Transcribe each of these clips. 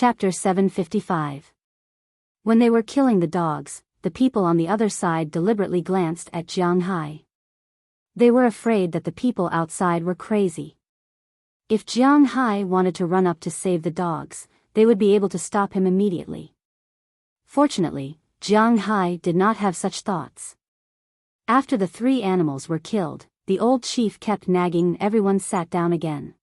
Chapter 755. When they were killing the dogs, the people on the other side deliberately glanced at Jiang Hai. They were afraid that the people outside were crazy. If Jiang Hai wanted to run up to save the dogs, they would be able to stop him immediately. Fortunately, Jiang Hai did not have such thoughts. After the 3 animals were killed, the old chief kept nagging and everyone sat down again.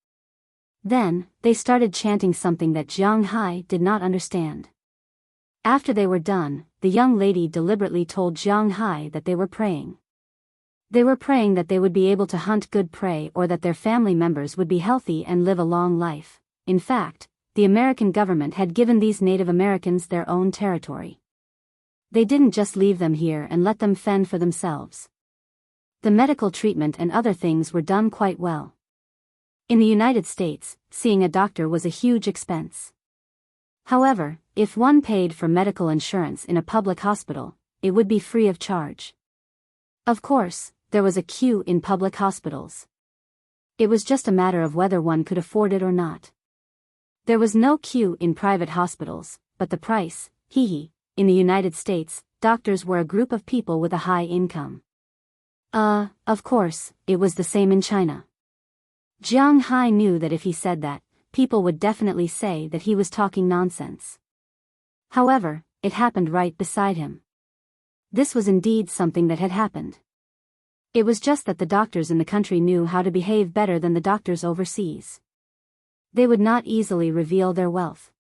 Then, they started chanting something that Jiang Hai did not understand. After they were done, the young lady deliberately told Jiang Hai that they were praying. They were praying that they would be able to hunt good prey or that their family members would be healthy and live a long life. In fact, the American government had given these Native Americans their own territory. They didn't just leave them here and let them fend for themselves. The medical treatment and other things were done quite well. In the United States, seeing a doctor was a huge expense. However, if one paid for medical insurance in a public hospital, it would be free of charge. Of course, there was a queue in public hospitals. It was just a matter of whether one could afford it or not. There was no queue in private hospitals, but the price, in the United States, doctors were a group of people with a high income. Of course, it was the same in China. Jiang Hai knew that if he said that, people would definitely say that he was talking nonsense. However, it happened right beside him. This was indeed something that had happened. It was just that the doctors in the country knew how to behave better than the doctors overseas. They would not easily reveal their wealth.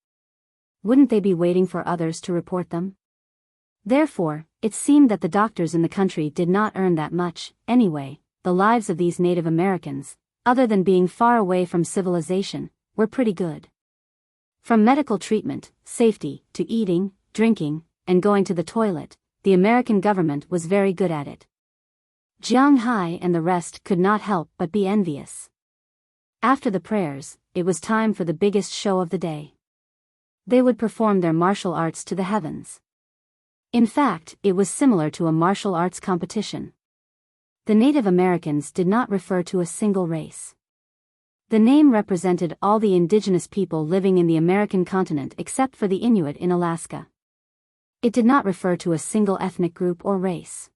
Wouldn't they be waiting for others to report them? Therefore, it seemed that the doctors in the country did not earn that much. Anyway, the lives of these Native Americans, other than being far away from civilization, were pretty good. From medical treatment, safety, to eating, drinking, and going to the toilet, the American government was very good at it. Jiang Hai and the rest could not help but be envious. After the prayers, it was time for the biggest show of the day. They would perform their martial arts to the heavens. In fact, it was similar to a martial arts competition. The Native Americans did not refer to a single race. The name represented all the indigenous people living in the American continent except for the Inuit in Alaska. It did not refer to a single ethnic group or race.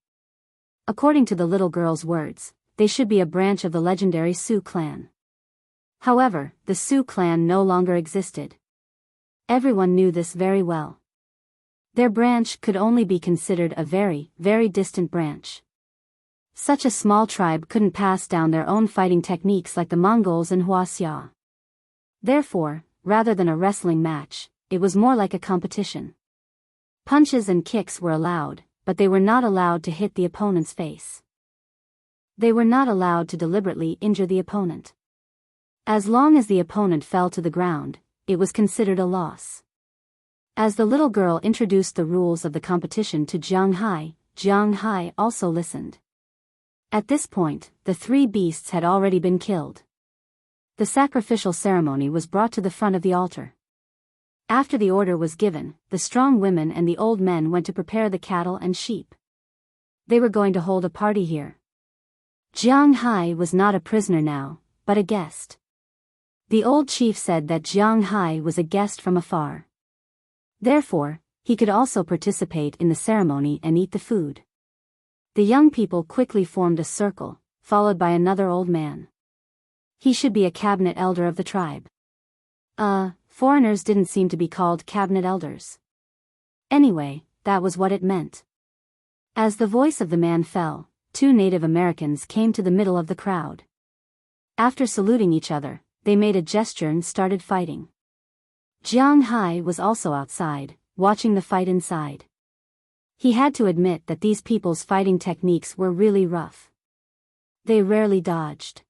According to the little girl's words, they should be a branch of the legendary Sioux clan. However, the Sioux clan no longer existed. Everyone knew this very well. Their branch could only be considered a very, very distant branch. Such a small tribe couldn't pass down their own fighting techniques like the Mongols and Huaxia. Therefore, rather than a wrestling match, it was more like a competition. Punches and kicks were allowed, but they were not allowed to hit the opponent's face. They were not allowed to deliberately injure the opponent. As long as the opponent fell to the ground, it was considered a loss. As the little girl introduced the rules of the competition to Jiang Hai also listened. At this point, the 3 beasts had already been killed. The sacrificial ceremony was brought to the front of the altar. After the order was given, the strong women and the old men went to prepare the cattle and sheep. They were going to hold a party here. Jiang Hai was not a prisoner now, but a guest. The old chief said that Jiang Hai was a guest from afar. Therefore, he could also participate in the ceremony and eat the food. The young people quickly formed a circle, followed by another old man. He should be a cabinet elder of the tribe. Foreigners didn't seem to be called cabinet elders. Anyway, that was what it meant. As the voice of the man fell, 2 Native Americans came to the middle of the crowd. After saluting each other, they made a gesture and started fighting. Jiang Hai was also outside, watching the fight inside. He had to admit that these people's fighting techniques were really rough. They rarely dodged.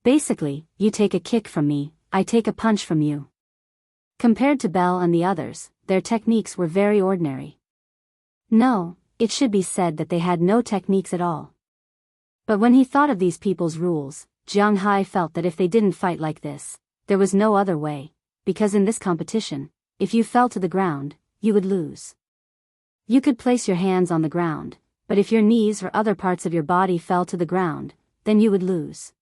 Basically, you take a kick from me, I take a punch from you. Compared to Bell and the others, their techniques were very ordinary. No, it should be said that they had no techniques at all. But when he thought of these people's rules, Jiang Hai felt that if they didn't fight like this, there was no other way, because in this competition, if you fell to the ground, you would lose. You could place your hands on the ground, but if your knees or other parts of your body fell to the ground, then you would lose.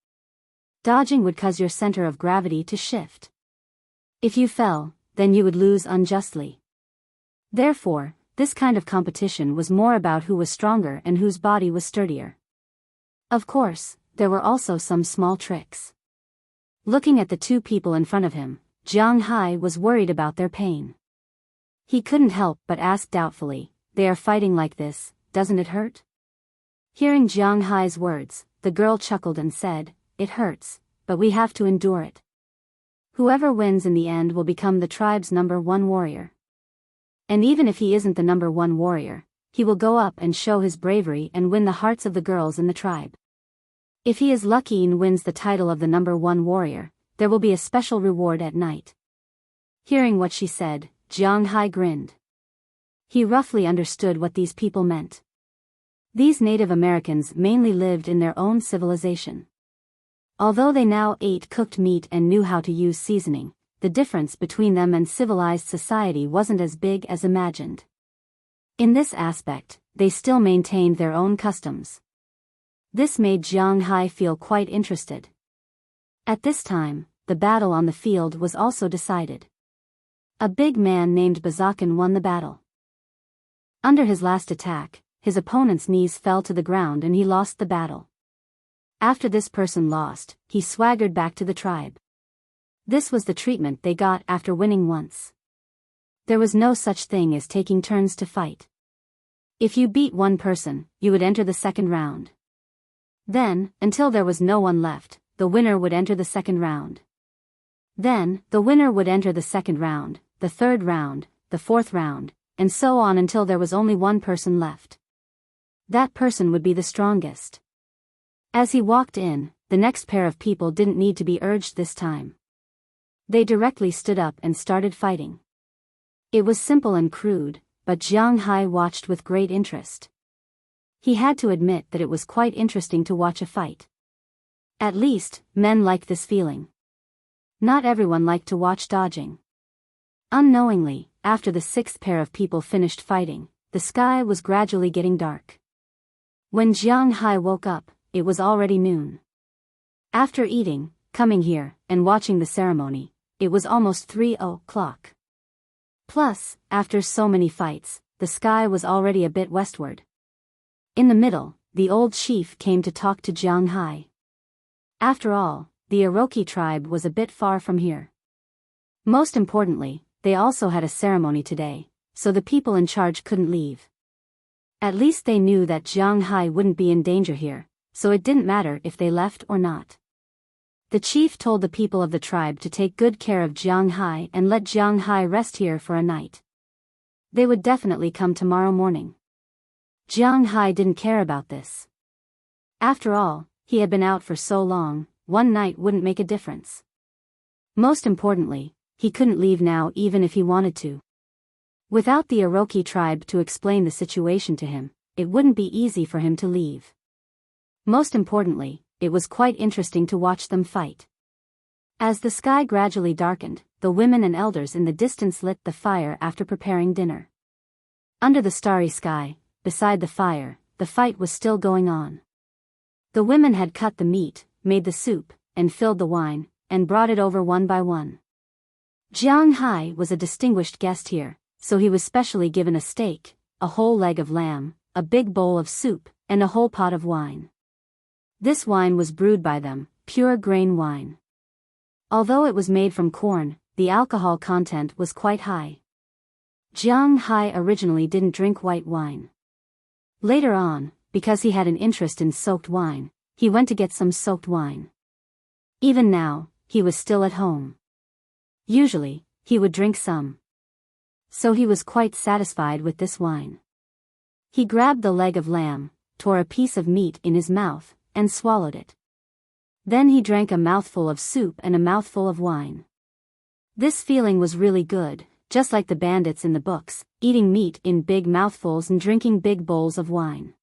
Dodging would cause your center of gravity to shift. If you fell, then you would lose unjustly. Therefore, this kind of competition was more about who was stronger and whose body was sturdier. Of course, there were also some small tricks. Looking at the two people in front of him, Jiang Hai was worried about their pain. He couldn't help but ask doubtfully, "They are fighting like this, doesn't it hurt?" Hearing Jiang Hai's words, the girl chuckled and said, "It hurts, but we have to endure it. Whoever wins in the end will become the tribe's #1 warrior. And even if he isn't the #1 warrior, he will go up and show his bravery and win the hearts of the girls in the tribe. If he is lucky and wins the title of the #1 warrior, there will be a special reward at night." Hearing what she said, Jiang Hai grinned. He roughly understood what these people meant. These Native Americans mainly lived in their own civilization. Although they now ate cooked meat and knew how to use seasoning, the difference between them and civilized society wasn't as big as imagined. In this aspect, they still maintained their own customs. This made Jiang Hai feel quite interested. At this time, the battle on the field was also decided. A big man named Bazakan won the battle. Under his last attack, his opponent's knees fell to the ground and he lost the battle. After this person lost, he swaggered back to the tribe. This was the treatment they got after winning once. There was no such thing as taking turns to fight. If you beat one person, you would enter the second round. Then, until there was no one left, the winner would enter the second round. Then, the winner would enter the second round, the third round, the fourth round, and so on until there was only one person left. That person would be the strongest. As he walked in, the next pair of people didn't need to be urged this time. They directly stood up and started fighting. It was simple and crude, but Jiang Hai watched with great interest. He had to admit that it was quite interesting to watch a fight. At least, men liked this feeling. Not everyone liked to watch dodging. Unknowingly, after the sixth pair of people finished fighting, the sky was gradually getting dark. When Jiang Hai woke up, it was already noon. After eating, coming here, and watching the ceremony, it was almost 3 o'clock. Plus, after so many fights, the sky was already a bit westward. In the middle, the old chief came to talk to Jiang Hai. After all, the Iroquois tribe was a bit far from here. Most importantly, they also had a ceremony today, so the people in charge couldn't leave. At least they knew that Jiang Hai wouldn't be in danger here, so it didn't matter if they left or not. The chief told the people of the tribe to take good care of Jiang Hai and let Jiang Hai rest here for a night. They would definitely come tomorrow morning. Jiang Hai didn't care about this. After all, he had been out for so long, one night wouldn't make a difference. Most importantly, he couldn't leave now even if he wanted to. Without the Iroquois tribe to explain the situation to him, it wouldn't be easy for him to leave. Most importantly, it was quite interesting to watch them fight. As the sky gradually darkened, the women and elders in the distance lit the fire after preparing dinner. Under the starry sky, beside the fire, the fight was still going on. The women had cut the meat, made the soup, and filled the wine, and brought it over one by one. Jiang Hai was a distinguished guest here, so he was specially given a steak, a whole leg of lamb, a big bowl of soup, and a whole pot of wine. This wine was brewed by them, pure grain wine. Although it was made from corn, the alcohol content was quite high. Jiang Hai originally didn't drink white wine. Later on, because he had an interest in soaked wine, he went to get some soaked wine. Even now, he was still at home. Usually, he would drink some. So he was quite satisfied with this wine. He grabbed the leg of lamb, tore a piece of meat in his mouth, and swallowed it. Then he drank a mouthful of soup and a mouthful of wine. This feeling was really good, just like the bandits in the books, eating meat in big mouthfuls and drinking big bowls of wine.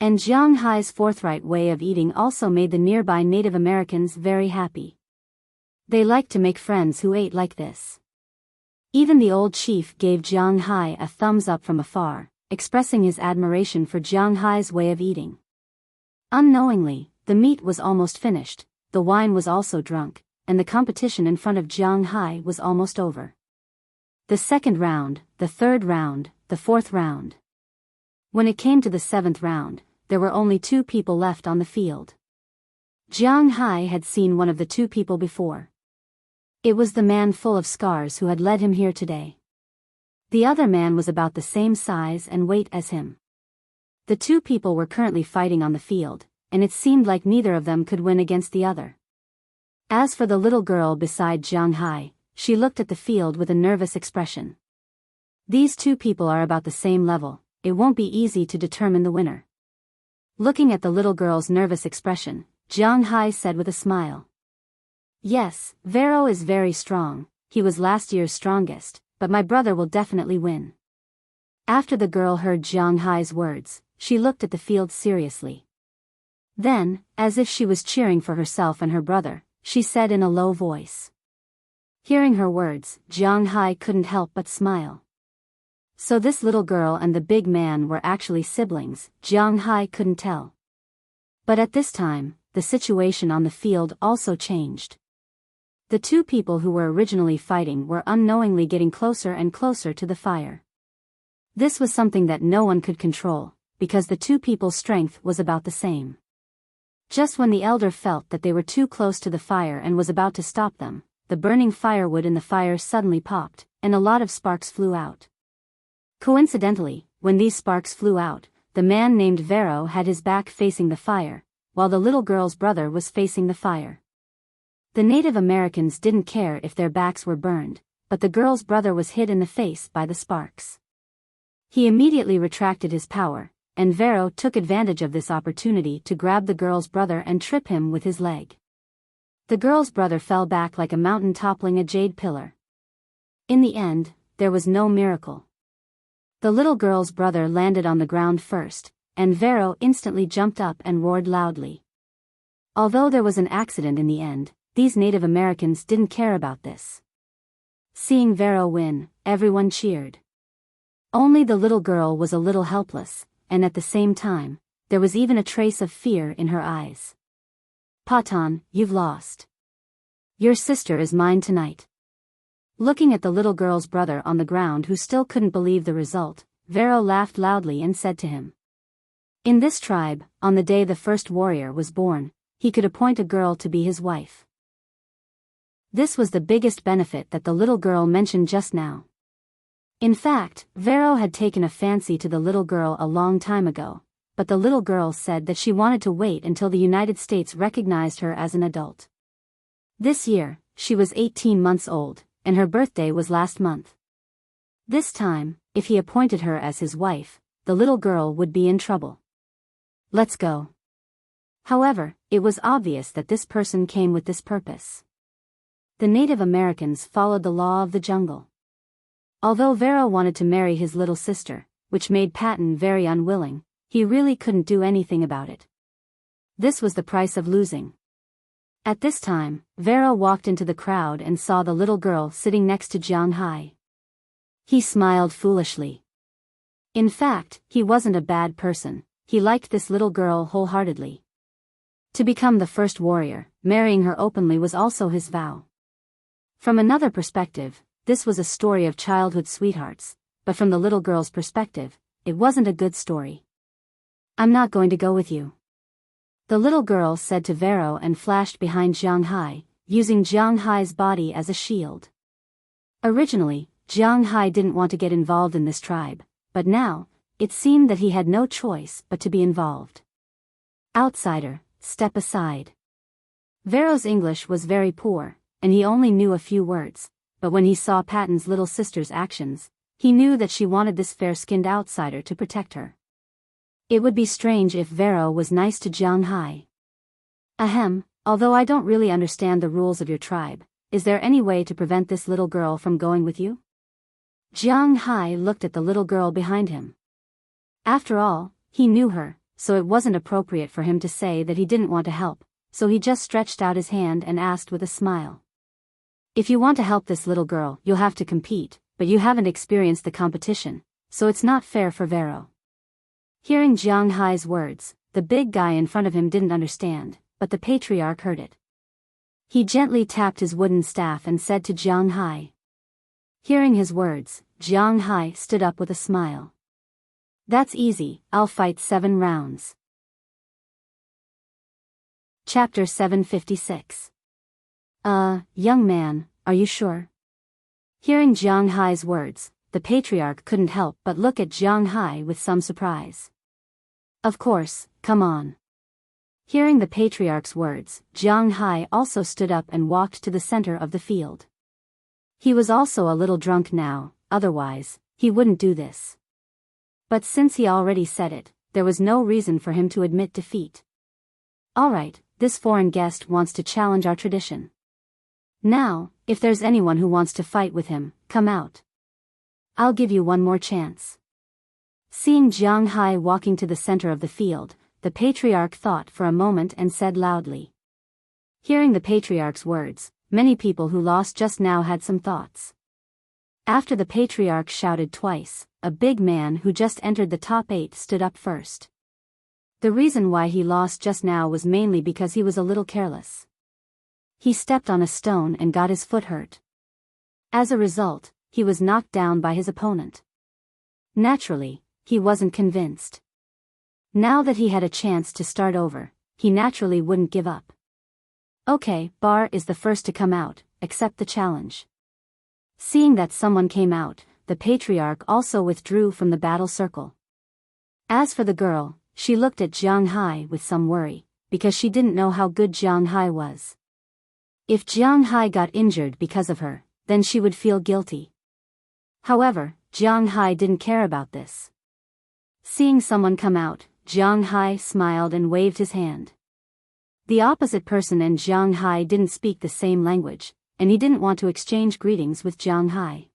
And Jiang Hai's forthright way of eating also made the nearby Native Americans very happy. They liked to make friends who ate like this. Even the old chief gave Jiang Hai a thumbs up from afar, expressing his admiration for Jiang Hai's way of eating. Unknowingly, the meat was almost finished, the wine was also drunk, and the competition in front of Jiang Hai was almost over. The second round, the third round, the fourth round. When it came to the seventh round, there were only 2 people left on the field. Jiang Hai had seen one of the 2 people before. It was the man full of scars who had led him here today. The other man was about the same size and weight as him. The 2 people were currently fighting on the field, and it seemed like neither of them could win against the other. As for the little girl beside Jiang Hai, she looked at the field with a nervous expression. These 2 people are about the same level, it won't be easy to determine the winner. Looking at the little girl's nervous expression, Jiang Hai said with a smile. Yes, Vero is very strong, he was last year's strongest, but my brother will definitely win. After the girl heard Jiang Hai's words, she looked at the field seriously. Then, as if she was cheering for herself and her brother, she said in a low voice. Hearing her words, Jiang Hai couldn't help but smile. So this little girl and the big man were actually siblings, Jiang Hai couldn't tell. But at this time, the situation on the field also changed. The 2 people who were originally fighting were unknowingly getting closer and closer to the fire. This was something that no one could control, because the 2 people's strength was about the same. Just when the elder felt that they were too close to the fire and was about to stop them, the burning firewood in the fire suddenly popped, and a lot of sparks flew out. Coincidentally, when these sparks flew out, the man named Vero had his back facing the fire, while the little girl's brother was facing the fire. The Native Americans didn't care if their backs were burned, but the girl's brother was hit in the face by the sparks. He immediately retracted his power, and Vero took advantage of this opportunity to grab the girl's brother and trip him with his leg. The girl's brother fell back like a mountain toppling a jade pillar. In the end, there was no miracle. The little girl's brother landed on the ground first, and Vero instantly jumped up and roared loudly. Although there was an accident in the end, these Native Americans didn't care about this. Seeing Vero win, everyone cheered. Only the little girl was a little helpless, and at the same time, there was even a trace of fear in her eyes. Patan, you've lost. Your sister is mine tonight. Looking at the little girl's brother on the ground who still couldn't believe the result, Vero laughed loudly and said to him. In this tribe, on the day the first warrior was born, he could appoint a girl to be his wife. This was the biggest benefit that the little girl mentioned just now. In fact, Vero had taken a fancy to the little girl a long time ago, but the little girl said that she wanted to wait until the United States recognized her as an adult. This year, she was 18 months old, and her birthday was last month. This time, if he appointed her as his wife, the little girl would be in trouble. Let's go. However, it was obvious that this person came with this purpose. The Native Americans followed the law of the jungle. Although Vero wanted to marry his little sister, which made Patton very unwilling, he really couldn't do anything about it. This was the price of losing. At this time, Vero walked into the crowd and saw the little girl sitting next to Jiang Hai. He smiled foolishly. In fact, he wasn't a bad person, he liked this little girl wholeheartedly. To become the first warrior, marrying her openly was also his vow. From another perspective, this was a story of childhood sweethearts, but from the little girl's perspective, it wasn't a good story. I'm not going to go with you. The little girl said to Vero and flashed behind Jiang Hai, using Jiang Hai's body as a shield. Originally, Jiang Hai didn't want to get involved in this tribe, but now, it seemed that he had no choice but to be involved. Outsider, step aside. Vero's English was very poor, and he only knew a few words, but when he saw Patton's little sister's actions, he knew that she wanted this fair-skinned outsider to protect her. It would be strange if Vero was nice to Jiang Hai. Ahem, although I don't really understand the rules of your tribe, is there any way to prevent this little girl from going with you? Jiang Hai looked at the little girl behind him. After all, he knew her, so it wasn't appropriate for him to say that he didn't want to help, so he just stretched out his hand and asked with a smile. If you want to help this little girl, you'll have to compete, but you haven't experienced the competition, so it's not fair for Vero. Hearing Jiang Hai's words, the big guy in front of him didn't understand, but the patriarch heard it. He gently tapped his wooden staff and said to Jiang Hai. Hearing his words, Jiang Hai stood up with a smile. That's easy, I'll fight 7 rounds. Chapter 756. Young man, are you sure? Hearing Jiang Hai's words, the patriarch couldn't help but look at Jiang Hai with some surprise. Of course, come on. Hearing the patriarch's words, Jiang Hai also stood up and walked to the center of the field. He was also a little drunk now, otherwise, he wouldn't do this. But since he already said it, there was no reason for him to admit defeat. Alright, this foreign guest wants to challenge our tradition. Now, if there's anyone who wants to fight with him, come out. I'll give you one more chance. Seeing Jiang Hai walking to the center of the field, the patriarch thought for a moment and said loudly. Hearing the patriarch's words, many people who lost just now had some thoughts. After the patriarch shouted twice, a big man who just entered the top 8 stood up first. The reason why he lost just now was mainly because he was a little careless. He stepped on a stone and got his foot hurt. As a result, he was knocked down by his opponent. Naturally, he wasn't convinced. Now that he had a chance to start over, he naturally wouldn't give up. Okay, Bar is the first to come out, accept the challenge. Seeing that someone came out, the patriarch also withdrew from the battle circle. As for the girl, she looked at Jiang Hai with some worry, because she didn't know how good Jiang Hai was. If Jiang Hai got injured because of her, then she would feel guilty. However, Jiang Hai didn't care about this. Seeing someone come out, Jiang Hai smiled and waved his hand. The opposite person and Jiang Hai didn't speak the same language, and he didn't want to exchange greetings with Jiang Hai.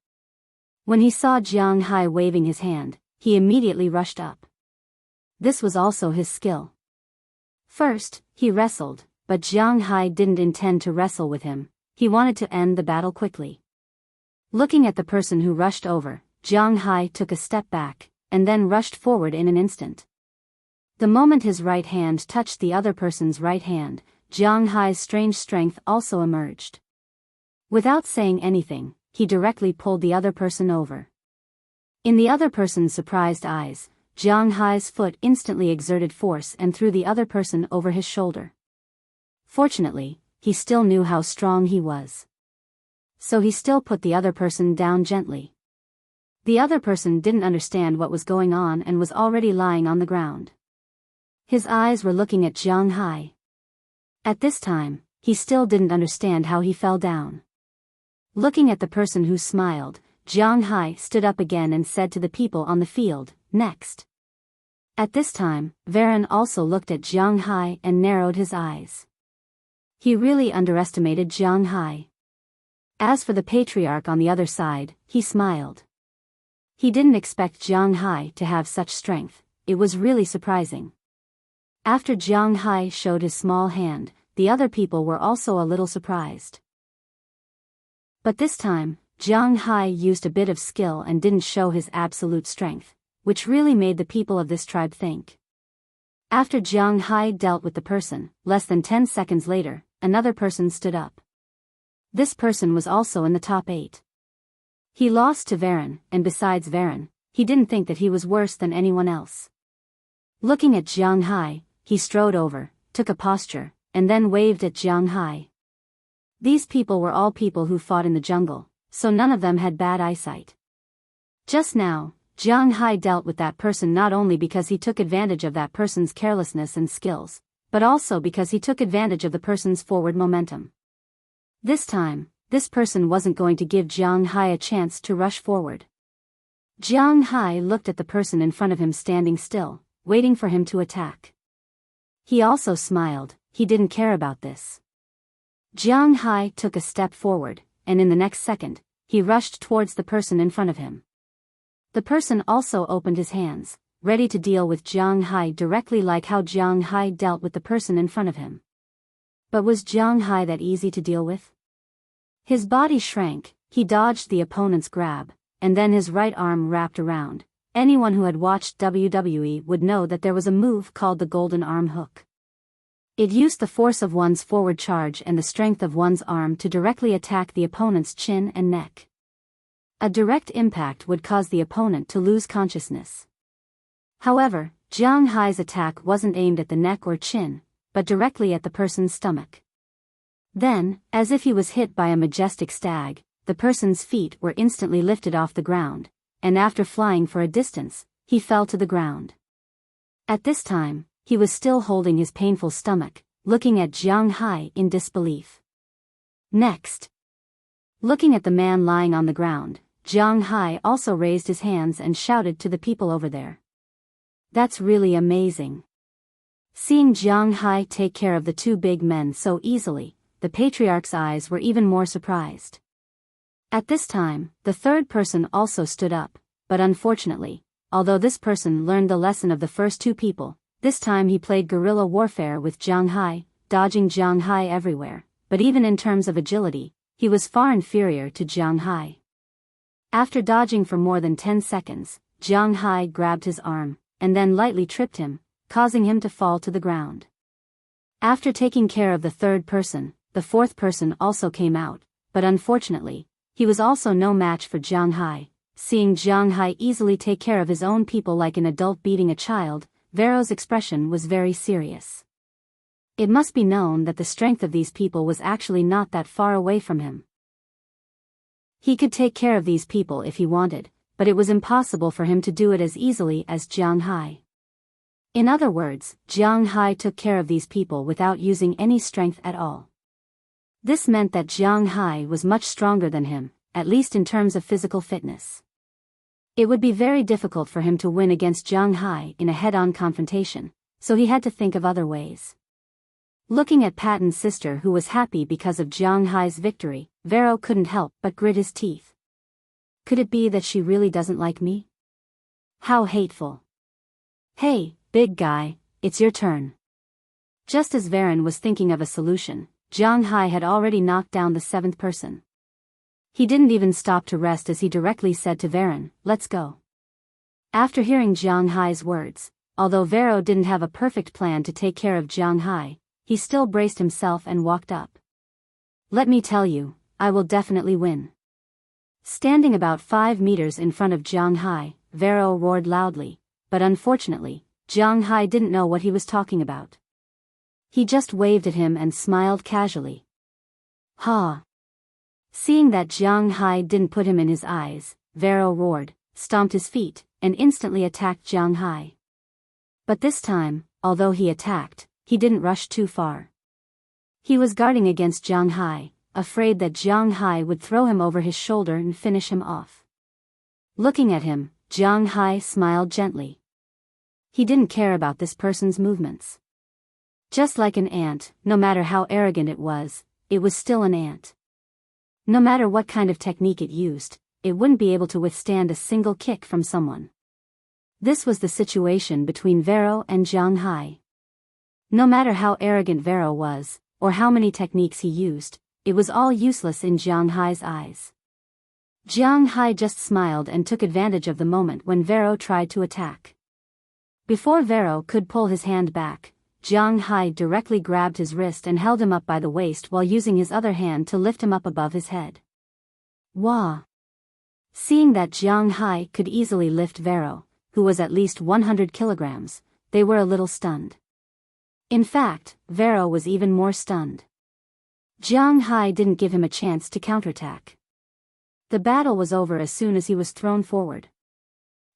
When he saw Jiang Hai waving his hand, he immediately rushed up. This was also his skill. First, he wrestled, but Jiang Hai didn't intend to wrestle with him, he wanted to end the battle quickly. Looking at the person who rushed over, Jiang Hai took a step back, and then rushed forward in an instant. The moment his right hand touched the other person's right hand, Jiang Hai's strange strength also emerged. Without saying anything, he directly pulled the other person over. In the other person's surprised eyes, Jiang Hai's foot instantly exerted force and threw the other person over his shoulder. Fortunately, he still knew how strong he was. So he still put the other person down gently. The other person didn't understand what was going on and was already lying on the ground. His eyes were looking at Jiang Hai. At this time, he still didn't understand how he fell down. Looking at the person who smiled, Jiang Hai stood up again and said to the people on the field, next. At this time, Varen also looked at Jiang Hai and narrowed his eyes. He really underestimated Jiang Hai. As for the patriarch on the other side, he smiled. He didn't expect Jiang Hai to have such strength, it was really surprising. After Jiang Hai showed his small hand, the other people were also a little surprised. But this time, Jiang Hai used a bit of skill and didn't show his absolute strength, which really made the people of this tribe think. After Jiang Hai dealt with the person, less than 10 seconds later, another person stood up. This person was also in the top 8. He lost to Varen, and besides Varen, he didn't think that he was worse than anyone else. Looking at Jiang Hai, he strode over, took a posture, and then waved at Jiang Hai. These people were all people who fought in the jungle, so none of them had bad eyesight. Just now, Jiang Hai dealt with that person not only because he took advantage of that person's carelessness and skills, but also because he took advantage of the person's forward momentum. This time, this person wasn't going to give Jiang Hai a chance to rush forward. Jiang Hai looked at the person in front of him standing still, waiting for him to attack. He also smiled, he didn't care about this. Jiang Hai took a step forward, and in the next second, he rushed towards the person in front of him. The person also opened his hands, ready to deal with Jiang Hai directly like how Jiang Hai dealt with the person in front of him. But was Jiang Hai that easy to deal with? His body shrank, he dodged the opponent's grab, and then his right arm wrapped around. Anyone who had watched WWE would know that there was a move called the Golden Arm Hook. It used the force of one's forward charge and the strength of one's arm to directly attack the opponent's chin and neck. A direct impact would cause the opponent to lose consciousness. However, Jiang Hai's attack wasn't aimed at the neck or chin, but directly at the person's stomach. Then, as if he was hit by a majestic stag, the person's feet were instantly lifted off the ground, and after flying for a distance, he fell to the ground. At this time, he was still holding his painful stomach, looking at Jiang Hai in disbelief. Next, looking at the man lying on the ground, Jiang Hai also raised his hands and shouted to the people over there. "That's really amazing." Seeing Jiang Hai take care of the two big men so easily, the patriarch's eyes were even more surprised. At this time, the third person also stood up, but unfortunately, although this person learned the lesson of the first two people, this time he played guerrilla warfare with Jiang Hai, dodging Jiang Hai everywhere, but even in terms of agility, he was far inferior to Jiang Hai. After dodging for more than 10 seconds, Jiang Hai grabbed his arm, and then lightly tripped him, causing him to fall to the ground. After taking care of the third person, the fourth person also came out, but unfortunately, he was also no match for Jiang Hai. Seeing Jiang Hai easily take care of his own people like an adult beating a child, Vero's expression was very serious. It must be known that the strength of these people was actually not that far away from him. He could take care of these people if he wanted, but it was impossible for him to do it as easily as Jiang Hai. In other words, Jiang Hai took care of these people without using any strength at all. This meant that Jiang Hai was much stronger than him, at least in terms of physical fitness. It would be very difficult for him to win against Jiang Hai in a head-on confrontation, so he had to think of other ways. Looking at Patton's sister who was happy because of Jiang Hai's victory, Vero couldn't help but grit his teeth. Could it be that she really doesn't like me? How hateful. "Hey, big guy, it's your turn." Just as Varen was thinking of a solution, Jiang Hai had already knocked down the seventh person. He didn't even stop to rest as he directly said to Varen, "Let's go." After hearing Jiang Hai's words, although Vero didn't have a perfect plan to take care of Jiang Hai, he still braced himself and walked up. "Let me tell you, I will definitely win." Standing about 5 meters in front of Jiang Hai, Vero roared loudly, but unfortunately, Jiang Hai didn't know what he was talking about. He just waved at him and smiled casually. "Ha!" Seeing that Jiang Hai didn't put him in his eyes, Vero roared, stomped his feet, and instantly attacked Jiang Hai. But this time, although he attacked, he didn't rush too far. He was guarding against Jiang Hai, afraid that Jiang Hai would throw him over his shoulder and finish him off. Looking at him, Jiang Hai smiled gently. He didn't care about this person's movements. Just like an ant, no matter how arrogant it was still an ant. No matter what kind of technique it used, it wouldn't be able to withstand a single kick from someone. This was the situation between Vero and Jiang Hai. No matter how arrogant Vero was, or how many techniques he used, it was all useless in Jiang Hai's eyes. Jiang Hai just smiled and took advantage of the moment when Vero tried to attack. Before Vero could pull his hand back, Jiang Hai directly grabbed his wrist and held him up by the waist while using his other hand to lift him up above his head. Wah! Seeing that Jiang Hai could easily lift Vero, who was at least 100 kilograms, they were a little stunned. In fact, Vero was even more stunned. Jiang Hai didn't give him a chance to counterattack. The battle was over as soon as he was thrown forward.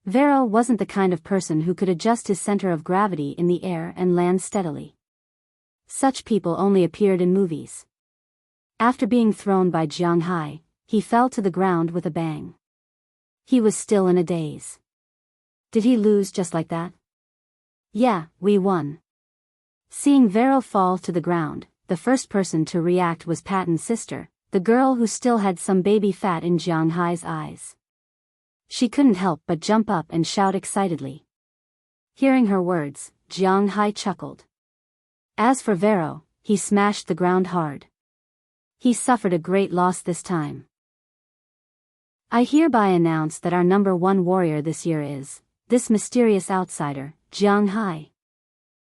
Vero wasn't the kind of person who could adjust his center of gravity in the air and land steadily. Such people only appeared in movies. After being thrown by Jiang Hai, he fell to the ground with a bang. He was still in a daze. Did he lose just like that? Yeah, we won. Seeing Vero fall to the ground, the first person to react was Patton's sister, the girl who still had some baby fat in Jiang Hai's eyes. She couldn't help but jump up and shout excitedly. Hearing her words, Jiang Hai chuckled. As for Vero, he smashed the ground hard. He suffered a great loss this time. I hereby announce that our number 1 warrior this year is this mysterious outsider, Jiang Hai.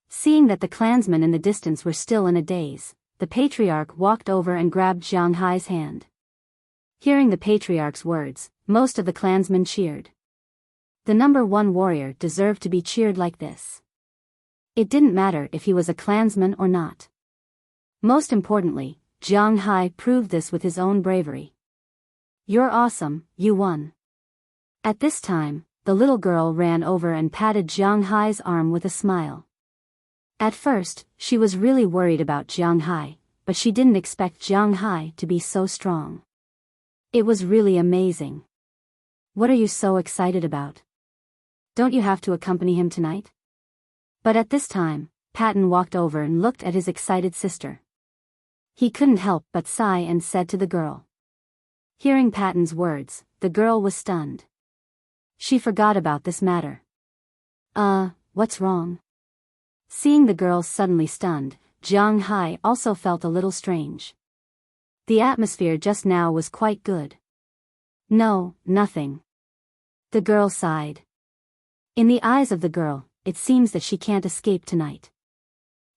Seeing that the clansmen in the distance were still in a daze, the patriarch walked over and grabbed Jiang Hai's hand. Hearing the patriarch's words, most of the clansmen cheered. The number one warrior deserved to be cheered like this. It didn't matter if he was a clansman or not. Most importantly, Jiang Hai proved this with his own bravery. "You're awesome, you won." At this time, the little girl ran over and patted Jiang Hai's arm with a smile. At first, she was really worried about Jiang Hai, but she didn't expect Jiang Hai to be so strong. It was really amazing. "What are you so excited about? Don't you have to accompany him tonight?" But at this time, Patton walked over and looked at his excited sister. He couldn't help but sigh and said to the girl. Hearing Patton's words, the girl was stunned. She forgot about this matter. What's wrong?" Seeing the girl suddenly stunned, Jiang Hai also felt a little strange. The atmosphere just now was quite good. "No, nothing." The girl sighed. In the eyes of the girl, it seems that she can't escape tonight.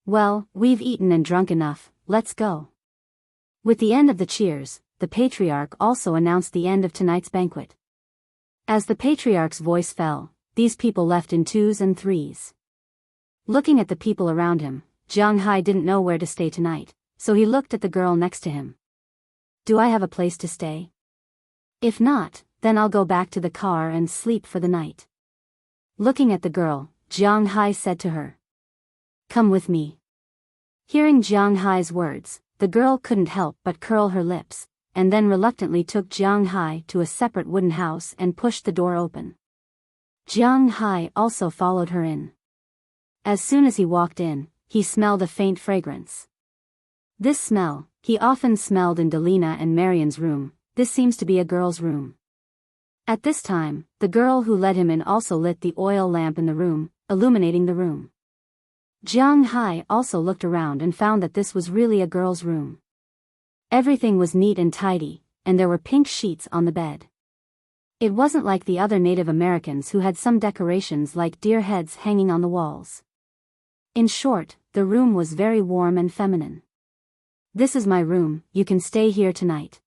"Well, we've eaten and drunk enough, let's go." With the end of the cheers, the patriarch also announced the end of tonight's banquet. As the patriarch's voice fell, these people left in twos and threes. Looking at the people around him, Jiang Hai didn't know where to stay tonight, so he looked at the girl next to him. "Do I have a place to stay? If not, then I'll go back to the car and sleep for the night." Looking at the girl, Jiang Hai said to her, "Come with me." Hearing Jiang Hai's words, the girl couldn't help but curl her lips, and then reluctantly took Jiang Hai to a separate wooden house and pushed the door open. Jiang Hai also followed her in. As soon as he walked in, he smelled a faint fragrance. This smell, he often smelled in Delina and Marion's room. This seems to be a girl's room. At this time, the girl who led him in also lit the oil lamp in the room, illuminating the room. Jiang Hai also looked around and found that this was really a girl's room. Everything was neat and tidy, and there were pink sheets on the bed. It wasn't like the other Native Americans who had some decorations like deer heads hanging on the walls. In short, the room was very warm and feminine. "This is my room, you can stay here tonight."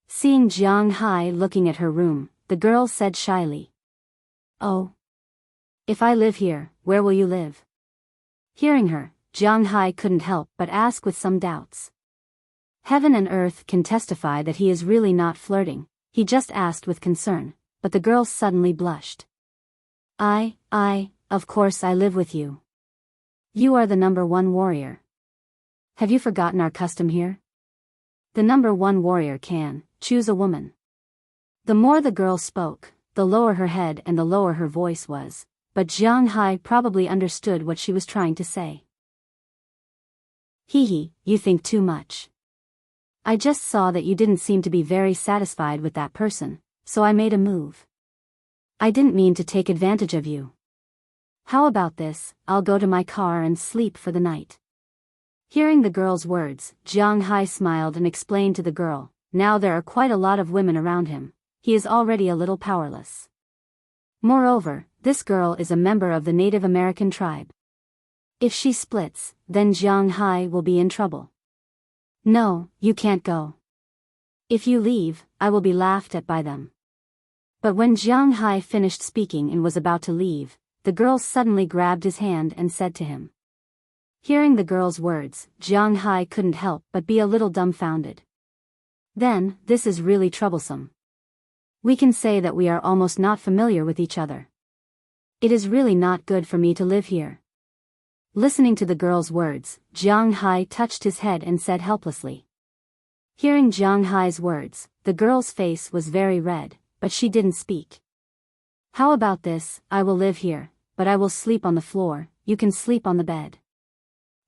Seeing Jiang Hai looking at her room, the girl said shyly, "Oh. If I live here, where will you live?" Hearing her, Jiang Hai couldn't help but ask with some doubts. Heaven and earth can testify that he is really not flirting, he just asked with concern, but the girl suddenly blushed. Of course I live with you. You are the number one warrior. Have you forgotten our custom here? The number one warrior can choose a woman." The more the girl spoke, the lower her head and the lower her voice was, but Jiang Hai probably understood what she was trying to say. You think too much. I just saw that you didn't seem to be very satisfied with that person, so I made a move. I didn't mean to take advantage of you. How about this, I'll go to my car and sleep for the night." Hearing the girl's words, Jiang Hai smiled and explained to the girl, now there are quite a lot of women around him, he is already a little powerless. Moreover, this girl is a member of the Native American tribe. If she splits, then Jiang Hai will be in trouble. "No, you can't go. If you leave, I will be laughed at by them." But when Jiang Hai finished speaking and was about to leave, the girl suddenly grabbed his hand and said to him. Hearing the girl's words, Jiang Hai couldn't help but be a little dumbfounded. "Then, this is really troublesome. We can say that we are almost not familiar with each other. It is really not good for me to live here." Listening to the girl's words, Jiang Hai touched his head and said helplessly. Hearing Jiang Hai's words, the girl's face was very red, but she didn't speak. "How about this, I will live here, but I will sleep on the floor, you can sleep on the bed."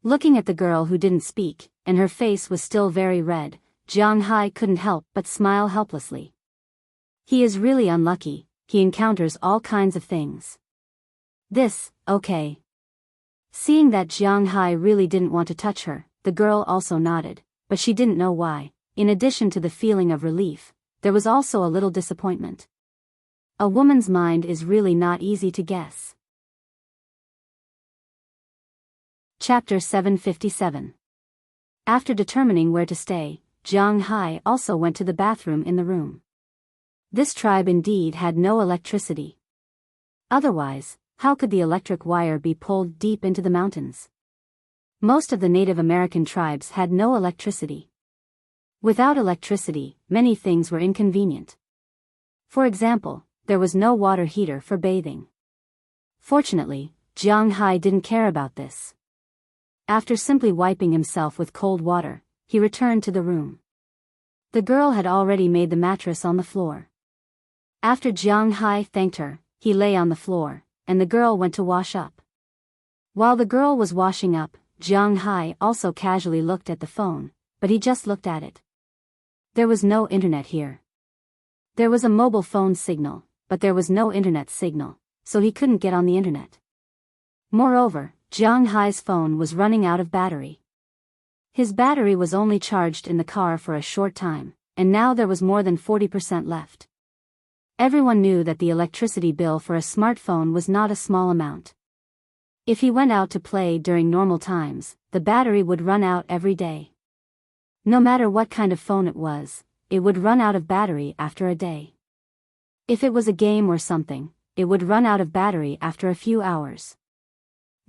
Looking at the girl who didn't speak, and her face was still very red, Jiang Hai couldn't help but smile helplessly. He is really unlucky, he encounters all kinds of things. Okay. Seeing that Jiang Hai really didn't want to touch her, the girl also nodded, but she didn't know why. In addition to the feeling of relief, there was also a little disappointment. A woman's mind is really not easy to guess. Chapter 757. After determining where to stay, Jiang Hai also went to the bathroom in the room. This tribe indeed had no electricity. Otherwise, how could the electric wire be pulled deep into the mountains? Most of the Native American tribes had no electricity. Without electricity, many things were inconvenient. For example, there was no water heater for bathing. Fortunately, Jiang Hai didn't care about this. After simply wiping himself with cold water, he returned to the room. The girl had already made the mattress on the floor. After Jiang Hai thanked her, he lay on the floor, and the girl went to wash up. While the girl was washing up, Jiang Hai also casually looked at the phone, but he just looked at it. There was no internet here. There was a mobile phone signal, but there was no internet signal, so he couldn't get on the internet. Moreover, Jiang Hai's phone was running out of battery. His battery was only charged in the car for a short time, and now there was more than 40% left. Everyone knew that the electricity bill for a smartphone was not a small amount. If he went out to play during normal times, the battery would run out every day. No matter what kind of phone it would run out of battery after a day. If it was a game or something, it would run out of battery after a few hours.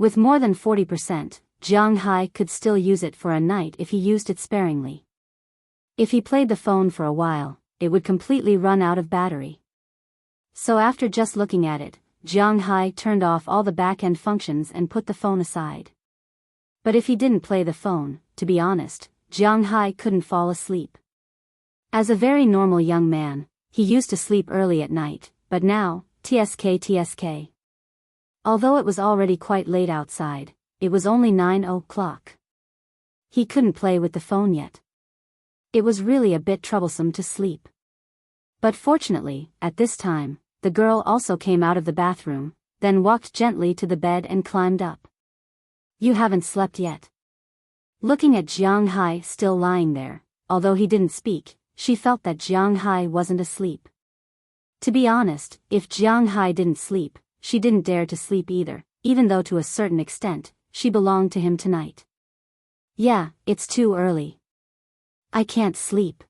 With more than 40%, Jiang Hai could still use it for a night if he used it sparingly. If he played the phone for a while, it would completely run out of battery. So after just looking at it, Jiang Hai turned off all the back-end functions and put the phone aside. But if he didn't play the phone, to be honest, Jiang Hai couldn't fall asleep. As a very normal young man, he used to sleep early at night, but now, tsk. Although it was already quite late outside, it was only 9 o'clock. He couldn't play with the phone yet. It was really a bit troublesome to sleep. But fortunately, at this time, the girl also came out of the bathroom, then walked gently to the bed and climbed up. "You haven't slept yet." Looking at Jiang Hai still lying there, although he didn't speak, she felt that Jiang Hai wasn't asleep. To be honest, if Jiang Hai didn't sleep, she didn't dare to sleep either, even though to a certain extent, she belonged to him tonight. "Yeah, it's too early. I can't sleep."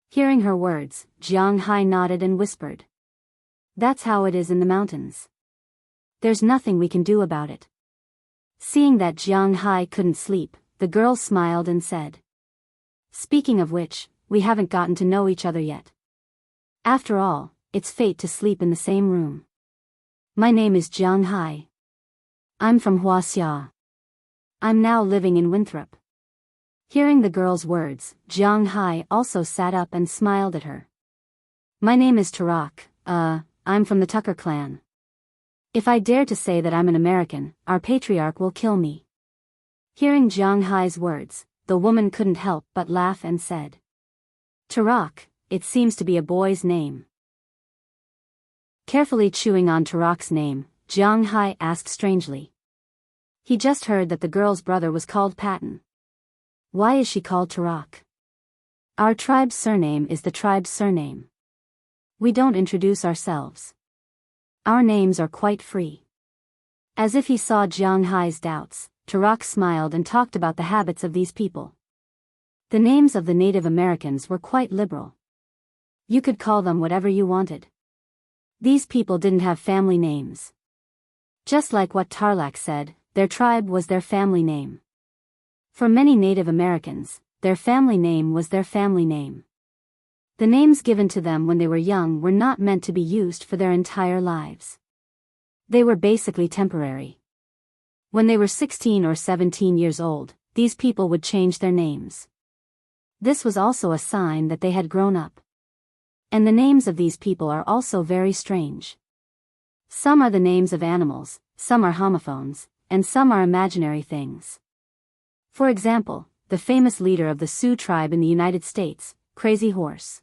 Hearing her words, Jiang Hai nodded and whispered. "That's how it is in the mountains. There's nothing we can do about it." Seeing that Jiang Hai couldn't sleep, the girl smiled and said, "Speaking of which, we haven't gotten to know each other yet. After all, it's fate to sleep in the same room. My name is Jiang Hai. I'm from Huaxia. I'm now living in Winthrop." Hearing the girl's words, Jiang Hai also sat up and smiled at her. "My name is Tarak, I'm from the Tucker clan. If I dare to say that I'm an American, our patriarch will kill me." Hearing Jiang Hai's words, the woman couldn't help but laugh and said, "Tarak, it seems to be a boy's name." Carefully chewing on Tarak's name, Jiang Hai asked strangely. He just heard that the girl's brother was called Patton. "Why is she called Tarak?" "Our tribe's surname is the tribe's surname. We don't introduce ourselves. Our names are quite free." As if he saw Jiang Hai's doubts, Tarak smiled and talked about the habits of these people. The names of the Native Americans were quite liberal. You could call them whatever you wanted. These people didn't have family names. Just like what Tarlac said, their tribe was their family name. For many Native Americans, their family name was their family name. The names given to them when they were young were not meant to be used for their entire lives. They were basically temporary. When they were 16 or 17 years old, these people would change their names. This was also a sign that they had grown up. And the names of these people are also very strange. Some are the names of animals, some are homophones, and some are imaginary things. For example, the famous leader of the Sioux tribe in the United States, Crazy Horse.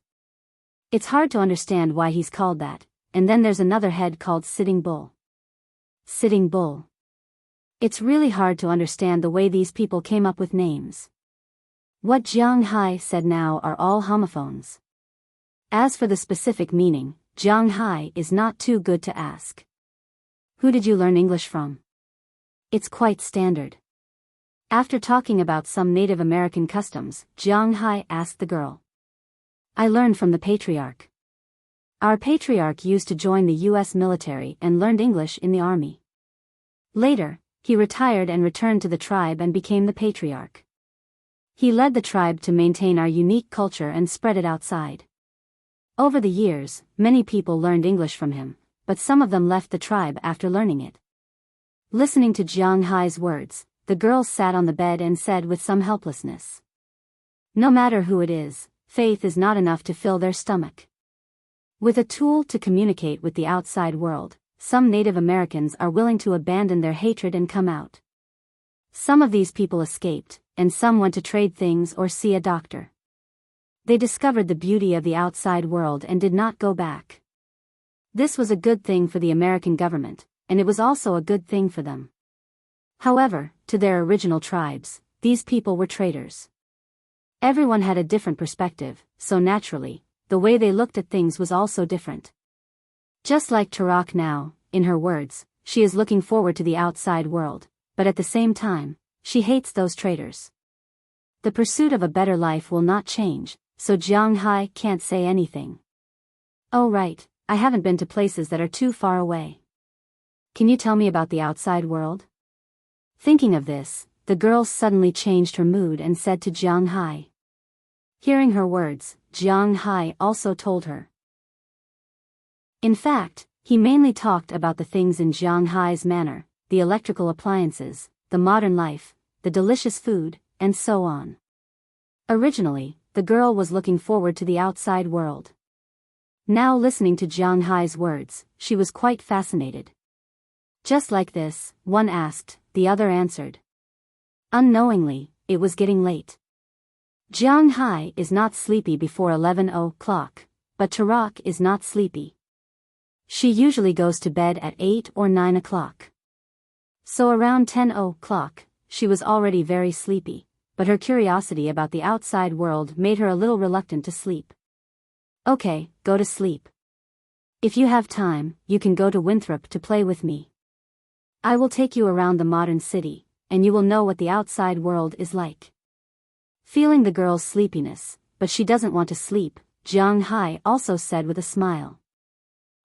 It's hard to understand why he's called that, and then there's another head called Sitting Bull. Sitting Bull. It's really hard to understand the way these people came up with names. What Jiang Hai said now are all homophones. As for the specific meaning, Jiang Hai is not too good to ask. "Who did you learn English from?" "It's quite standard. After talking about some Native American customs, Jiang Hai asked the girl. I learned from the patriarch. Our patriarch used to join the U.S. military and learned English in the army. Later, he retired and returned to the tribe and became the patriarch. He led the tribe to maintain our unique culture and spread it outside. Over the years, many people learned English from him, but some of them left the tribe after learning it. Listening to Jiang Hai's words, the girl sat on the bed and said with some helplessness. No matter who it is, faith is not enough to fill their stomach. With a tool to communicate with the outside world, some Native Americans are willing to abandon their hatred and come out. Some of these people escaped, and some went to trade things or see a doctor. They discovered the beauty of the outside world and did not go back. This was a good thing for the American government, and it was also a good thing for them. However, to their original tribes, these people were traitors. Everyone had a different perspective, so naturally, the way they looked at things was also different. Just like Tarak now, in her words, she is looking forward to the outside world, but at the same time, she hates those traitors. The pursuit of a better life will not change, so Jiang Hai can't say anything. Oh right, I haven't been to places that are too far away. Can you tell me about the outside world? Thinking of this, the girl suddenly changed her mood and said to Jiang Hai. Hearing her words, Jiang Hai also told her. In fact, he mainly talked about the things in Jiang Hai's manner, the electrical appliances, the modern life, the delicious food, and so on. Originally, the girl was looking forward to the outside world. Now listening to Jiang Hai's words, she was quite fascinated. Just like this, one asked, the other answered. Unknowingly, it was getting late. Jiang Hai is not sleepy before 11 o'clock, but Tarak is not sleepy. She usually goes to bed at 8 or 9 o'clock. So around 10 o'clock, she was already very sleepy, but her curiosity about the outside world made her a little reluctant to sleep. Okay, go to sleep. If you have time, you can go to Winthrop to play with me. I will take you around the modern city, and you will know what the outside world is like. Feeling the girl's sleepiness, but she doesn't want to sleep, Jiang Hai also said with a smile.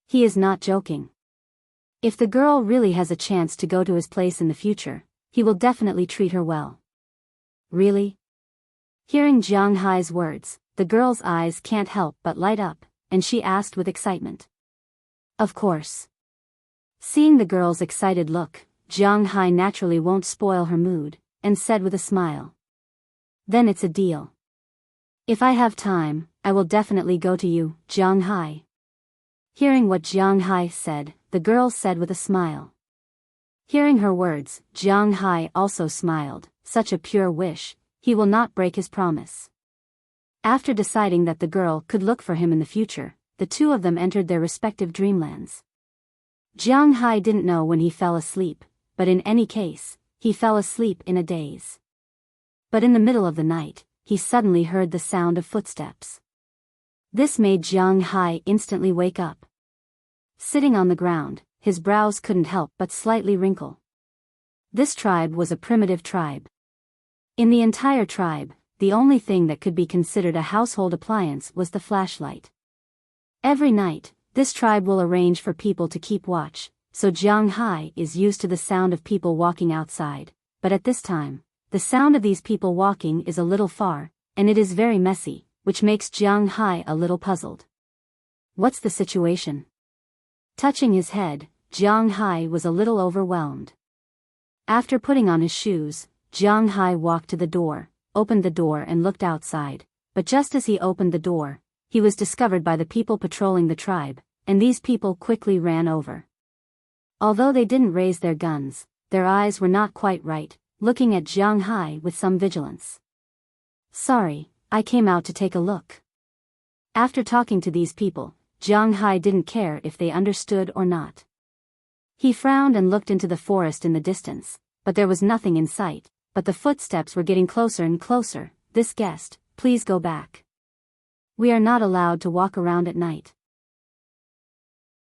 He is not joking. If the girl really has a chance to go to his place in the future, he will definitely treat her well. Really? Hearing Jiang Hai's words, the girl's eyes can't help but light up, and she asked with excitement. Of course. Seeing the girl's excited look, Jiang Hai naturally won't spoil her mood, and said with a smile. Then it's a deal. If I have time, I will definitely go to you, Jiang Hai. Hearing what Jiang Hai said, the girl said with a smile. Hearing her words, Jiang Hai also smiled, such a pure wish, he will not break his promise. After deciding that the girl could look for him in the future, the two of them entered their respective dreamlands. Jiang Hai didn't know when he fell asleep, but in any case, he fell asleep in a daze. But in the middle of the night, he suddenly heard the sound of footsteps. This made Jiang Hai instantly wake up. Sitting on the ground, his brows couldn't help but slightly wrinkle. This tribe was a primitive tribe. In the entire tribe, the only thing that could be considered a household appliance was the flashlight. Every night, this tribe will arrange for people to keep watch, so Jiang Hai is used to the sound of people walking outside, but at this time, the sound of these people walking is a little far, and it is very messy, which makes Jiang Hai a little puzzled. What's the situation? Touching his head, Jiang Hai was a little overwhelmed. After putting on his shoes, Jiang Hai walked to the door, opened the door and looked outside, but just as he opened the door, he was discovered by the people patrolling the tribe, and these people quickly ran over. Although they didn't raise their guns, their eyes were not quite right, looking at Jiang Hai with some vigilance. Sorry, I came out to take a look. After talking to these people, Jiang Hai didn't care if they understood or not. He frowned and looked into the forest in the distance, but there was nothing in sight, but the footsteps were getting closer and closer. This guest, please go back. We are not allowed to walk around at night.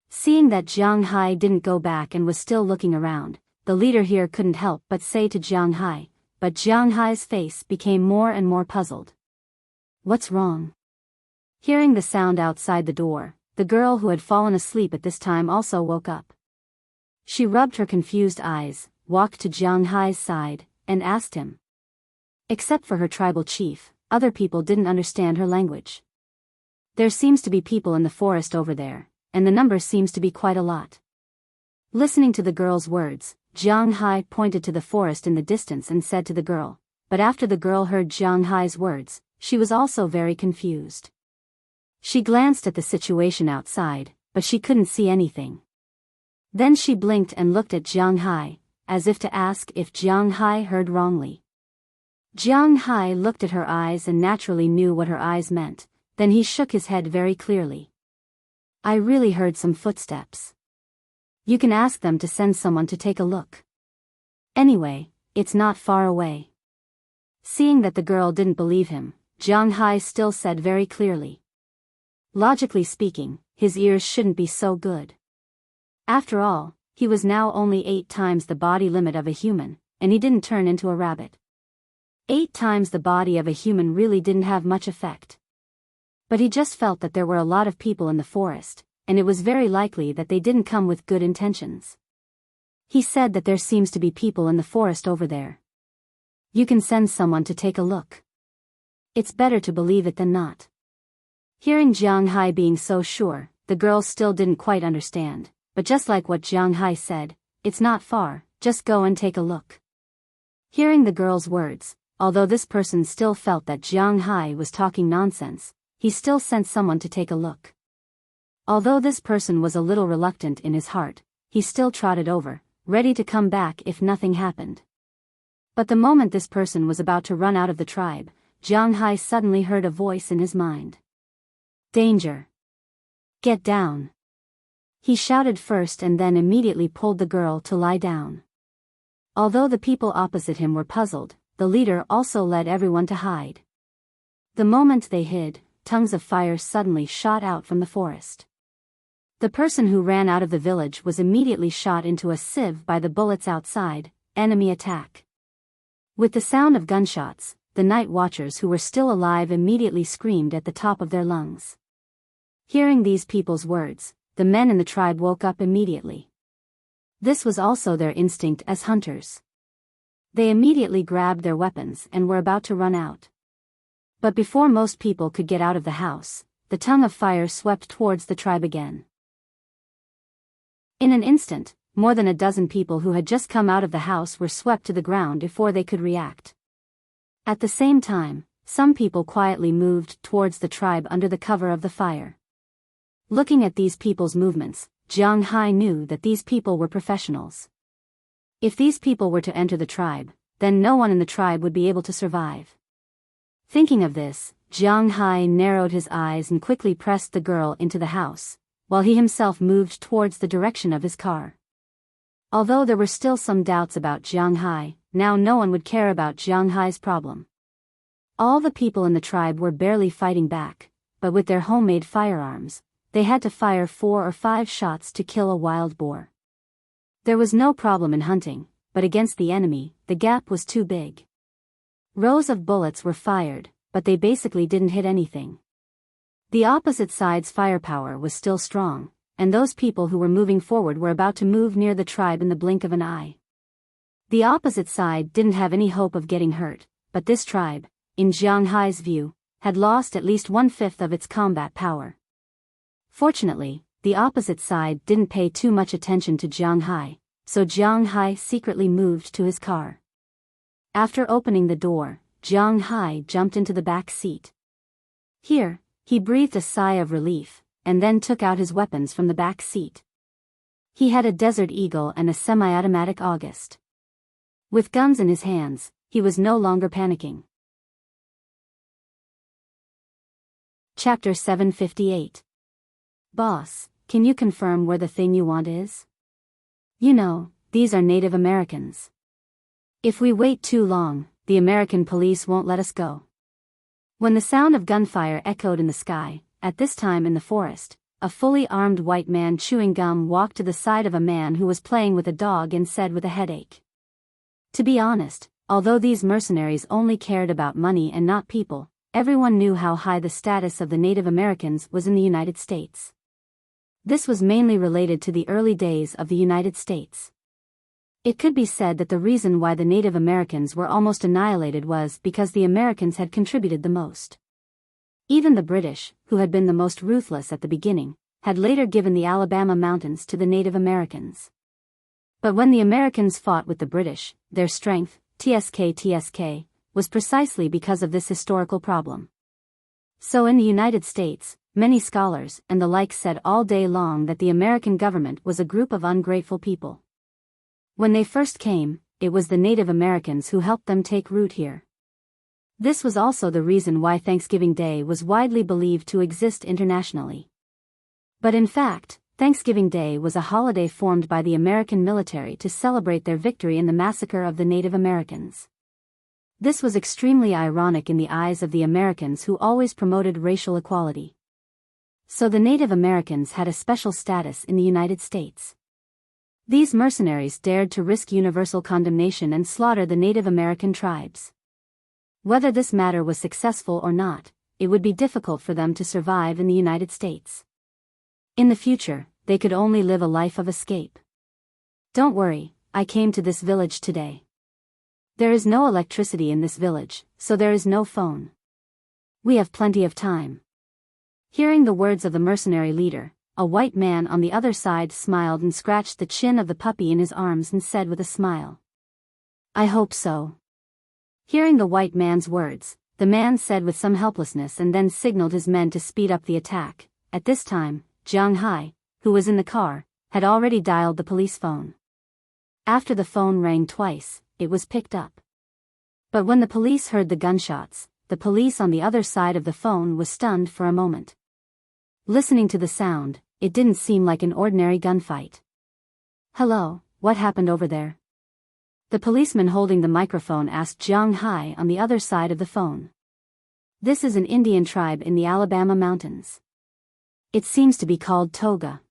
Seeing that Jiang Hai didn't go back and was still looking around, the leader here couldn't help but say to Jiang Hai, but Jiang Hai's face became more and more puzzled. What's wrong? Hearing the sound outside the door, the girl who had fallen asleep at this time also woke up. She rubbed her confused eyes, walked to Jiang Hai's side, and asked him. Except for her tribal chief, other people didn't understand her language. There seems to be people in the forest over there, and the number seems to be quite a lot. Listening to the girl's words, Jiang Hai pointed to the forest in the distance and said to the girl, but after the girl heard Jiang Hai's words, she was also very confused. She glanced at the situation outside, but she couldn't see anything. Then she blinked and looked at Jiang Hai, as if to ask if Jiang Hai heard wrongly. Jiang Hai looked at her eyes and naturally knew what her eyes meant, then he shook his head very clearly. I really heard some footsteps. You can ask them to send someone to take a look. Anyway, it's not far away. Seeing that the girl didn't believe him, Jiang Hai still said very clearly. Logically speaking, his ears shouldn't be so good. After all, he was now only 8 times the body limit of a human, and he didn't turn into a rabbit. 8 times the body of a human really didn't have much effect. But he just felt that there were a lot of people in the forest, and it was very likely that they didn't come with good intentions. He said that there seems to be people in the forest over there. You can send someone to take a look. It's better to believe it than not. Hearing Jiang Hai being so sure, the girl still didn't quite understand, but just like what Jiang Hai said, it's not far, just go and take a look. Hearing the girl's words, although this person still felt that Jiang Hai was talking nonsense, he still sent someone to take a look. Although this person was a little reluctant in his heart, he still trotted over, ready to come back if nothing happened. But the moment this person was about to run out of the tribe, Jiang Hai suddenly heard a voice in his mind. Danger! Get down! He shouted first and then immediately pulled the girl to lie down. Although the people opposite him were puzzled, the leader also led everyone to hide. The moment they hid, tongues of fire suddenly shot out from the forest. The person who ran out of the village was immediately shot into a sieve by the bullets outside, enemy attack. With the sound of gunshots, the night watchers who were still alive immediately screamed at the top of their lungs. Hearing these people's words, the men in the tribe woke up immediately. This was also their instinct as hunters. They immediately grabbed their weapons and were about to run out. But before most people could get out of the house, the tongue of fire swept towards the tribe again. In an instant, more than a dozen people who had just come out of the house were swept to the ground before they could react. At the same time, some people quietly moved towards the tribe under the cover of the fire. Looking at these people's movements, Jiang Hai knew that these people were professionals. If these people were to enter the tribe, then no one in the tribe would be able to survive. Thinking of this, Jiang Hai narrowed his eyes and quickly pressed the girl into the house, while he himself moved towards the direction of his car. Although there were still some doubts about Jiang Hai, now no one would care about Jiang Hai's problem. All the people in the tribe were barely fighting back, but with their homemade firearms, they had to fire 4 or 5 shots to kill a wild boar. There was no problem in hunting, but against the enemy, the gap was too big. Rows of bullets were fired, but they basically didn't hit anything. The opposite side's firepower was still strong, and those people who were moving forward were about to move near the tribe in the blink of an eye. The opposite side didn't have any hope of getting hurt, but this tribe, in Jiang Hai's view, had lost at least 1/5 of its combat power. Fortunately, the opposite side didn't pay too much attention to Jiang Hai, so Jiang Hai secretly moved to his car. After opening the door, Jiang Hai jumped into the back seat. Here, he breathed a sigh of relief, and then took out his weapons from the back seat. He had a Desert Eagle and a semi-automatic August. With guns in his hands, he was no longer panicking. Chapter 758. Boss, can you confirm where the thing you want is? You know, these are Native Americans. If we wait too long, the American police won't let us go. When the sound of gunfire echoed in the sky, at this time in the forest, a fully armed white man chewing gum walked to the side of a man who was playing with a dog and said with a headache. To be honest, Although these mercenaries only cared about money and not people, everyone knew how high the status of the Native Americans was in the United States. This was mainly related to the early days of the United States. It could be said that the reason why the Native Americans were almost annihilated was because the Americans had contributed the most. Even the British, who had been the most ruthless at the beginning, had later given the Alabama mountains to the Native Americans. But when the Americans fought with the British, their strength, TSK, was precisely because of this historical problem. So in the United States, many scholars and the like said all day long that the American government was a group of ungrateful people. When they first came, it was the Native Americans who helped them take root here. This was also the reason why Thanksgiving Day was widely believed to exist internationally. But in fact, Thanksgiving Day was a holiday formed by the American military to celebrate their victory in the massacre of the Native Americans. This was extremely ironic in the eyes of the Americans who always promoted racial equality. So the Native Americans had a special status in the United States. These mercenaries dared to risk universal condemnation and slaughter the Native American tribes. Whether this matter was successful or not, it would be difficult for them to survive in the United States. In the future, they could only live a life of escape. Don't worry, I came to this village today. There is no electricity in this village, so there is no phone. We have plenty of time. Hearing the words of the mercenary leader, a white man on the other side smiled and scratched the chin of the puppy in his arms and said with a smile, "I hope so." Hearing the white man's words, the man said with some helplessness and then signaled his men to speed up the attack. At this time, Jiang Hai, who was in the car, had already dialed the police phone. After the phone rang twice, it was picked up. But when the police heard the gunshots, the police on the other side of the phone was stunned for a moment. Listening to the sound, it didn't seem like an ordinary gunfight. "Hello, what happened over there?" The policeman holding the microphone asked Jiang Hai on the other side of the phone. "This is an Indian tribe in the Alabama mountains. It seems to be called Toga.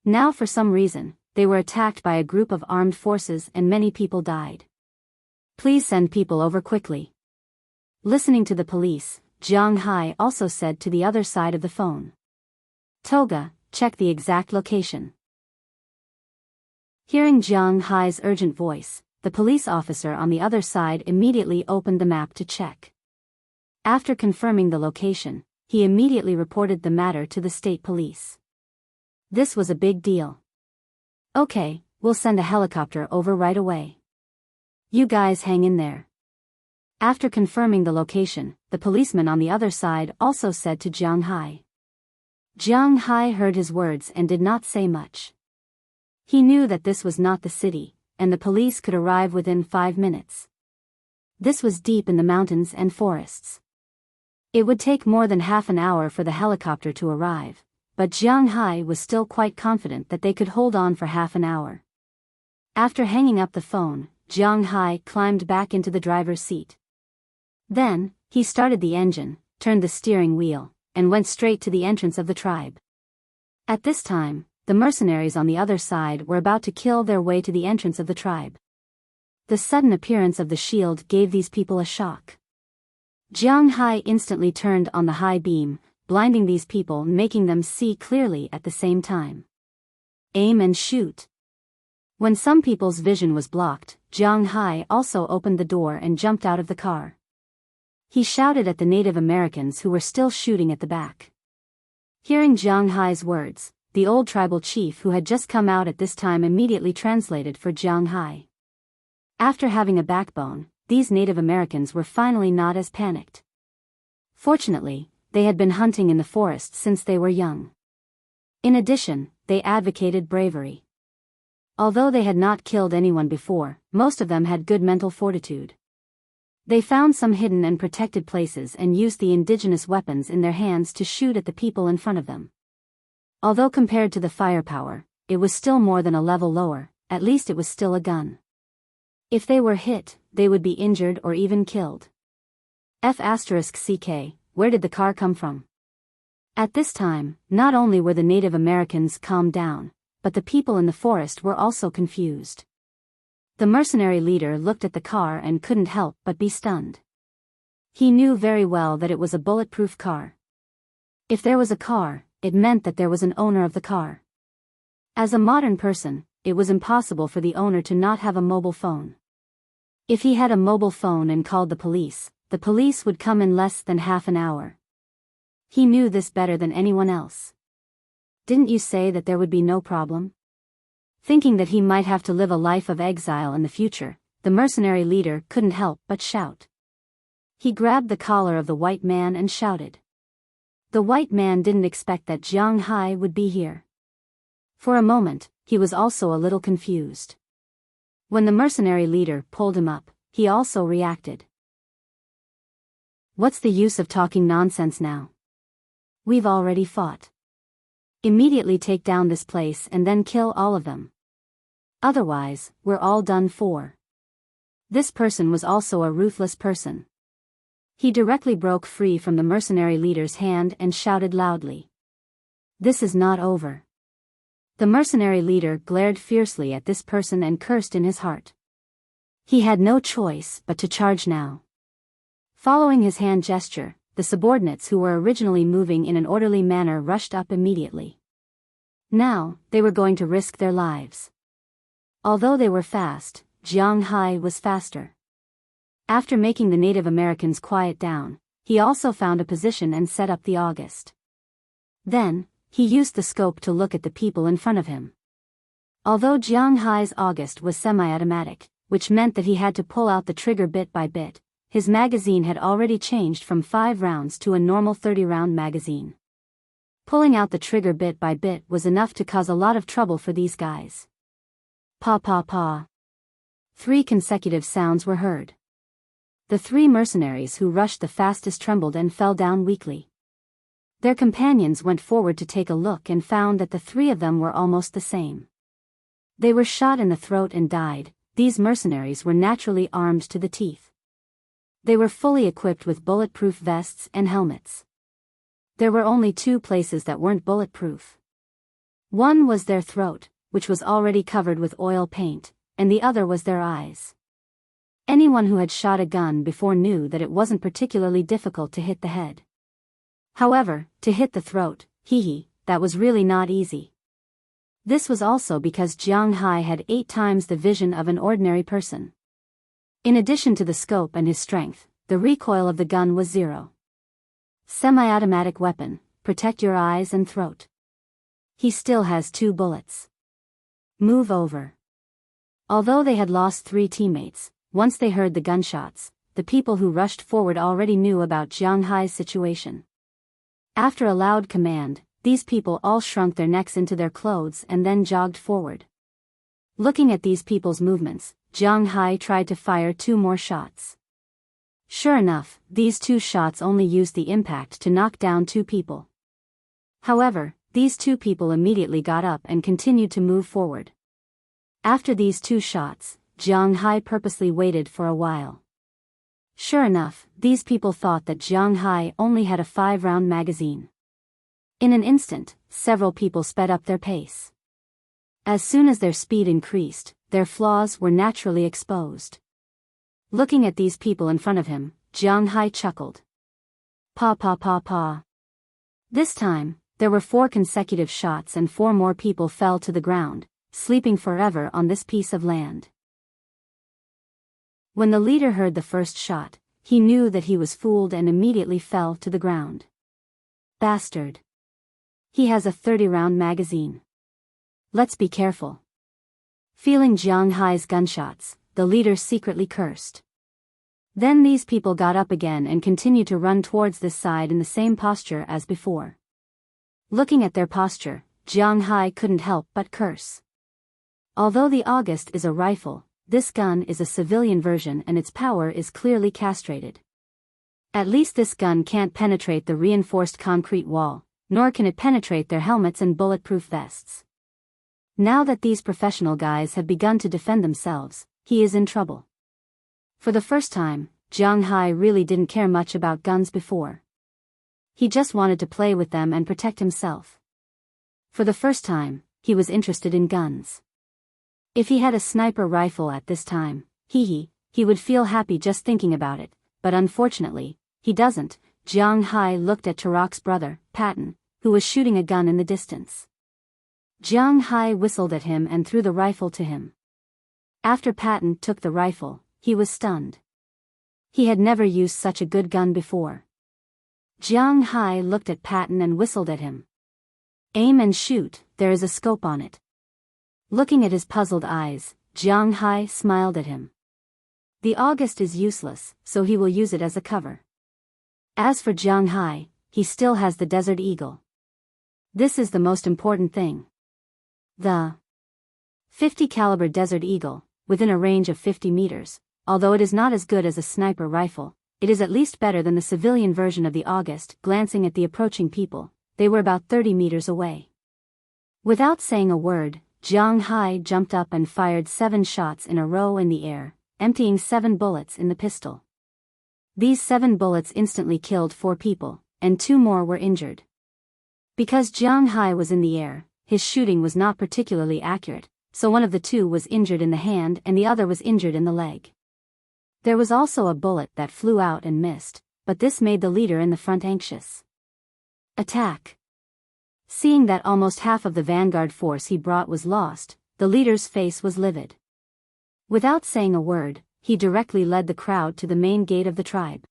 Now for some reason, they were attacked by a group of armed forces and many people died. Please send people over quickly." Listening to the police, Jiang Hai also said to the other side of the phone, "Toga, check the exact location." Hearing Jiang Hai's urgent voice, the police officer on the other side immediately opened the map to check. After confirming the location, he immediately reported the matter to the state police. This was a big deal. "Okay, we'll send a helicopter over right away. You guys hang in there." After confirming the location, the policeman on the other side also said to Jiang Hai. Jiang Hai heard his words and did not say much. He knew that this was not the city, and the police could arrive within 5 minutes. This was deep in the mountains and forests. It would take more than half an hour for the helicopter to arrive, but Jiang Hai was still quite confident that they could hold on for half an hour. After hanging up the phone, Jiang Hai climbed back into the driver's seat. Then, he started the engine, turned the steering wheel, and went straight to the entrance of the tribe. At this time, the mercenaries on the other side were about to kill their way to the entrance of the tribe. The sudden appearance of the shield gave these people a shock. Jiang Hai instantly turned on the high beam, blinding these people, making them see clearly at the same time. Aim and shoot. When some people's vision was blocked, Jiang Hai also opened the door and jumped out of the car. He shouted at the Native Americans who were still shooting at the back. Hearing Jiang Hai's words, the old tribal chief who had just come out at this time immediately translated for Jiang Hai. After having a backbone, these Native Americans were finally not as panicked. Fortunately, they had been hunting in the forest since they were young. In addition, they advocated bravery. Although they had not killed anyone before, most of them had good mental fortitude. They found some hidden and protected places and used the indigenous weapons in their hands to shoot at the people in front of them. Although compared to the firepower, it was still more than a level lower, at least it was still a gun. If they were hit, they would be injured or even killed. F***ck, where did the car come from? At this time, not only were the Native Americans calmed down, but the people in the forest were also confused. The mercenary leader looked at the car and couldn't help but be stunned. He knew very well that it was a bulletproof car. If there was a car, it meant that there was an owner of the car. As a modern person, it was impossible for the owner to not have a mobile phone. If he had a mobile phone and called the police would come in less than half an hour. He knew this better than anyone else. Didn't you say that there would be no problem? Thinking that he might have to live a life of exile in the future, the mercenary leader couldn't help but shout. He grabbed the collar of the white man and shouted. The white man didn't expect that Jiang Hai would be here. For a moment, he was also a little confused. When the mercenary leader pulled him up, he also reacted. What's the use of talking nonsense now? We've already fought. Immediately take down this place and then kill all of them. Otherwise, we're all done for. This person was also a ruthless person. He directly broke free from the mercenary leader's hand and shouted loudly. This is not over. The mercenary leader glared fiercely at this person and cursed in his heart. He had no choice but to charge now. Following his hand gesture, the subordinates who were originally moving in an orderly manner rushed up immediately. Now, they were going to risk their lives. Although they were fast, Jiang Hai was faster. After making the Native Americans quiet down, he also found a position and set up the August. Then, he used the scope to look at the people in front of him. Although Jiang Hai's August was semi-automatic, which meant that he had to pull out the trigger bit by bit, his magazine had already changed from 5 rounds to a normal 30-round magazine. Pulling out the trigger bit by bit was enough to cause a lot of trouble for these guys. Pa pa pa. 3 consecutive sounds were heard. The 3 mercenaries who rushed the fastest trembled and fell down weakly. Their companions went forward to take a look and found that the 3 of them were almost the same. They were shot in the throat and died. These mercenaries were naturally armed to the teeth. They were fully equipped with bulletproof vests and helmets. There were only 2 places that weren't bulletproof. One was their throat, which was already covered with oil paint, and the other was their eyes. Anyone who had shot a gun before knew that it wasn't particularly difficult to hit the head. However, to hit the throat, that was really not easy. This was also because Jiang Hai had 8 times the vision of an ordinary person. In addition to the scope and his strength, the recoil of the gun was 0. Semi-automatic weapon, protect your eyes and throat. He still has 2 bullets. Move over. Although they had lost 3 teammates, once they heard the gunshots, the people who rushed forward already knew about Jiang Hai's situation. After a loud command, these people all shrunk their necks into their clothes and then jogged forward. Looking at these people's movements, Jiang Hai tried to fire 2 more shots. Sure enough, these 2 shots only used the impact to knock down 2 people. However, these 2 people immediately got up and continued to move forward. After these 2 shots, Jiang Hai purposely waited for a while. Sure enough, these people thought that Jiang Hai only had a 5-round magazine. In an instant, several people sped up their pace. As soon as their speed increased, their flaws were naturally exposed. Looking at these people in front of him, Jiang Hai chuckled. Pa pa pa pa. This time, there were 4 consecutive shots and 4 more people fell to the ground, sleeping forever on this piece of land. When the leader heard the first shot, he knew that he was fooled and immediately fell to the ground. Bastard. He has a 30-round magazine. Let's be careful. Feeling Jiang Hai's gunshots, the leader secretly cursed. Then these people got up again and continued to run towards this side in the same posture as before. Looking at their posture, Jiang Hai couldn't help but curse. Although the August is a rifle, this gun is a civilian version and its power is clearly castrated. At least this gun can't penetrate the reinforced concrete wall, nor can it penetrate their helmets and bulletproof vests. Now that these professional guys have begun to defend themselves, he is in trouble. For the first time, Jiang Hai really didn't care much about guns before. He just wanted to play with them and protect himself. For the first time, he was interested in guns. If he had a sniper rifle at this time, he would feel happy just thinking about it, but unfortunately, he doesn't. Jiang Hai looked at Turok's brother, Patton, who was shooting a gun in the distance. Jiang Hai whistled at him and threw the rifle to him. After Patton took the rifle, he was stunned. He had never used such a good gun before. Jiang Hai looked at Patton and whistled at him. Aim and shoot, there is a scope on it. Looking at his puzzled eyes, Jiang Hai smiled at him. The August is useless, so he will use it as a cover. As for Jiang Hai, he still has the Desert Eagle. This is the most important thing. The 50 caliber Desert Eagle, within a range of 50 meters, although it is not as good as a sniper rifle, it is at least better than the civilian version of the August. Glancing at the approaching people, they were about 30 meters away. Without saying a word, Jiang Hai jumped up and fired 7 shots in a row in the air, emptying 7 bullets in the pistol. These 7 bullets instantly killed 4 people, and 2 more were injured. Because Jiang Hai was in the air, his shooting was not particularly accurate, so one of the 2 was injured in the hand and the other was injured in the leg. There was also a bullet that flew out and missed, but this made the leader in the front anxious. Attack! Seeing that almost half of the vanguard force he brought was lost, the leader's face was livid. Without saying a word, he directly led the crowd to the main gate of the tribe.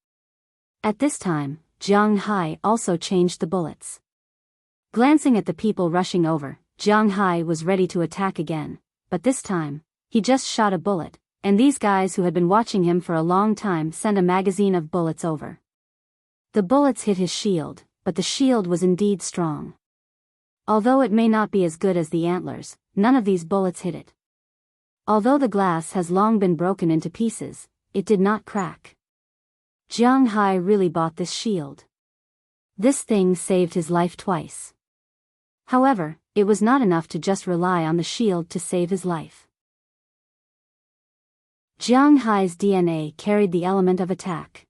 At this time, Jiang Hai also changed the bullets. Glancing at the people rushing over, Jiang Hai was ready to attack again, but this time, he just shot a bullet, and these guys who had been watching him for a long time sent a magazine of bullets over. The bullets hit his shield, but the shield was indeed strong. Although it may not be as good as the antlers, none of these bullets hit it. Although the glass has long been broken into pieces, it did not crack. Jiang Hai really bought this shield. This thing saved his life twice. However, it was not enough to just rely on the shield to save his life. Jiang Hai's DNA carried the element of attack.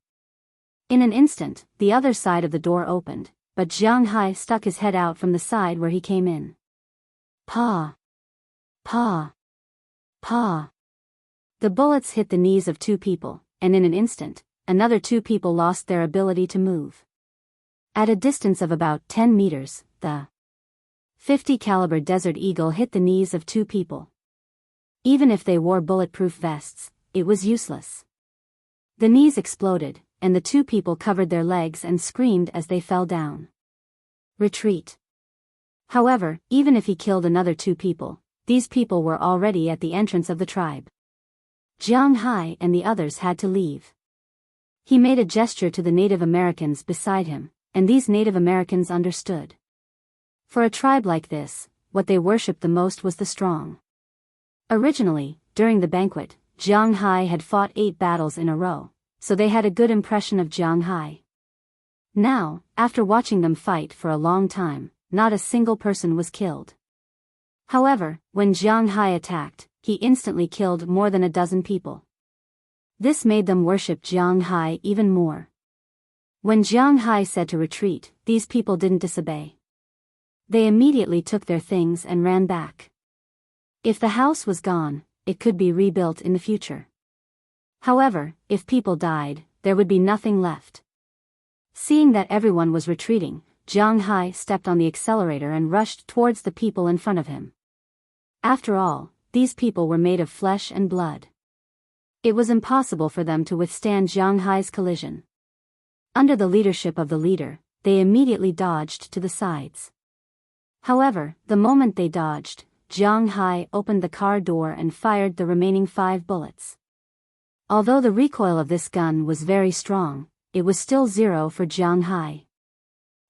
In an instant, the other side of the door opened, but Jiang Hai stuck his head out from the side where he came in. Pa! Pa! Pa! The bullets hit the knees of 2 people, and in an instant, another 2 people lost their ability to move. At a distance of about 10 meters, the 50 caliber Desert Eagle hit the knees of 2 people. Even if they wore bulletproof vests, it was useless. The knees exploded, and the 2 people covered their legs and screamed as they fell down. Retreat. However, even if he killed another 2 people, these people were already at the entrance of the tribe. Jiang Hai and the others had to leave. He made a gesture to the Native Americans beside him, and these Native Americans understood. For a tribe like this, what they worshipped the most was the strong. Originally, during the banquet, Jiang Hai had fought 8 battles in a row, so they had a good impression of Jiang Hai. Now, after watching them fight for a long time, not a single person was killed. However, when Jiang Hai attacked, he instantly killed more than a dozen people. This made them worship Jiang Hai even more. When Jiang Hai said to retreat, these people didn't disobey. They immediately took their things and ran back. If the house was gone, it could be rebuilt in the future. However, if people died, there would be nothing left. Seeing that everyone was retreating, Jiang Hai stepped on the accelerator and rushed towards the people in front of him. After all, these people were made of flesh and blood. It was impossible for them to withstand Jiang Hai's collision. Under the leadership of the leader, they immediately dodged to the sides. However, the moment they dodged, Jiang Hai opened the car door and fired the remaining 5 bullets. Although the recoil of this gun was very strong, it was still 0 for Jiang Hai.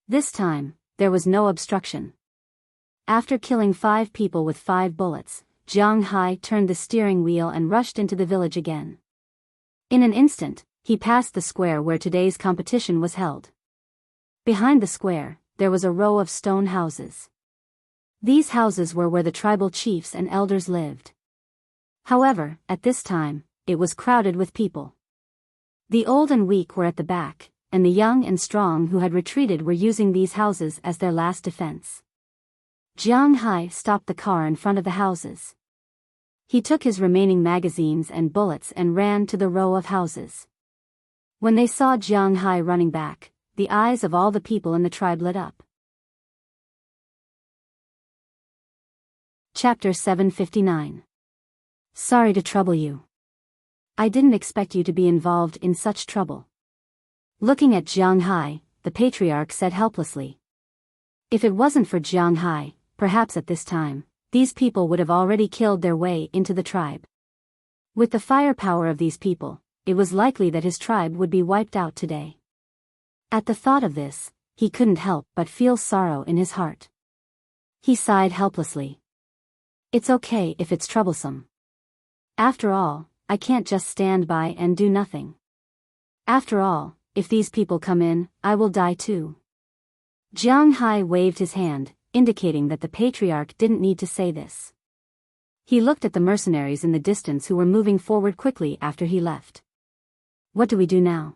This time, there was no obstruction. After killing 5 people with 5 bullets, Jiang Hai turned the steering wheel and rushed into the village again. In an instant, he passed the square where today's competition was held. Behind the square, there was a row of stone houses. These houses were where the tribal chiefs and elders lived. However, at this time, it was crowded with people. The old and weak were at the back, and the young and strong who had retreated were using these houses as their last defense. Jiang Hai stopped the car in front of the houses. He took his remaining magazines and bullets and ran to the row of houses. When they saw Jiang Hai running back, the eyes of all the people in the tribe lit up. Chapter 759. Sorry to trouble you. I didn't expect you to be involved in such trouble. Looking at Jiang Hai, the patriarch said helplessly. If it wasn't for Jiang Hai, perhaps at this time, these people would have already killed their way into the tribe. With the firepower of these people, it was likely that his tribe would be wiped out today. At the thought of this, he couldn't help but feel sorrow in his heart. He sighed helplessly. It's okay if it's troublesome. After all, I can't just stand by and do nothing. After all, if these people come in, I will die too. Jiang Hai waved his hand, indicating that the patriarch didn't need to say this. He looked at the mercenaries in the distance who were moving forward quickly after he left. What do we do now?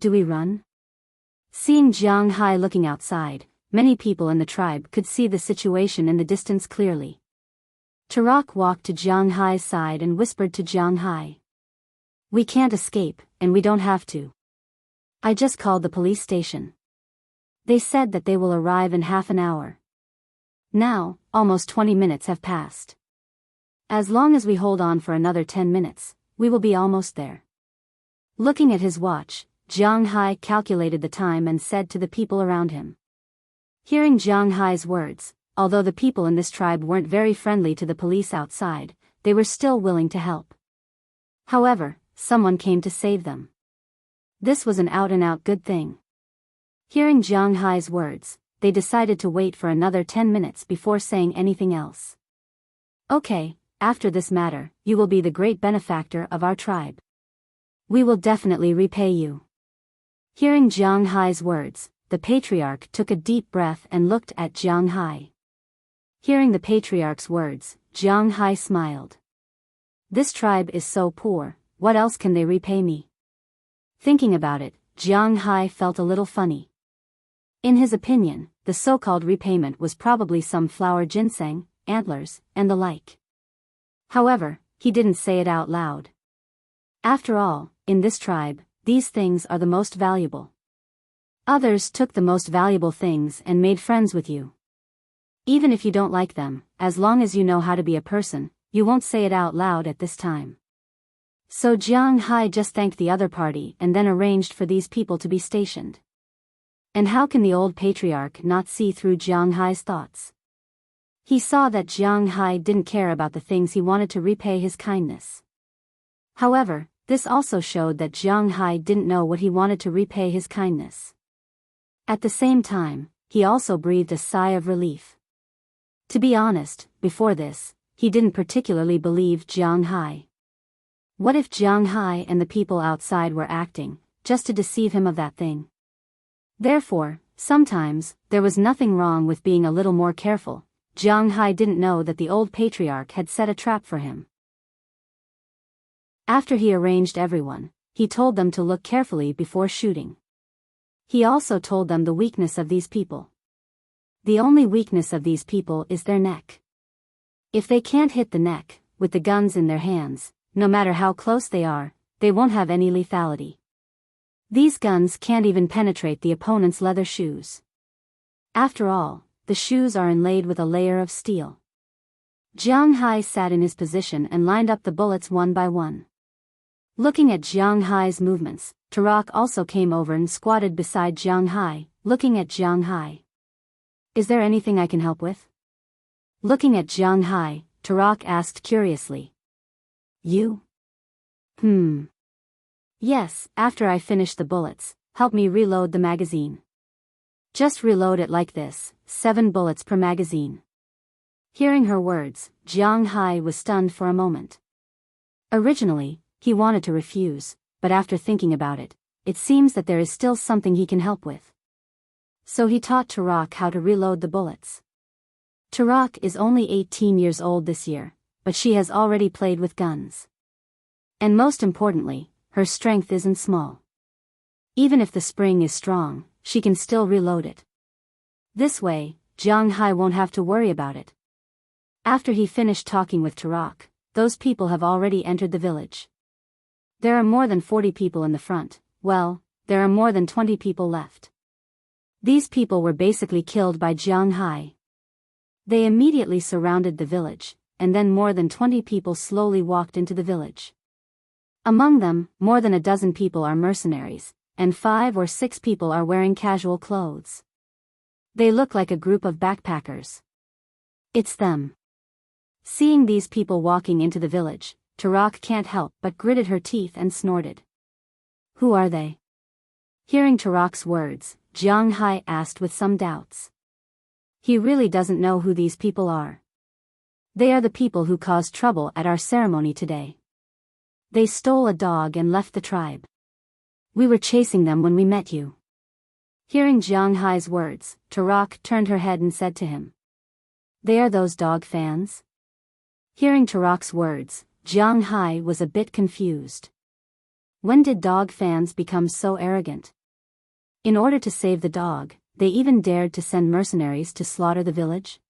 Do we run? Seeing Jiang Hai looking outside, many people in the tribe could see the situation in the distance clearly. Turok walked to Jiang Hai's side and whispered to Jiang Hai. We can't escape, and we don't have to. I just called the police station. They said that they will arrive in half an hour. Now, almost 20 minutes have passed. As long as we hold on for another 10 minutes, we will be almost there. Looking at his watch, Jiang Hai calculated the time and said to the people around him. Hearing Jiang Hai's words, although the people in this tribe weren't very friendly to the police outside, they were still willing to help. However, someone came to save them. This was an out-and-out good thing. Hearing Jiang Hai's words, they decided to wait for another 10 minutes before saying anything else. Okay, after this matter, you will be the great benefactor of our tribe. We will definitely repay you. Hearing Jiang Hai's words, the patriarch took a deep breath and looked at Jiang Hai. Hearing the patriarch's words, Jiang Hai smiled. This tribe is so poor, what else can they repay me? Thinking about it, Jiang Hai felt a little funny. In his opinion, the so-called repayment was probably some flower ginseng, antlers, and the like. However, he didn't say it out loud. After all, in this tribe, these things are the most valuable. Others took the most valuable things and made friends with you. Even if you don't like them, as long as you know how to be a person, you won't say it out loud at this time. So Jiang Hai just thanked the other party and then arranged for these people to be stationed. And how can the old patriarch not see through Jiang Hai's thoughts? He saw that Jiang Hai didn't care about the things he wanted to repay his kindness. However, this also showed that Jiang Hai didn't know what he wanted to repay his kindness. At the same time, he also breathed a sigh of relief. To be honest, before this, he didn't particularly believe Jiang Hai. What if Jiang Hai and the people outside were acting, just to deceive him of that thing? Therefore, sometimes, there was nothing wrong with being a little more careful. Jiang Hai didn't know that the old patriarch had set a trap for him. After he arranged everyone, he told them to look carefully before shooting. He also told them the weakness of these people. The only weakness of these people is their neck. If they can't hit the neck, with the guns in their hands, no matter how close they are, they won't have any lethality. These guns can't even penetrate the opponent's leather shoes. After all, the shoes are inlaid with a layer of steel. Jiang Hai sat in his position and lined up the bullets one by one. Looking at Jiang Hai's movements, Turok also came over and squatted beside Jiang Hai, looking at Jiang Hai. Is there anything I can help with? Looking at Jiang Hai, Turok asked curiously. You? Yes, after I finish the bullets, help me reload the magazine. Just reload it like this, 7 bullets per magazine. Hearing her words, Jiang Hai was stunned for a moment. Originally, he wanted to refuse, but after thinking about it, it seems that there is still something he can help with. So he taught Turok how to reload the bullets. Turok is only 18 years old this year, but she has already played with guns. And most importantly, her strength isn't small. Even if the spring is strong, she can still reload it. This way, Jiang Hai won't have to worry about it. After he finished talking with Turok, those people have already entered the village. There are more than 40 people in the front. Well, there are more than 20 people left. These people were basically killed by Jiang Hai. They immediately surrounded the village, and then more than 20 people slowly walked into the village. Among them, more than a dozen people are mercenaries, and 5 or 6 people are wearing casual clothes. They look like a group of backpackers. It's them. Seeing these people walking into the village, Tarak can't help but gritted her teeth and snorted. Who are they? Hearing Tarak's words, Jiang Hai asked with some doubts. He really doesn't know who these people are. They are the people who caused trouble at our ceremony today. They stole a dog and left the tribe. We were chasing them when we met you. Hearing Jiang Hai's words, Tarak turned her head and said to him. They are those dog fans? Hearing Tarak's words, Jiang Hai was a bit confused. When did dog fans become so arrogant? In order to save the dog, they even dared to send mercenaries to slaughter the village?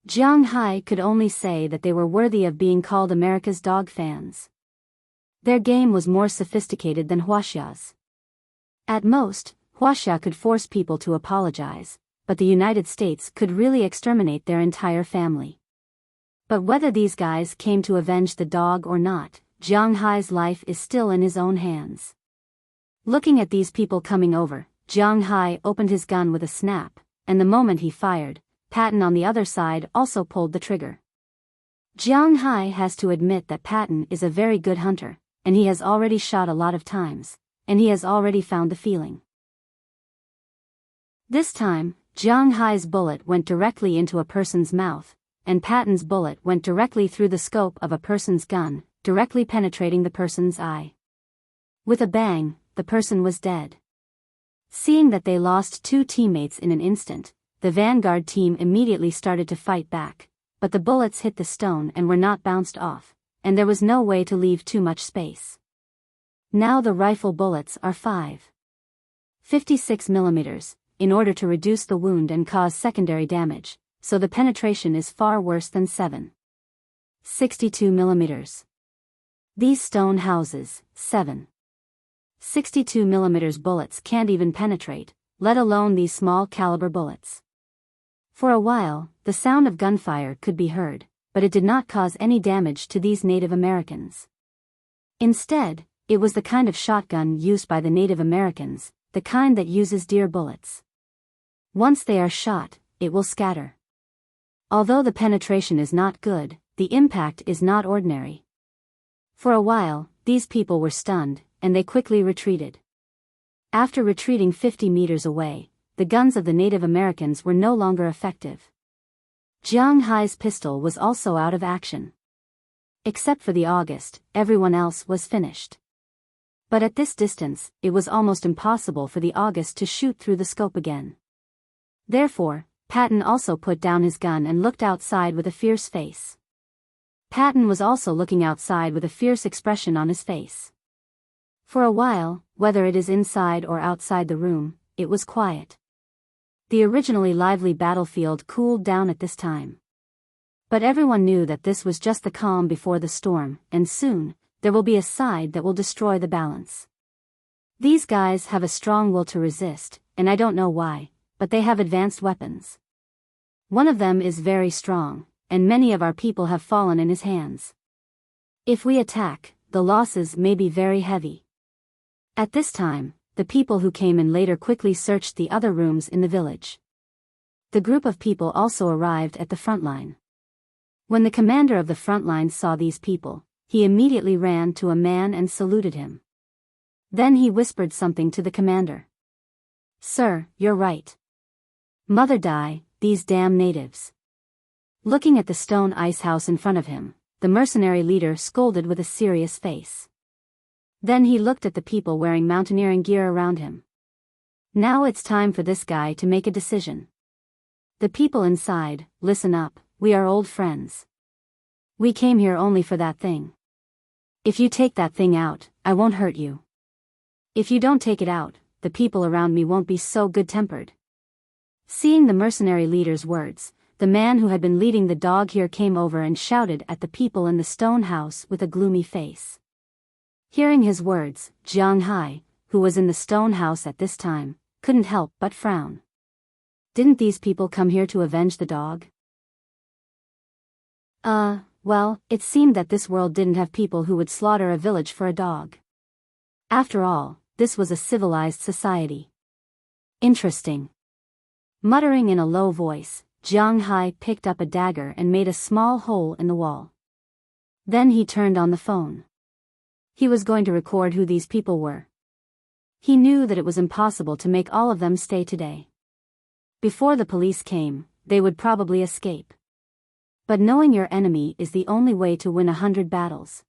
Jiang Hai could only say that they were worthy of being called America's dog fans. Their game was more sophisticated than Huaxia's. At most, Huaxia could force people to apologize, but the United States could really exterminate their entire family. But whether these guys came to avenge the dog or not, Jiang Hai's life is still in his own hands. Looking at these people coming over, Jiang Hai opened his gun with a snap, and the moment he fired, Patton on the other side also pulled the trigger. Jiang Hai has to admit that Patton is a very good hunter, and he has already shot a lot of times, and he has already found the feeling. This time, Jiang Hai's bullet went directly into a person's mouth, and Patton's bullet went directly through the scope of a person's gun, directly penetrating the person's eye. With a bang, the person was dead. Seeing that they lost 2 teammates in an instant, the vanguard team immediately started to fight back, but the bullets hit the stone and were not bounced off, and there was no way to leave too much space. Now the rifle bullets are 5.56 millimeters, in order to reduce the wound and cause secondary damage, so the penetration is far worse than 7.62 millimeters. These stone houses, 7.62 millimeters bullets can't even penetrate, let alone these small caliber bullets. For a while, the sound of gunfire could be heard, but it did not cause any damage to these Native Americans. Instead, it was the kind of shotgun used by the Native Americans, the kind that uses deer bullets. Once they are shot, it will scatter. Although the penetration is not good, the impact is not ordinary. For a while, these people were stunned, and they quickly retreated. After retreating 50 meters away, the guns of the Native Americans were no longer effective. Jiang Hai's pistol was also out of action. Except for the August, everyone else was finished. But at this distance, it was almost impossible for the August to shoot through the scope again. Therefore, Patton also put down his gun and looked outside with a fierce face. Patton was also looking outside with a fierce expression on his face. For a while, whether it is inside or outside the room, it was quiet. The originally lively battlefield cooled down at this time. But everyone knew that this was just the calm before the storm, and soon, there will be a side that will destroy the balance. These guys have a strong will to resist, and I don't know why, but they have advanced weapons. One of them is very strong, and many of our people have fallen in his hands. If we attack, the losses may be very heavy. At this time, the people who came in later quickly searched the other rooms in the village. The group of people also arrived at the front line. When the commander of the front line saw these people, he immediately ran to a man and saluted him. Then he whispered something to the commander. "Sir, you're right. Mother die, these damn natives." Looking at the stone ice house in front of him, the mercenary leader scolded with a serious face. Then he looked at the people wearing mountaineering gear around him. Now it's time for this guy to make a decision. The people inside, listen up, we are old friends. We came here only for that thing. If you take that thing out, I won't hurt you. If you don't take it out, the people around me won't be so good-tempered. Seeing the mercenary leader's words, the man who had been leading the dog here came over and shouted at the people in the stone house with a gloomy face. Hearing his words, Jiang Hai, who was in the stone house at this time, couldn't help but frown. Didn't these people come here to avenge the dog? Well, it seemed that this world didn't have people who would slaughter a village for a dog. After all, this was a civilized society. Interesting. Muttering in a low voice, Jiang Hai picked up a dagger and made a small hole in the wall. Then he turned on the phone. He was going to record who these people were. He knew that it was impossible to make all of them stay today. Before the police came, they would probably escape. But knowing your enemy is the only way to win 100 battles.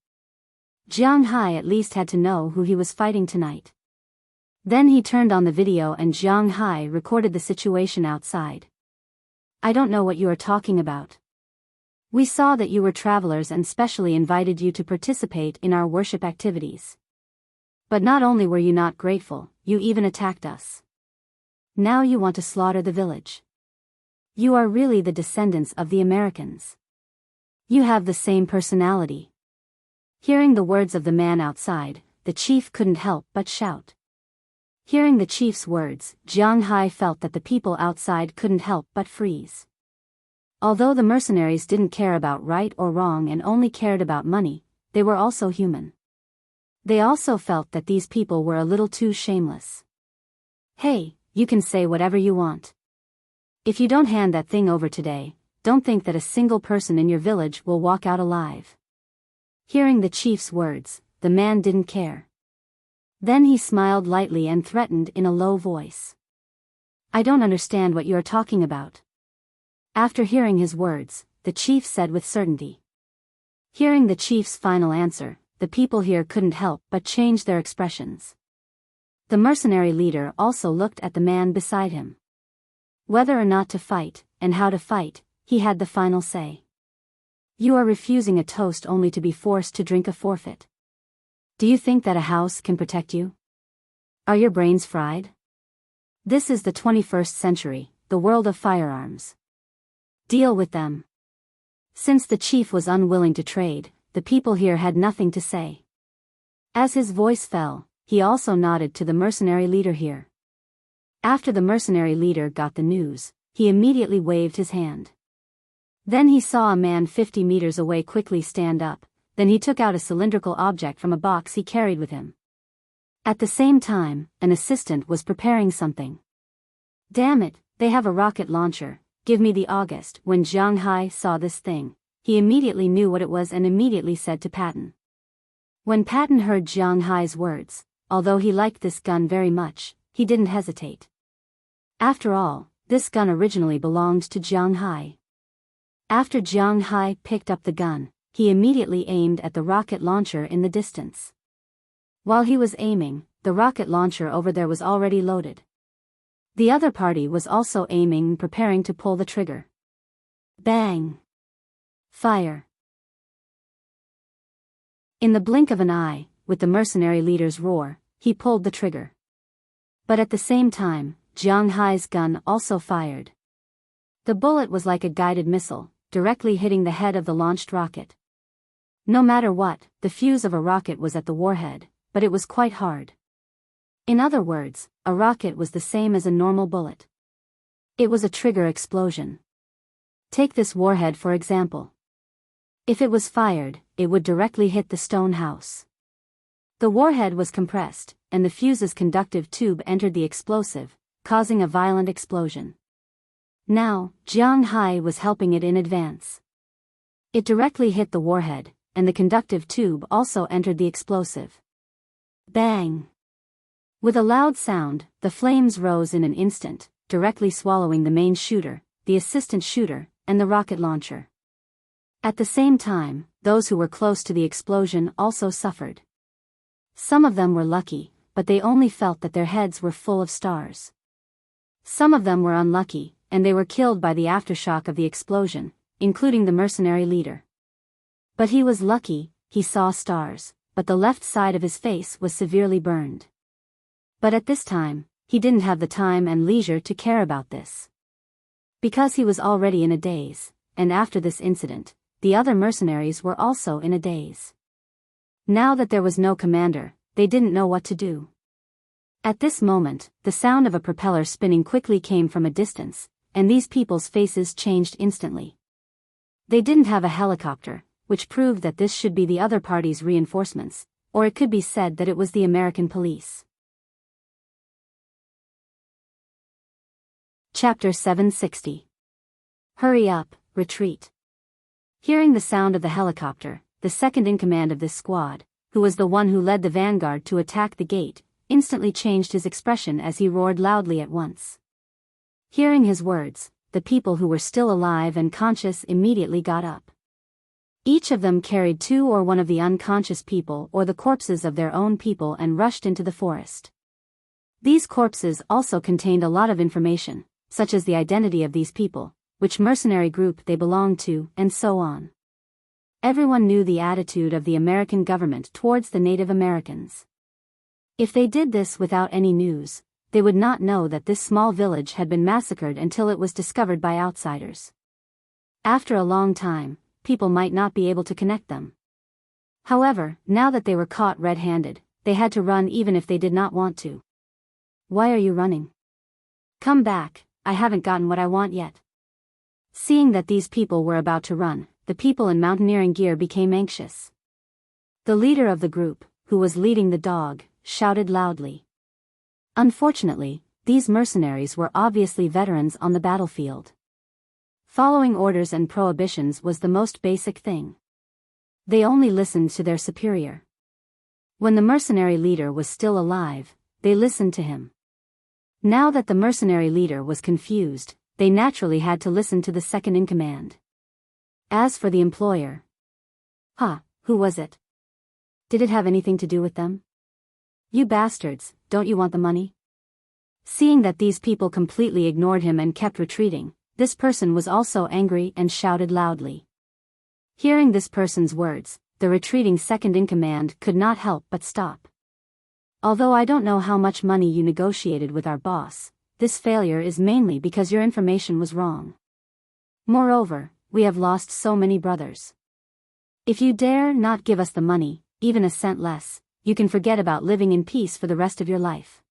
Jiang Hai at least had to know who he was fighting tonight. Then he turned on the video and Jiang Hai recorded the situation outside. I don't know what you are talking about. We saw that you were travelers and specially invited you to participate in our worship activities. But not only were you not grateful, you even attacked us. Now you want to slaughter the village. You are really the descendants of the Americans. You have the same personality. Hearing the words of the man outside, the chief couldn't help but shout. Hearing the chief's words, Jiang Hai felt that the people outside couldn't help but freeze. Although the mercenaries didn't care about right or wrong and only cared about money, they were also human. They also felt that these people were a little too shameless. Hey, you can say whatever you want. If you don't hand that thing over today, don't think that a single person in your village will walk out alive. Hearing the chief's words, the man didn't care. Then he smiled lightly and threatened in a low voice. I don't understand what you are talking about. After hearing his words, the chief said with certainty. Hearing the chief's final answer, the people here couldn't help but change their expressions. The mercenary leader also looked at the man beside him. Whether or not to fight, and how to fight, he had the final say. You are refusing a toast only to be forced to drink a forfeit. Do you think that a house can protect you? Are your brains fried? This is the 21st century, the world of firearms. Deal with them. Since the chief was unwilling to trade, the people here had nothing to say. As his voice fell, he also nodded to the mercenary leader here. After the mercenary leader got the news, he immediately waved his hand. Then he saw a man 50 meters away quickly stand up, then he took out a cylindrical object from a box he carried with him. At the same time, an assistant was preparing something. Damn it, they have a rocket launcher, give me the August. When Jiang Hai saw this thing, he immediately knew what it was and immediately said to Patton. When Patton heard Jiang Hai's words, although he liked this gun very much, he didn't hesitate. After all, this gun originally belonged to Jiang Hai. After Jiang Hai picked up the gun, he immediately aimed at the rocket launcher in the distance. While he was aiming, the rocket launcher over there was already loaded. The other party was also aiming and preparing to pull the trigger. Bang! Fire! In the blink of an eye, with the mercenary leader's roar, he pulled the trigger. But at the same time, Jiang Hai's gun also fired. The bullet was like a guided missile, directly hitting the head of the launched rocket. No matter what, the fuse of a rocket was at the warhead, but it was quite hard. In other words, a rocket was the same as a normal bullet. It was a trigger explosion. Take this warhead for example. If it was fired, it would directly hit the stone house. The warhead was compressed, and the fuse's conductive tube entered the explosive, causing a violent explosion. Now, Jiang Hai was helping it in advance. It directly hit the warhead, and the conductive tube also entered the explosive. Bang! With a loud sound, the flames rose in an instant, directly swallowing the main shooter, the assistant shooter, and the rocket launcher. At the same time, those who were close to the explosion also suffered. Some of them were lucky, but they only felt that their heads were full of stars. Some of them were unlucky, and they were killed by the aftershock of the explosion, including the mercenary leader. But he was lucky, he saw stars, but the left side of his face was severely burned. But at this time, he didn't have the time and leisure to care about this. Because he was already in a daze, and after this incident, the other mercenaries were also in a daze. Now that there was no commander, they didn't know what to do. At this moment, the sound of a propeller spinning quickly came from a distance, and these people's faces changed instantly. They didn't have a helicopter, which proved that this should be the other party's reinforcements, or it could be said that it was the American police. Chapter 760. Hurry up, retreat. Hearing the sound of the helicopter, the second-in-command of this squad, who was the one who led the vanguard to attack the gate, instantly changed his expression as he roared loudly at once. Hearing his words, the people who were still alive and conscious immediately got up. Each of them carried two or one of the unconscious people or the corpses of their own people and rushed into the forest. These corpses also contained a lot of information, such as the identity of these people, which mercenary group they belonged to, and so on. Everyone knew the attitude of the American government towards the Native Americans. If they did this without any news, they would not know that this small village had been massacred until it was discovered by outsiders. After a long time, people might not be able to connect them. However, now that they were caught red-handed, they had to run even if they did not want to. Why are you running? Come back, I haven't gotten what I want yet. Seeing that these people were about to run, the people in mountaineering gear became anxious. The leader of the group, who was leading the dog, shouted loudly. Unfortunately, these mercenaries were obviously veterans on the battlefield. Following orders and prohibitions was the most basic thing. They only listened to their superior. When the mercenary leader was still alive, they listened to him. Now that the mercenary leader was confused, they naturally had to listen to the second-in-command. As for the employer, who was it? Did it have anything to do with them? You bastards, don't you want the money? Seeing that these people completely ignored him and kept retreating, this person was also angry and shouted loudly. Hearing this person's words, the retreating second-in-command could not help but stop. Although I don't know how much money you negotiated with our boss, this failure is mainly because your information was wrong. Moreover, we have lost so many brothers. If you dare not give us the money, even a cent less, you can forget about living in peace for the rest of your life.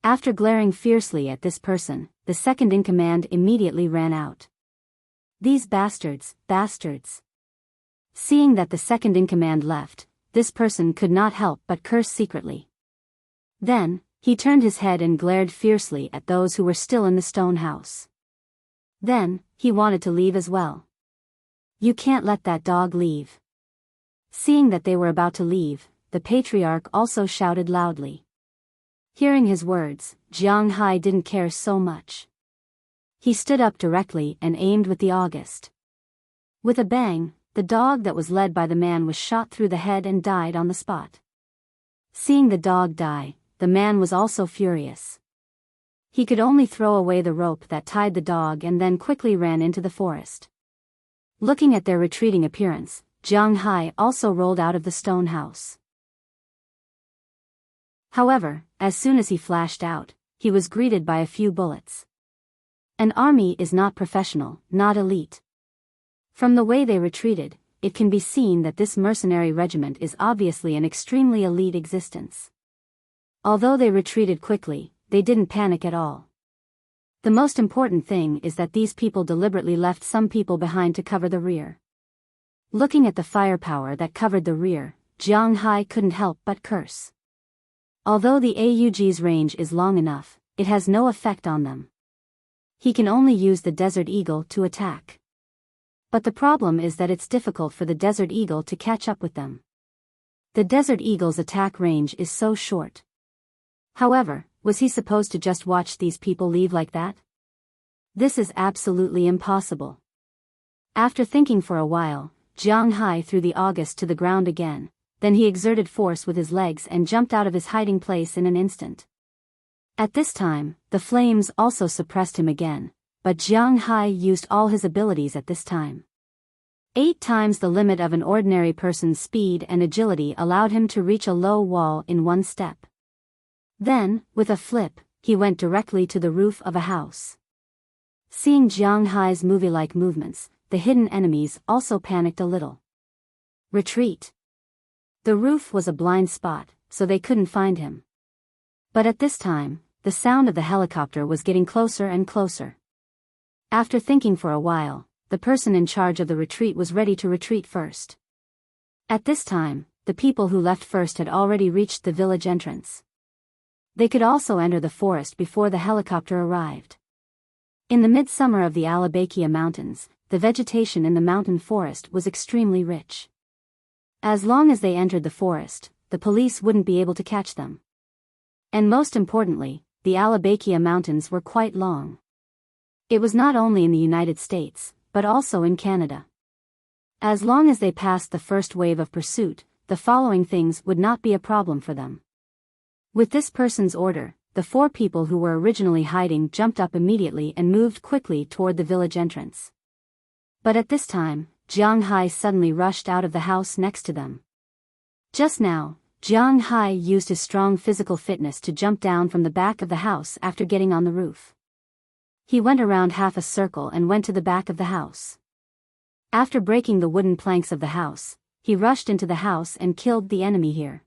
After glaring fiercely at this person, the second-in-command immediately ran out. These bastards. Seeing that the second-in-command left, this person could not help but curse secretly. Then, he turned his head and glared fiercely at those who were still in the stone house. Then, he wanted to leave as well. You can't let that dog leave. Seeing that they were about to leave, the patriarch also shouted loudly. Hearing his words, Jiang Hai didn't care so much. He stood up directly and aimed with the August. With a bang, the dog that was led by the man was shot through the head and died on the spot. Seeing the dog die, the man was also furious. He could only throw away the rope that tied the dog and then quickly ran into the forest. Looking at their retreating appearance, Jiang Hai also rolled out of the stone house. However, as soon as he flashed out, he was greeted by a few bullets. An army is not professional, not elite. From the way they retreated, it can be seen that this mercenary regiment is obviously an extremely elite existence. Although they retreated quickly, they didn't panic at all. The most important thing is that these people deliberately left some people behind to cover the rear. Looking at the firepower that covered the rear, Jiang Hai couldn't help but curse. Although the AUG's range is long enough, it has no effect on them. He can only use the Desert Eagle to attack. But the problem is that it's difficult for the Desert Eagle to catch up with them. The Desert Eagle's attack range is so short. However, was he supposed to just watch these people leave like that? This is absolutely impossible. After thinking for a while, Jiang Hai threw the August to the ground again, then he exerted force with his legs and jumped out of his hiding place in an instant. At this time, the flames also suppressed him again, but Jiang Hai used all his abilities at this time. 8 times the limit of an ordinary person's speed and agility allowed him to reach a low wall in one step. Then, with a flip, he went directly to the roof of a house. Seeing Jiang Hai's movie-like movements, the hidden enemies also panicked a little. Retreat. The roof was a blind spot, so they couldn't find him. But at this time, the sound of the helicopter was getting closer and closer. After thinking for a while, the person in charge of the retreat was ready to retreat first. At this time, the people who left first had already reached the village entrance. They could also enter the forest before the helicopter arrived. In the midsummer of the Alabakia Mountains, the vegetation in the mountain forest was extremely rich. As long as they entered the forest, the police wouldn't be able to catch them. And most importantly, the Alabakia Mountains were quite long. It was not only in the United States, but also in Canada. As long as they passed the first wave of pursuit, the following things would not be a problem for them. With this person's order, the 4 people who were originally hiding jumped up immediately and moved quickly toward the village entrance. But at this time, Jiang Hai suddenly rushed out of the house next to them. Just now, Jiang Hai used his strong physical fitness to jump down from the back of the house after getting on the roof. He went around half a circle and went to the back of the house. After breaking the wooden planks of the house, he rushed into the house and killed the enemy here.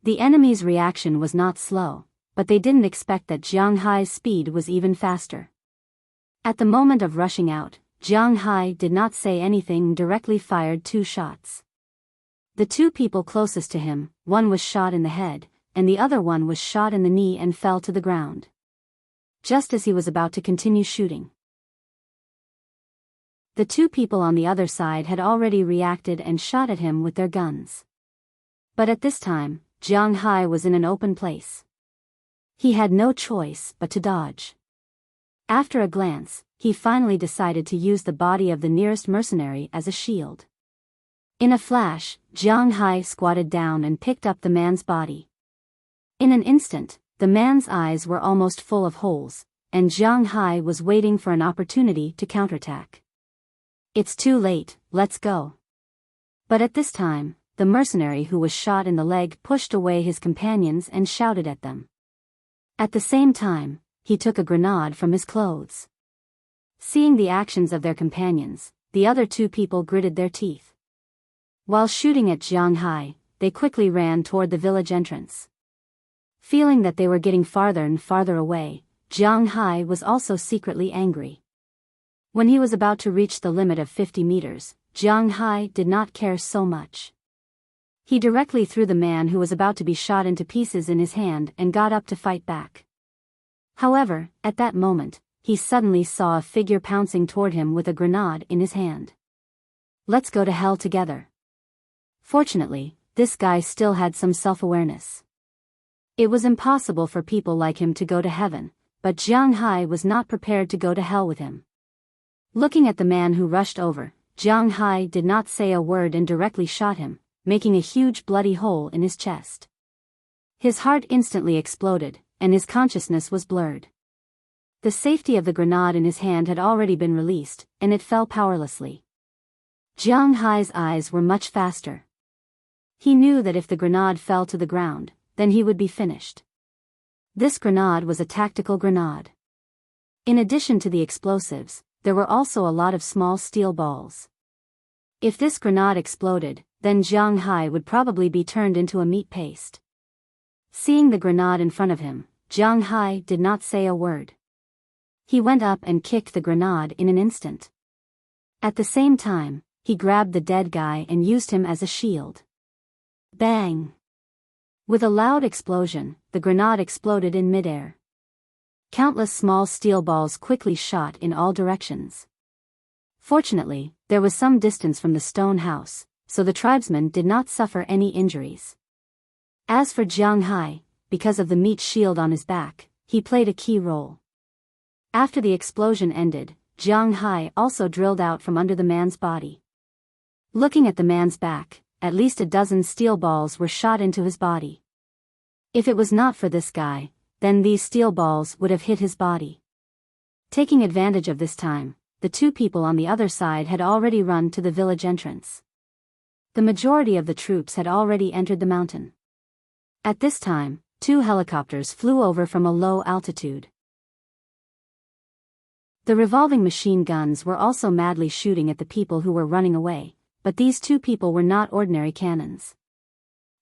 The enemy's reaction was not slow, but they didn't expect that Jiang Hai's speed was even faster. At the moment of rushing out, Jiang Hai did not say anything and directly fired 2 shots. The 2 people closest to him, one was shot in the head, and the other one was shot in the knee and fell to the ground. Just as he was about to continue shooting, the 2 people on the other side had already reacted and shot at him with their guns. But at this time, Jiang Hai was in an open place. He had no choice but to dodge. After a glance, he finally decided to use the body of the nearest mercenary as a shield. In a flash, Jiang Hai squatted down and picked up the man's body. In an instant, the man's eyes were almost full of holes, and Jiang Hai was waiting for an opportunity to counterattack. "It's too late, let's go." But at this time, the mercenary who was shot in the leg pushed away his companions and shouted at them. At the same time, he took a grenade from his clothes. Seeing the actions of their companions, the other 2 people gritted their teeth. While shooting at Jiang Hai, they quickly ran toward the village entrance. Feeling that they were getting farther and farther away, Jiang Hai was also secretly angry. When he was about to reach the limit of 50 meters, Jiang Hai did not care so much. He directly threw the man who was about to be shot into pieces in his hand and got up to fight back. However, at that moment, he suddenly saw a figure pouncing toward him with a grenade in his hand. "Let's go to hell together." Fortunately, this guy still had some self-awareness. It was impossible for people like him to go to heaven, but Jiang Hai was not prepared to go to hell with him. Looking at the man who rushed over, Jiang Hai did not say a word and directly shot him, making a huge bloody hole in his chest. His heart instantly exploded, and his consciousness was blurred. The safety of the grenade in his hand had already been released, and it fell powerlessly. Jiang Hai's eyes were much faster. He knew that if the grenade fell to the ground, then he would be finished. This grenade was a tactical grenade. In addition to the explosives, there were also a lot of small steel balls. If this grenade exploded, then Jiang Hai would probably be turned into a meat paste. Seeing the grenade in front of him, Jiang Hai did not say a word. He went up and kicked the grenade in an instant. At the same time, he grabbed the dead guy and used him as a shield. Bang! With a loud explosion, the grenade exploded in midair. Countless small steel balls quickly shot in all directions. Fortunately, there was some distance from the stone house, so the tribesmen did not suffer any injuries. As for Jiang Hai, because of the meat shield on his back, he played a key role. After the explosion ended, Jiang Hai also drilled out from under the man's body. Looking at the man's back, at least a dozen steel balls were shot into his body. If it was not for this guy, then these steel balls would have hit his body. Taking advantage of this time, the 2 people on the other side had already run to the village entrance. The majority of the troops had already entered the mountain. At this time, 2 helicopters flew over from a low altitude. The revolving machine guns were also madly shooting at the people who were running away, but these two people were not ordinary cannons.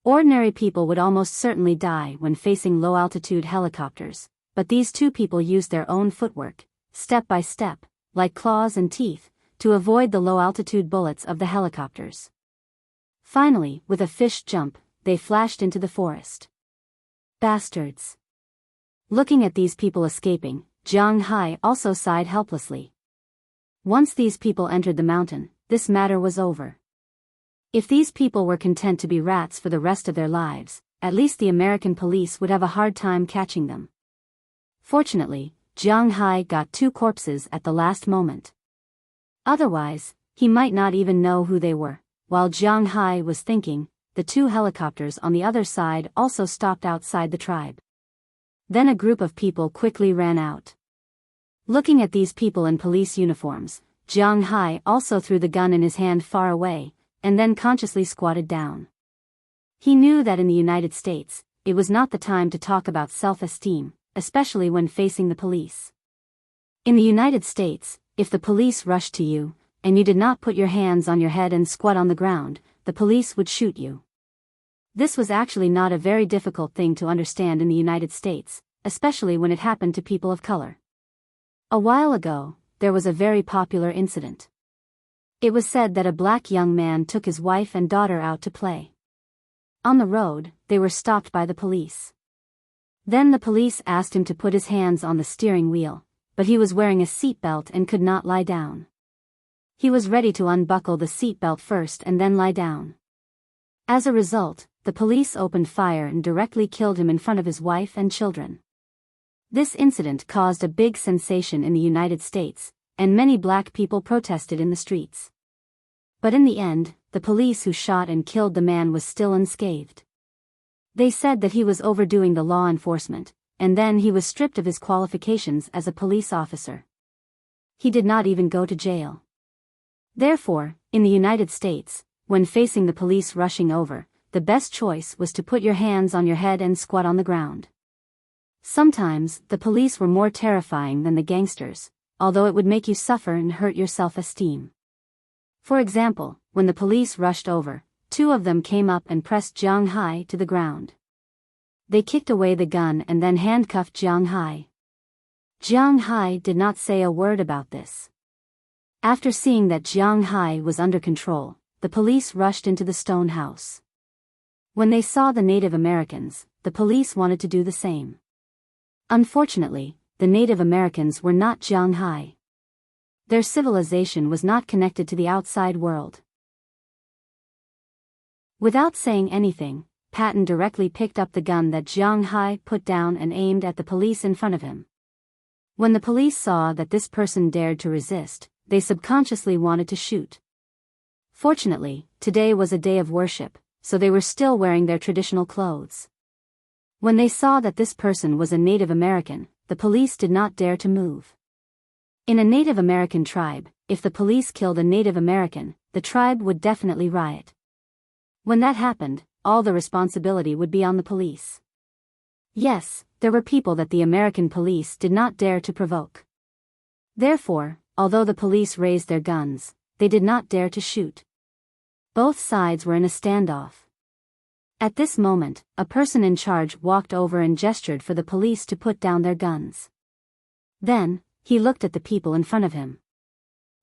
Ordinary people would almost certainly die when facing low-altitude helicopters, but these two people used their own footwork, step by step, like claws and teeth, to avoid the low-altitude bullets of the helicopters. Finally, with a fish jump, they flashed into the forest. Bastards! Looking at these people escaping, Jiang Hai also sighed helplessly. Once these people entered the mountain, this matter was over. If these people were content to be rats for the rest of their lives, at least the American police would have a hard time catching them. Fortunately, Jiang Hai got two corpses at the last moment. Otherwise, he might not even know who they were. While Jiang Hai was thinking, the two helicopters on the other side also stopped outside the tribe. Then a group of people quickly ran out. Looking at these people in police uniforms, Jiang Hai also threw the gun in his hand far away, and then consciously squatted down. He knew that in the United States, it was not the time to talk about self-esteem, especially when facing the police. In the United States, if the police rushed to you, and you did not put your hands on your head and squat on the ground, the police would shoot you. This was actually not a very difficult thing to understand in the United States, especially when it happened to people of color. A while ago, there was a very popular incident. It was said that a black young man took his wife and daughter out to play. On the road, they were stopped by the police. Then the police asked him to put his hands on the steering wheel, but he was wearing a seatbelt and could not lie down. He was ready to unbuckle the seatbelt first and then lie down. As a result, the police opened fire and directly killed him in front of his wife and children. This incident caused a big sensation in the United States, and many black people protested in the streets. But in the end, the police who shot and killed the man was still unscathed. They said that he was overdoing the law enforcement, and then he was stripped of his qualifications as a police officer. He did not even go to jail. Therefore, in the United States, when facing the police rushing over, the best choice was to put your hands on your head and squat on the ground. Sometimes, the police were more terrifying than the gangsters, although it would make you suffer and hurt your self-esteem. For example, when the police rushed over, two of them came up and pressed Jiang Hai to the ground. They kicked away the gun and then handcuffed Jiang Hai. Jiang Hai did not say a word about this. After seeing that Jiang Hai was under control, the police rushed into the stone house. When they saw the Native Americans, the police wanted to do the same. Unfortunately, the Native Americans were not Jiang Hai. Their civilization was not connected to the outside world. Without saying anything, Patton directly picked up the gun that Jiang Hai put down and aimed at the police in front of him. When the police saw that this person dared to resist, they subconsciously wanted to shoot. Fortunately, today was a day of worship, so they were still wearing their traditional clothes. When they saw that this person was a Native American, the police did not dare to move. In a Native American tribe, if the police killed a Native American, the tribe would definitely riot. When that happened, all the responsibility would be on the police. Yes, there were people that the American police did not dare to provoke. Therefore, although the police raised their guns, they did not dare to shoot. Both sides were in a standoff. At this moment, a person in charge walked over and gestured for the police to put down their guns. Then, he looked at the people in front of him.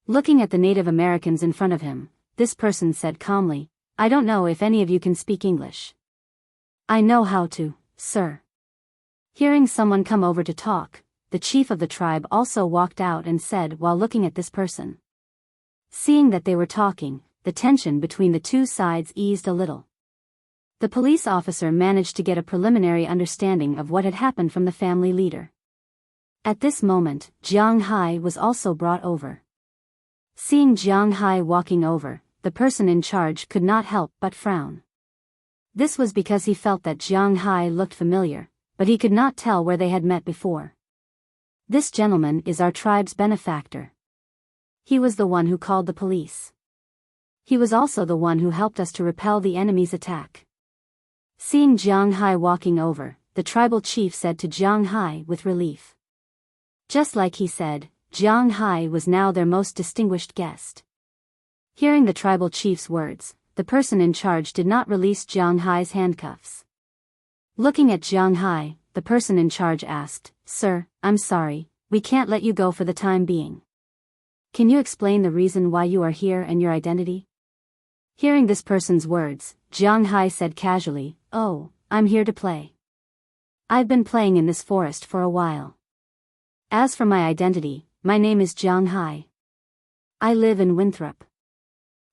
Looking at the Native Americans in front of him, this person said calmly, "I don't know if any of you can speak English." "I know how to, sir." Hearing someone come over to talk, the chief of the tribe also walked out and said while looking at this person. Seeing that they were talking, the tension between the two sides eased a little. The police officer managed to get a preliminary understanding of what had happened from the family leader. At this moment, Jiang Hai was also brought over. Seeing Jiang Hai walking over, the person in charge could not help but frown. This was because he felt that Jiang Hai looked familiar, but he could not tell where they had met before. "This gentleman is our tribe's benefactor. He was the one who called the police. He was also the one who helped us to repel the enemy's attack." Seeing Jiang Hai walking over, the tribal chief said to Jiang Hai with relief. Just like he said, Jiang Hai was now their most distinguished guest. Hearing the tribal chief's words, the person in charge did not release Jiang Hai's handcuffs. Looking at Jiang Hai, the person in charge asked, "Sir, I'm sorry, we can't let you go for the time being. Can you explain the reason why you are here and your identity?" Hearing this person's words, Jiang Hai said casually, "Oh, I'm here to play. I've been playing in this forest for a while. As for my identity, my name is Jiang Hai. I live in Winthrop."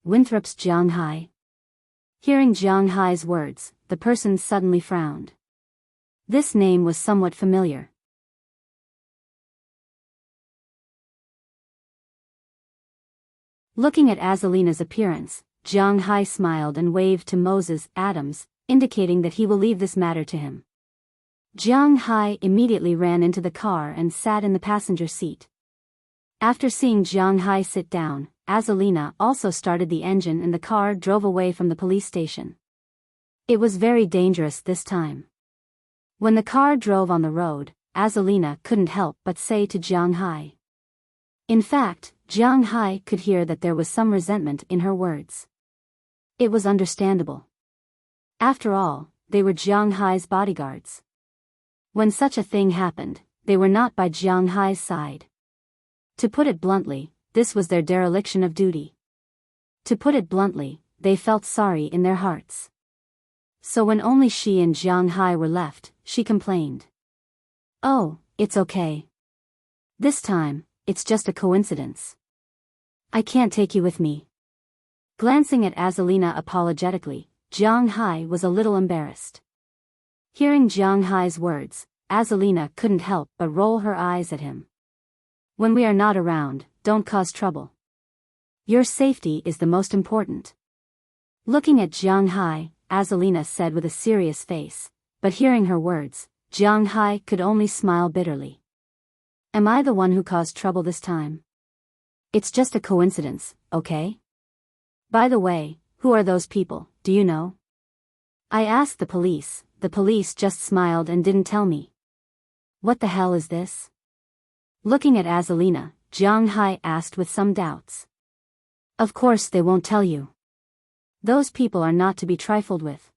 Winthrop's Jiang Hai. Hearing Jiang Hai's words, the person suddenly frowned. This name was somewhat familiar. Looking at Azalina's appearance, Jiang Hai smiled and waved to Moses Adams, indicating that he will leave this matter to him. Jiang Hai immediately ran into the car and sat in the passenger seat. After seeing Jiang Hai sit down, Azalina also started the engine and the car drove away from the police station. It was very dangerous this time. When the car drove on the road, Azalina couldn't help but say to Jiang Hai. In fact, Jiang Hai could hear that there was some resentment in her words. It was understandable. After all, they were Jiang Hai's bodyguards. When such a thing happened, they were not by Jiang Hai's side. To put it bluntly, this was their dereliction of duty. To put it bluntly, they felt sorry in their hearts. So when only she and Jiang Hai were left, she complained. "Oh, it's okay. This time, it's just a coincidence. I can't take you with me." Glancing at Azalina apologetically, Jiang Hai was a little embarrassed. Hearing Jiang Hai's words, Azalina couldn't help but roll her eyes at him. "When we are not around, don't cause trouble. Your safety is the most important." Looking at Jiang Hai, Azalina said with a serious face, but hearing her words, Jiang Hai could only smile bitterly. "Am I the one who caused trouble this time? It's just a coincidence, okay? By the way, who are those people, do you know? I asked the police just smiled and didn't tell me. What the hell is this?" Looking at Azalina, Jiang Hai asked with some doubts. "Of course they won't tell you. Those people are not to be trifled with.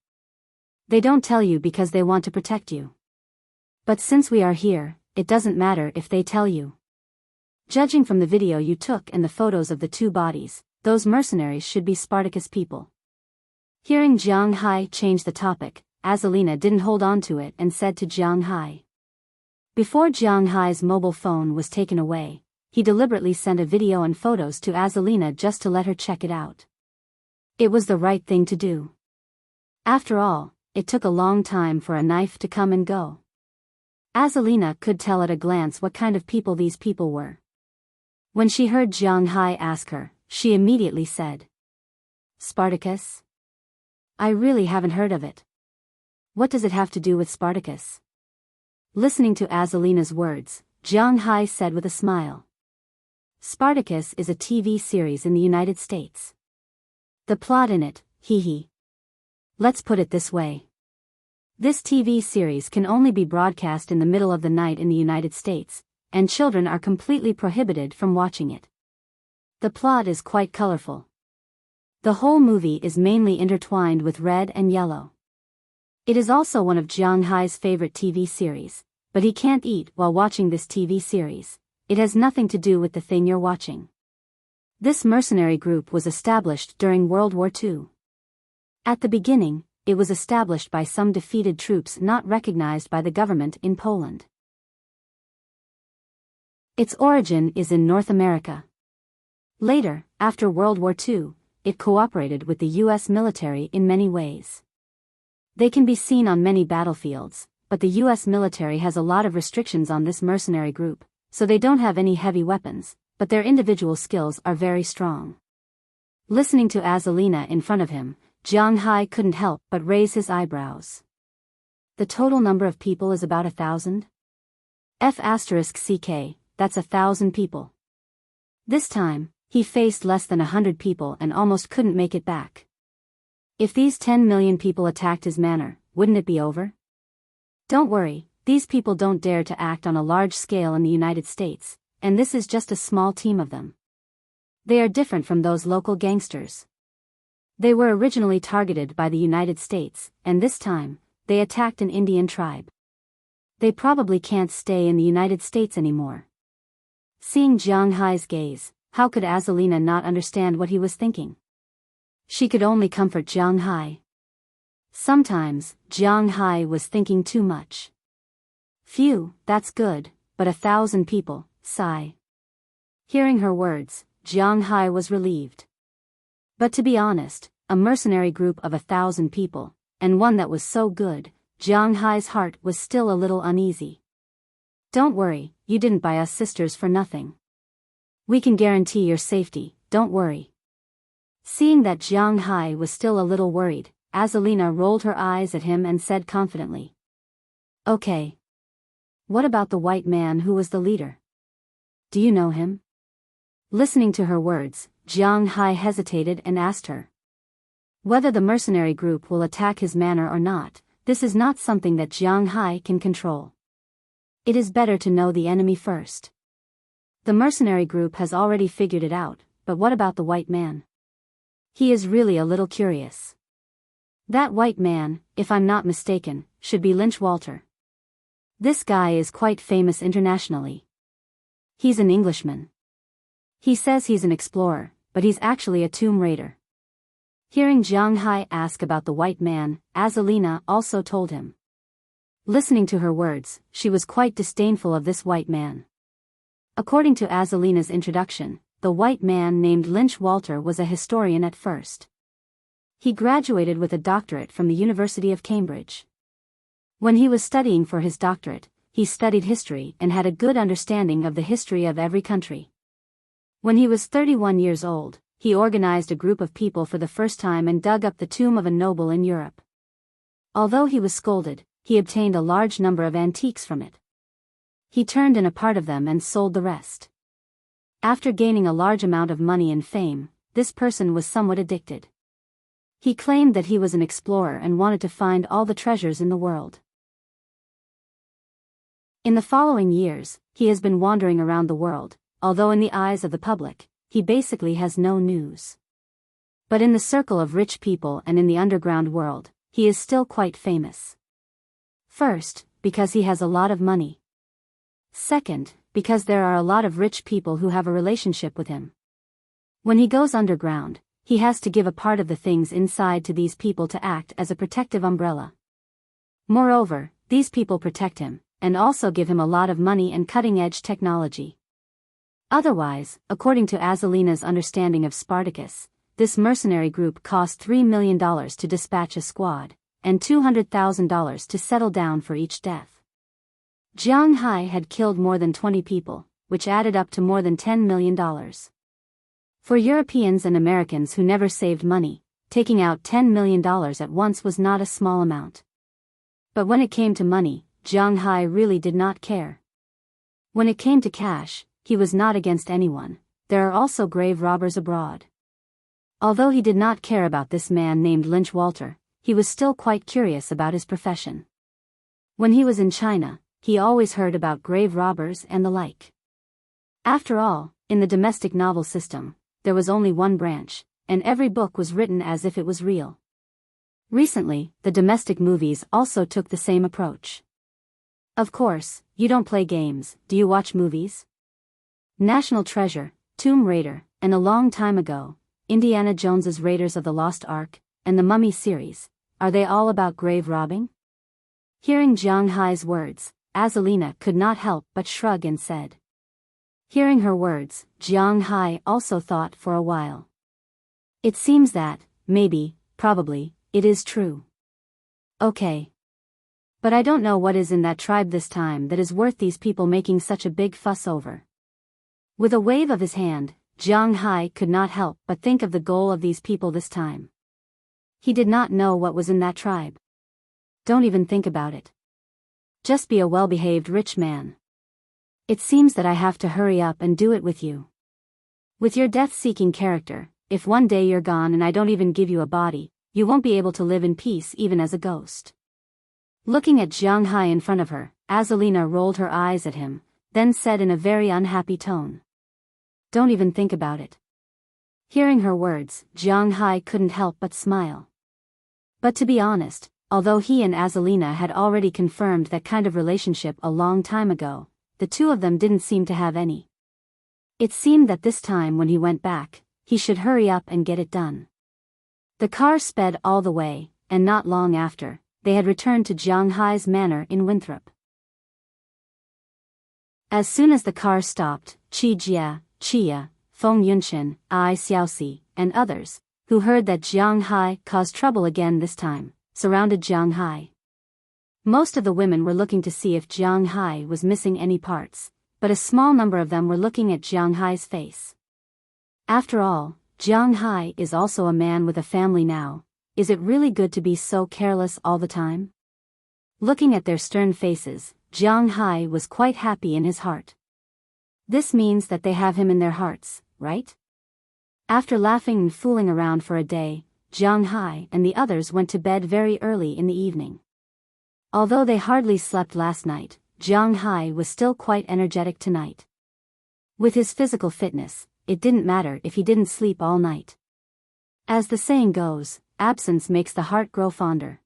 They don't tell you because they want to protect you. But since we are here, it doesn't matter if they tell you. Judging from the video you took and the photos of the two bodies, those mercenaries should be Spartacus people." Hearing Jiang Hai change the topic, Azalina didn't hold on to it and said to Jiang Hai. Before Jiang Hai's mobile phone was taken away, he deliberately sent a video and photos to Azalina just to let her check it out. It was the right thing to do. After all, it took a long time for a knife to come and go. Azalina could tell at a glance what kind of people these people were. When she heard Jiang Hai ask her, she immediately said, "Spartacus? I really haven't heard of it. What does it have to do with Spartacus?" Listening to Azalina's words, Jiang Hai said with a smile. "Spartacus is a TV series in the United States. The plot in it, hee. Let's put it this way. This TV series can only be broadcast in the middle of the night in the United States, and children are completely prohibited from watching it. The plot is quite colorful. The whole movie is mainly intertwined with red and yellow. It is also one of Jiang Hai's favorite TV series, but he can't eat while watching this TV series. It has nothing to do with the thing you're watching. This mercenary group was established during World War II. At the beginning, it was established by some defeated troops not recognized by the government in Poland. Its origin is in North America. Later, after World War II, it cooperated with the U.S. military in many ways. They can be seen on many battlefields, but the U.S. military has a lot of restrictions on this mercenary group, so they don't have any heavy weapons, but their individual skills are very strong. Listening to Azalina in front of him, Jiang Hai couldn't help but raise his eyebrows. The total number of people is about 1,000? F***CK, that's 1,000 people. This time, he faced less than 100 people and almost couldn't make it back. If these 10 million people attacked his manor, wouldn't it be over? Don't worry, these people don't dare to act on a large scale in the United States, and this is just a small team of them. They are different from those local gangsters. They were originally targeted by the United States, and this time, they attacked an Indian tribe. They probably can't stay in the United States anymore. Seeing Jiang Hai's gaze, how could Azalina not understand what he was thinking? She could only comfort Jiang Hai. Sometimes, Jiang Hai was thinking too much. Phew, that's good, but 1,000 people, sigh. Hearing her words, Jiang Hai was relieved. But to be honest, a mercenary group of 1,000 people, and one that was so good, Jiang Hai's heart was still a little uneasy. Don't worry, you didn't buy us sisters for nothing. We can guarantee your safety, don't worry. Seeing that Jiang Hai was still a little worried, Azalina rolled her eyes at him and said confidently. Okay. What about the white man who was the leader? Do you know him? Listening to her words, Jiang Hai hesitated and asked her. Whether the mercenary group will attack his manor or not, this is not something that Jiang Hai can control. It is better to know the enemy first. The mercenary group has already figured it out, but what about the white man? He is really a little curious. That white man, if I'm not mistaken, should be Lynch Walter. This guy is quite famous internationally. He's an Englishman. He says he's an explorer, but he's actually a tomb raider. Hearing Jiang Hai ask about the white man, Azalina also told him. Listening to her words, she was quite disdainful of this white man. According to Azalina's introduction, the white man named Lynch Walter was a historian at first. He graduated with a doctorate from the University of Cambridge. When he was studying for his doctorate, he studied history and had a good understanding of the history of every country. When he was 31 years old, he organized a group of people for the first time and dug up the tomb of a noble in Europe. Although he was scolded, he obtained a large number of antiques from it. He turned in a part of them and sold the rest. After gaining a large amount of money and fame, this person was somewhat addicted. He claimed that he was an explorer and wanted to find all the treasures in the world. In the following years, he has been wandering around the world, although in the eyes of the public, he basically has no news. But in the circle of rich people and in the underground world, he is still quite famous. First, because he has a lot of money. Second, because there are a lot of rich people who have a relationship with him. When he goes underground, he has to give a part of the things inside to these people to act as a protective umbrella. Moreover, these people protect him, and also give him a lot of money and cutting-edge technology. Otherwise, according to Azalina's understanding of Spartacus, this mercenary group cost $3 million to dispatch a squad, and $200,000 to settle down for each death. Jiang Hai had killed more than 20 people, which added up to more than $10 million. For Europeans and Americans who never saved money, taking out $10 million at once was not a small amount. But when it came to money, Jiang Hai really did not care. When it came to cash, he was not against anyone. There are also grave robbers abroad. Although he did not care about this man named Lynch Walter, he was still quite curious about his profession. When he was in China, he always heard about grave robbers and the like. After all, in the domestic novel system, there was only one branch, and every book was written as if it was real. Recently, the domestic movies also took the same approach. Of course, you don't play games, do you watch movies? National Treasure, Tomb Raider, and a long time ago, Indiana Jones's Raiders of the Lost Ark, and the Mummy series, are they all about grave robbing? Hearing Jiang Hai's words, Azalina could not help but shrug and said. Hearing her words, Jiang Hai also thought for a while. It seems that, maybe, probably, it is true. Okay. But I don't know what is in that tribe this time that is worth these people making such a big fuss over. With a wave of his hand, Jiang Hai could not help but think of the goal of these people this time. He did not know what was in that tribe. Don't even think about it. Just be a well-behaved rich man. It seems that I have to hurry up and do it with you. With your death-seeking character, if one day you're gone and I don't even give you a body, you won't be able to live in peace even as a ghost. Looking at Jiang Hai in front of her, Azalina rolled her eyes at him, then said in a very unhappy tone. "Don't even think about it." Hearing her words, Jiang Hai couldn't help but smile. But to be honest, although he and Azalina had already confirmed that kind of relationship a long time ago, the two of them didn't seem to have any. It seemed that this time when he went back, he should hurry up and get it done. The car sped all the way, and not long after, they had returned to Jiang Hai's manor in Winthrop. As soon as the car stopped, Qi Jia, Chia, Feng Yunchen, Ai Xiaoxi, and others, who heard that Jiang Hai caused trouble again this time, surrounded Jiang Hai. Most of the women were looking to see if Jiang Hai was missing any parts, but a small number of them were looking at Jiang Hai's face. After all, Jiang Hai is also a man with a family now. Is it really good to be so careless all the time? Looking at their stern faces, Jiang Hai was quite happy in his heart. This means that they have him in their hearts, right? After laughing and fooling around for a day, Jiang Hai and the others went to bed very early in the evening. Although they hardly slept last night, Jiang Hai was still quite energetic tonight. With his physical fitness, it didn't matter if he didn't sleep all night. As the saying goes, absence makes the heart grow fonder.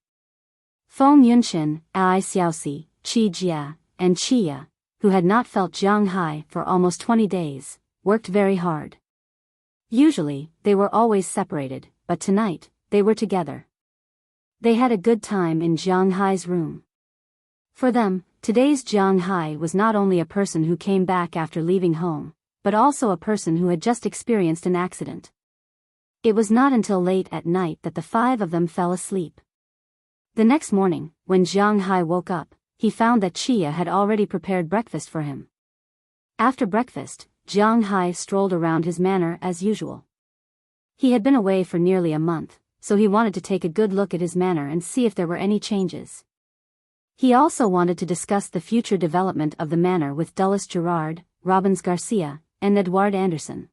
Feng Yunchen, Ai Xiaoxi, Qi Jia, and Chia, who had not felt Jiang Hai for almost 20 days, worked very hard. Usually, they were always separated, but tonight, they were together. They had a good time in Jiang Hai's room. For them, today's Jiang Hai was not only a person who came back after leaving home, but also a person who had just experienced an accident. It was not until late at night that the five of them fell asleep. The next morning, when Jiang Hai woke up, he found that Chia had already prepared breakfast for him. After breakfast, Jiang Hai strolled around his manor as usual. He had been away for nearly a month, so he wanted to take a good look at his manor and see if there were any changes. He also wanted to discuss the future development of the manor with Dulles Gerard, Robbins Garcia, and Edouard Anderson.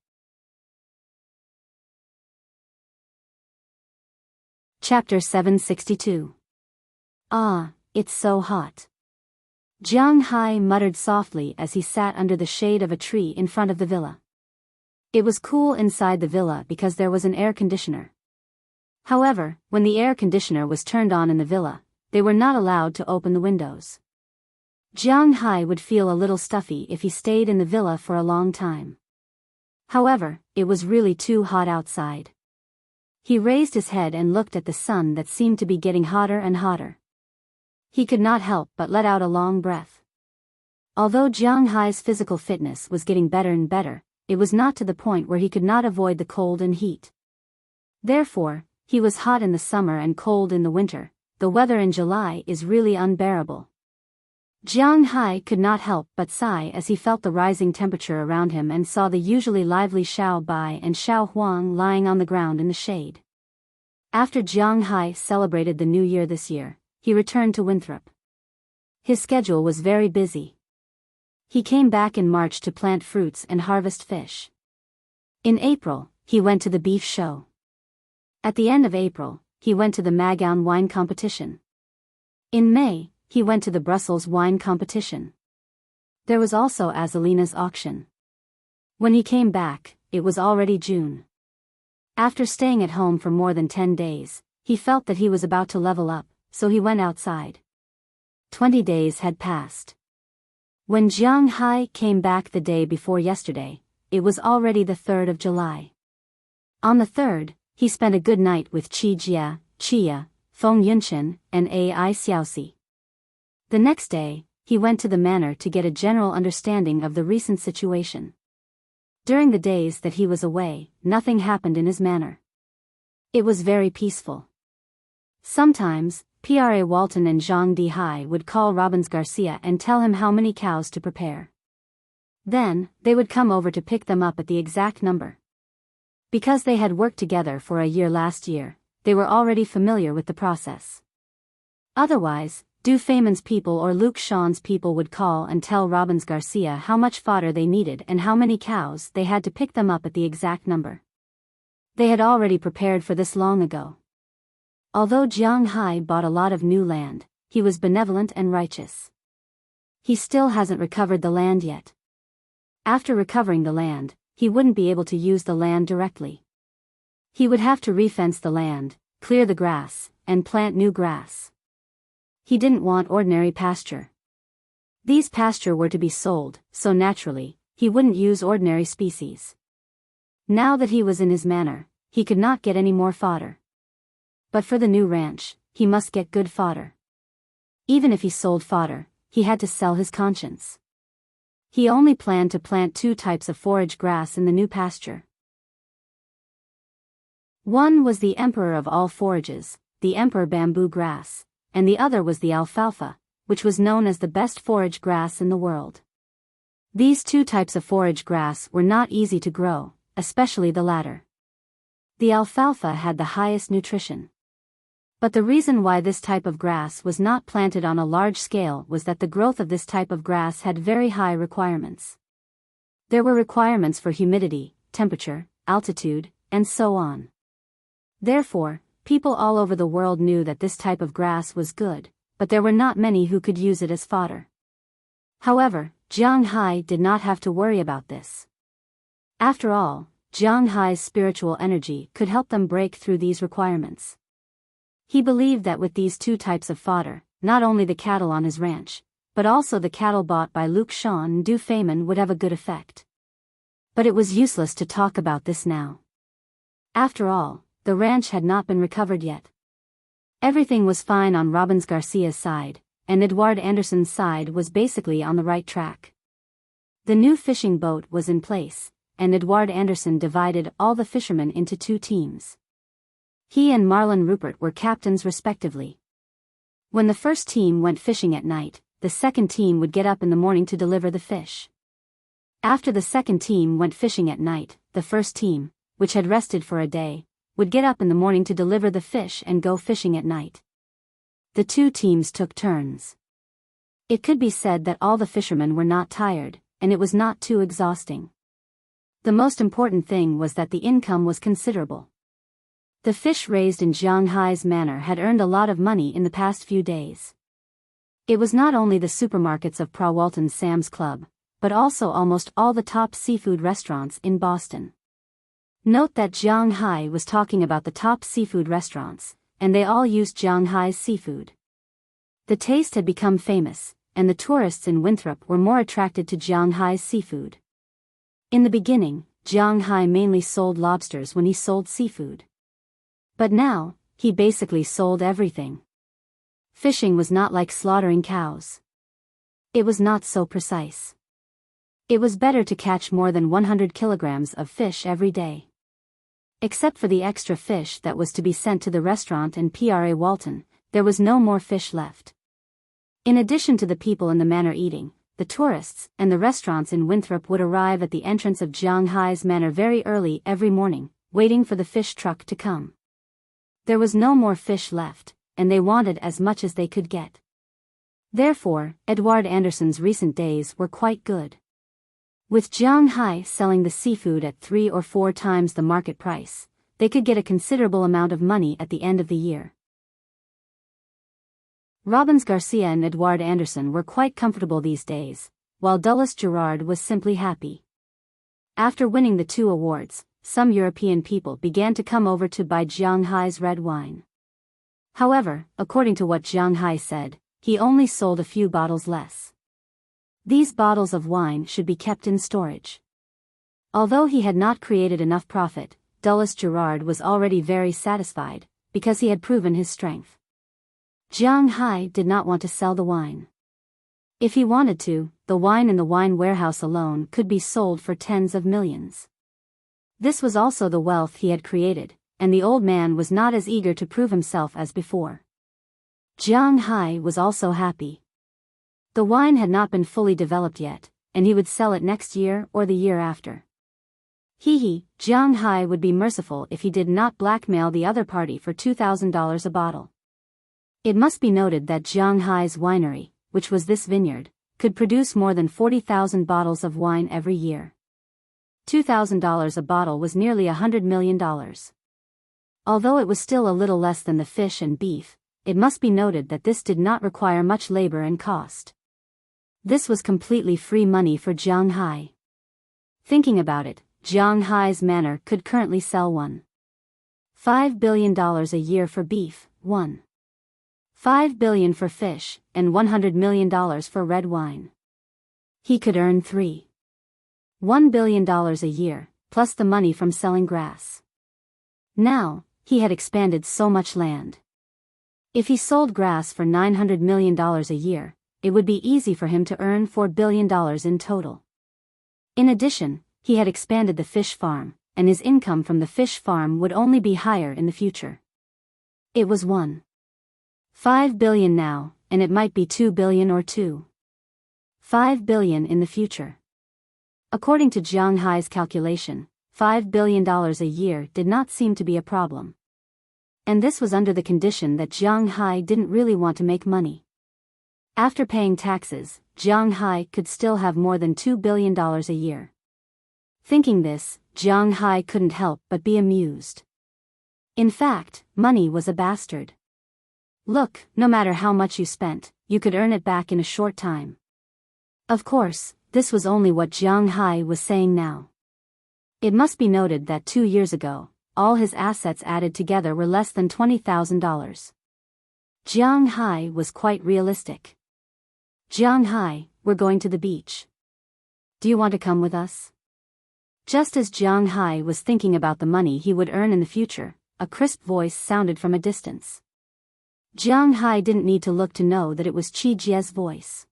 Chapter 762. Ah, it's so hot. Jiang Hai muttered softly as he sat under the shade of a tree in front of the villa. It was cool inside the villa because there was an air conditioner. However, when the air conditioner was turned on in the villa, they were not allowed to open the windows. Jiang Hai would feel a little stuffy if he stayed in the villa for a long time. However, it was really too hot outside. He raised his head and looked at the sun that seemed to be getting hotter and hotter. He could not help but let out a long breath. Although Jiang Hai's physical fitness was getting better and better, it was not to the point where he could not avoid the cold and heat. Therefore, he was hot in the summer and cold in the winter. The weather in July is really unbearable. Jiang Hai could not help but sigh as he felt the rising temperature around him and saw the usually lively Xiao Bai and Xiao Huang lying on the ground in the shade. After Jiang Hai celebrated the New Year this year, he returned to Winthrop. His schedule was very busy. He came back in March to plant fruits and harvest fish. In April, he went to the beef show. At the end of April, he went to the Magaon wine competition. In May, he went to the Brussels wine competition. There was also Azalina's auction. When he came back, it was already June. After staying at home for more than 10 days, he felt that he was about to level up, so he went outside. 20 days had passed. When Jiang Hai came back the day before yesterday, it was already the 3rd of July. On the 3rd, he spent a good night with Qi Jia, Chia, Feng Yunchen, and Ai Xiaoxi. The next day, he went to the manor to get a general understanding of the recent situation. During the days that he was away, nothing happened in his manor. It was very peaceful. Sometimes, Pra Walton and Zhang Dihai would call Robbins Garcia and tell him how many cows to prepare. Then, they would come over to pick them up at the exact number. Because they had worked together for a year last year, they were already familiar with the process. Otherwise, Du Feynman's people or Luke Sean's people would call and tell Robbins Garcia how much fodder they needed and how many cows they had to pick them up at the exact number. They had already prepared for this long ago. Although Jiang Hai bought a lot of new land, he was benevolent and righteous. He still hasn't recovered the land yet. After recovering the land, he wouldn't be able to use the land directly. He would have to refence the land, clear the grass, and plant new grass. He didn't want ordinary pasture. These pasture were to be sold, so naturally, he wouldn't use ordinary species. Now that he was in his manor, he could not get any more fodder. But for the new ranch, he must get good fodder. Even if he sold fodder, he had to sell his conscience. He only planned to plant 2 types of forage grass in the new pasture. One was the emperor of all forages, the emperor bamboo grass, and the other was the alfalfa, which was known as the best forage grass in the world. These 2 types of forage grass were not easy to grow, especially the latter. The alfalfa had the highest nutrition. But the reason why this type of grass was not planted on a large scale was that the growth of this type of grass had very high requirements. There were requirements for humidity, temperature, altitude, and so on. Therefore, people all over the world knew that this type of grass was good, but there were not many who could use it as fodder. However, Jiang Hai did not have to worry about this. After all, Jiang Hai's spiritual energy could help them break through these requirements. He believed that with these 2 types of fodder, not only the cattle on his ranch, but also the cattle bought by Luke Shan and Du Feimin would have a good effect. But it was useless to talk about this now. After all, the ranch had not been recovered yet. Everything was fine on Robbins Garcia's side, and Edouard Anderson's side was basically on the right track. The new fishing boat was in place, and Edouard Anderson divided all the fishermen into 2 teams. He and Marlon Rupert were captains respectively. When the first team went fishing at night, the second team would get up in the morning to deliver the fish. After the second team went fishing at night, the first team, which had rested for a day, would get up in the morning to deliver the fish and go fishing at night. The 2 teams took turns. It could be said that all the fishermen were not tired, and it was not too exhausting. The most important thing was that the income was considerable. The fish raised in Jiang Hai's manor had earned a lot of money in the past few days. It was not only the supermarkets of Prawalton's Sam's Club, but also almost all the top seafood restaurants in Boston. Note that Jiang Hai was talking about the top seafood restaurants, and they all used Jiang Hai's seafood. The taste had become famous, and the tourists in Winthrop were more attracted to Jiang Hai's seafood. In the beginning, Jiang Hai mainly sold lobsters when he sold seafood. But now, he basically sold everything. Fishing was not like slaughtering cows. It was not so precise. It was better to catch more than 100 kilograms of fish every day. Except for the extra fish that was to be sent to the restaurant and Pra Walton, there was no more fish left. In addition to the people in the manor eating, the tourists and the restaurants in Winthrop would arrive at the entrance of Jiang Hai's manor very early every morning, waiting for the fish truck to come. There was no more fish left, and they wanted as much as they could get. Therefore, Edouard Anderson's recent days were quite good. With Jiang Hai selling the seafood at 3 or 4 times the market price, they could get a considerable amount of money at the end of the year. Robbins Garcia and Edouard Anderson were quite comfortable these days, while Dulles Gerard was simply happy. After winning the 2 awards, some European people began to come over to buy Jiang Hai's red wine. However, according to what Jiang Hai said, he only sold a few bottles less. These bottles of wine should be kept in storage. Although he had not created enough profit, Dulles Gerard was already very satisfied, because he had proven his strength. Jiang Hai did not want to sell the wine. If he wanted to, the wine in the wine warehouse alone could be sold for tens of millions. This was also the wealth he had created, and the old man was not as eager to prove himself as before. Jiang Hai was also happy. The wine had not been fully developed yet, and he would sell it next year or the year after. Jiang Hai would be merciful if he did not blackmail the other party for $2,000 a bottle. It must be noted that Jiang Hai's winery, which was this vineyard, could produce more than 40,000 bottles of wine every year. $2,000 a bottle was nearly $100 million. Although it was still a little less than the fish and beef, it must be noted that this did not require much labor and cost. This was completely free money for Jiang Hai. Thinking about it, Jiang Hai's manor could currently sell $1.5 billion a year for beef, $1.5 billion for fish, and $100 million for red wine. He could earn $1 billion a year, plus the money from selling grass. Now, he had expanded so much land. If he sold grass for $900 million a year, it would be easy for him to earn $4 billion in total. In addition, he had expanded the fish farm, and his income from the fish farm would only be higher in the future. It was $1.5 billion now, and it might be $2 billion or $2.5 billion in the future. According to Jiang Hai's calculation, $5 billion a year did not seem to be a problem. And this was under the condition that Jiang Hai didn't really want to make money. After paying taxes, Jiang Hai could still have more than $2 billion a year. Thinking this, Jiang Hai couldn't help but be amused. In fact, money was a bastard. Look, no matter how much you spent, you could earn it back in a short time. Of course, this was only what Jiang Hai was saying now. It must be noted that 2 years ago, all his assets added together were less than $20,000. Jiang Hai was quite realistic. Jiang Hai, we're going to the beach. Do you want to come with us? Just as Jiang Hai was thinking about the money he would earn in the future, a crisp voice sounded from a distance. Jiang Hai didn't need to look to know that it was Qi Jie's voice.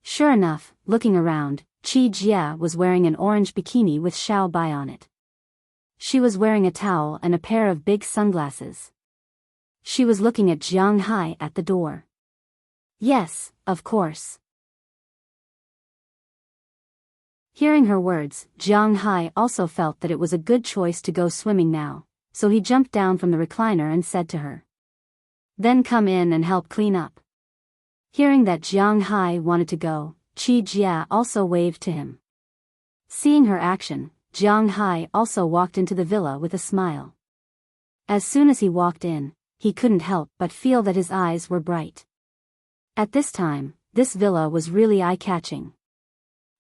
Sure enough, looking around, Qi Jie was wearing an orange bikini with Xiao Bai on it. She was wearing a towel and a pair of big sunglasses. She was looking at Jiang Hai at the door. Yes, of course. Hearing her words, Jiang Hai also felt that it was a good choice to go swimming now, so he jumped down from the recliner and said to her, "Then come in and help clean up." Hearing that Jiang Hai wanted to go, Qi Jie also waved to him. Seeing her action, Jiang Hai also walked into the villa with a smile. As soon as he walked in, he couldn't help but feel that his eyes were bright. At this time, this villa was really eye-catching.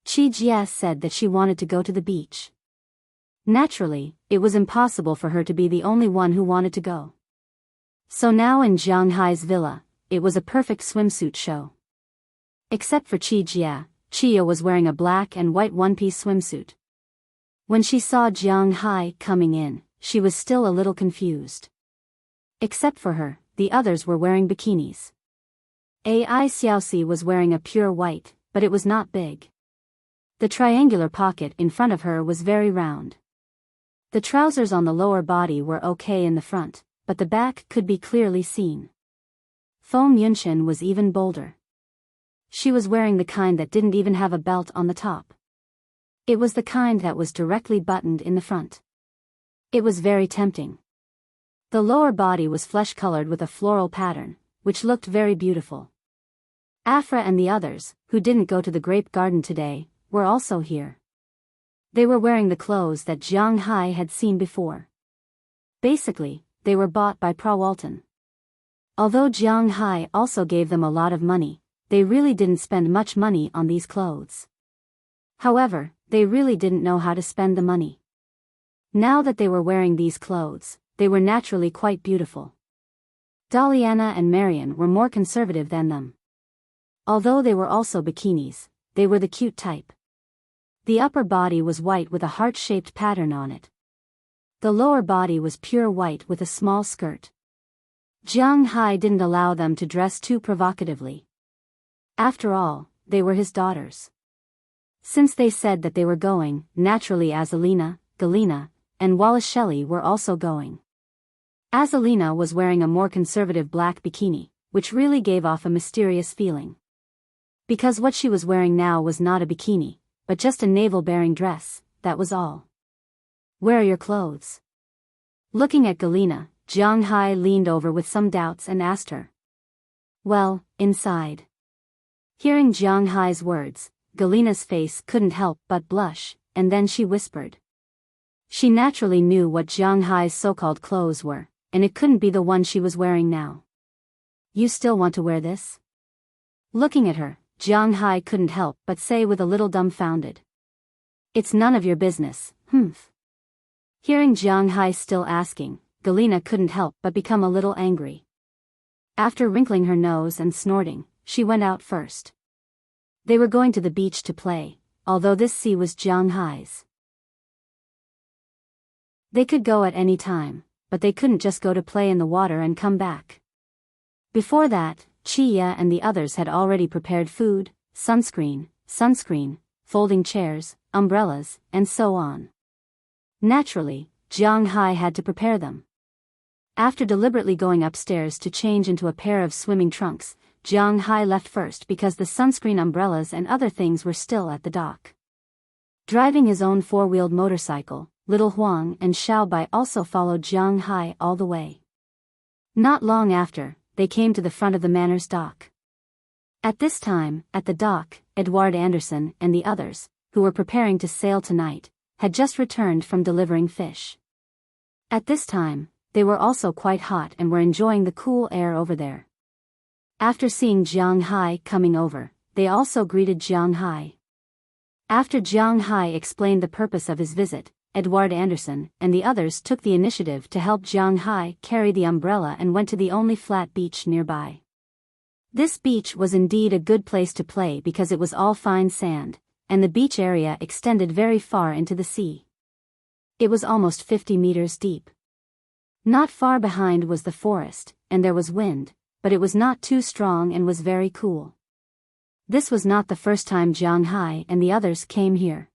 Qi Jie said that she wanted to go to the beach. Naturally, it was impossible for her to be the only one who wanted to go. So now in Jiang Hai's villa, it was a perfect swimsuit show. Except for Qi Jie, Qia was wearing a black and white one-piece swimsuit. When she saw Jiang Hai coming in, she was still a little confused. Except for her, the others were wearing bikinis. Ai Xiaoxi was wearing a pure white, but it was not big. The triangular pocket in front of her was very round. The trousers on the lower body were okay in the front, but the back could be clearly seen. Feng Yunqian was even bolder. She was wearing the kind that didn't even have a belt on the top. It was the kind that was directly buttoned in the front. It was very tempting. The lower body was flesh-colored with a floral pattern, which looked very beautiful. Afra and the others, who didn't go to the grape garden today, were also here. They were wearing the clothes that Jiang Hai had seen before. Basically, they were bought by Prawalton. Although Jiang Hai also gave them a lot of money, they really didn't spend much money on these clothes. However, they really didn't know how to spend the money. Now that they were wearing these clothes, they were naturally quite beautiful. Daliana and Marian were more conservative than them. Although they were also bikinis, they were the cute type. The upper body was white with a heart-shaped pattern on it. The lower body was pure white with a small skirt. Jiang Hai didn't allow them to dress too provocatively. After all, they were his daughters. Since they said that they were going, naturally Azalina, Galina, and Wallace Shelley were also going. Azalina was wearing a more conservative black bikini, which really gave off a mysterious feeling. Because what she was wearing now was not a bikini, but just a navel-bearing dress, that was all. "Where are your clothes?" Looking at Galina, Jiang Hai leaned over with some doubts and asked her. "Well, inside." Hearing Jiang Hai's words, Galina's face couldn't help but blush, and then she whispered. She naturally knew what Jiang Hai's so-called clothes were, and it couldn't be the one she was wearing now. "You still want to wear this?" Looking at her, Jiang Hai couldn't help but say with a little dumbfounded. It's none of your business, humph. Hearing Jiang Hai still asking, Galena couldn't help but become a little angry. After wrinkling her nose and snorting, she went out first. They were going to the beach to play, although this sea was Jiang Hai's. They could go at any time, but they couldn't just go to play in the water and come back. Before that, Chia and the others had already prepared food, sunscreen, folding chairs, umbrellas, and so on. Naturally, Jiang Hai had to prepare them. After deliberately going upstairs to change into a pair of swimming trunks, Jiang Hai left first because the sunscreen, umbrellas and other things were still at the dock. Driving his own four-wheeled motorcycle, Little Huang and Xiao Bai also followed Jiang Hai all the way. Not long after, they came to the front of the manor's dock. At this time, at the dock, Edward Anderson and the others, who were preparing to sail tonight, had just returned from delivering fish. At this time, they were also quite hot and were enjoying the cool air over there. After seeing Jiang Hai coming over, they also greeted Jiang Hai. After Jiang Hai explained the purpose of his visit, Edward Anderson and the others took the initiative to help Jiang Hai carry the umbrella and went to the only flat beach nearby. This beach was indeed a good place to play because it was all fine sand, and the beach area extended very far into the sea. It was almost 50 meters deep. Not far behind was the forest, and there was wind, but it was not too strong and was very cool. This was not the first time Jiang Hai and the others came here.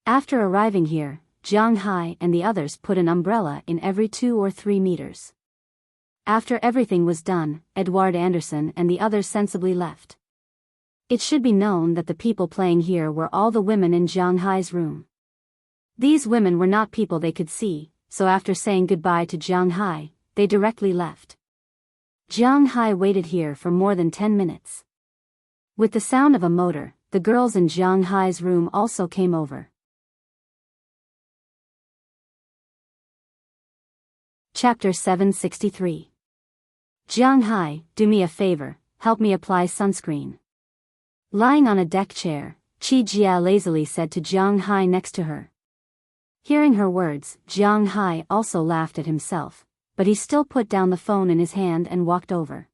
After arriving here, Jiang Hai and the others put an umbrella in every 2 or 3 meters. After everything was done, Edward Anderson and the others sensibly left. It should be known that the people playing here were all the women in Jiang Hai's room. These women were not people they could see, so after saying goodbye to Jiang Hai, they directly left. Jiang Hai waited here for more than 10 minutes. With the sound of a motor, the girls in Jiang Hai's room also came over. Chapter 763. Jiang Hai, do me a favor, help me apply sunscreen. Lying on a deck chair, Qi Jia lazily said to Jiang Hai next to her. Hearing her words, Jiang Hai also laughed at himself, but he still put down the phone in his hand and walked over.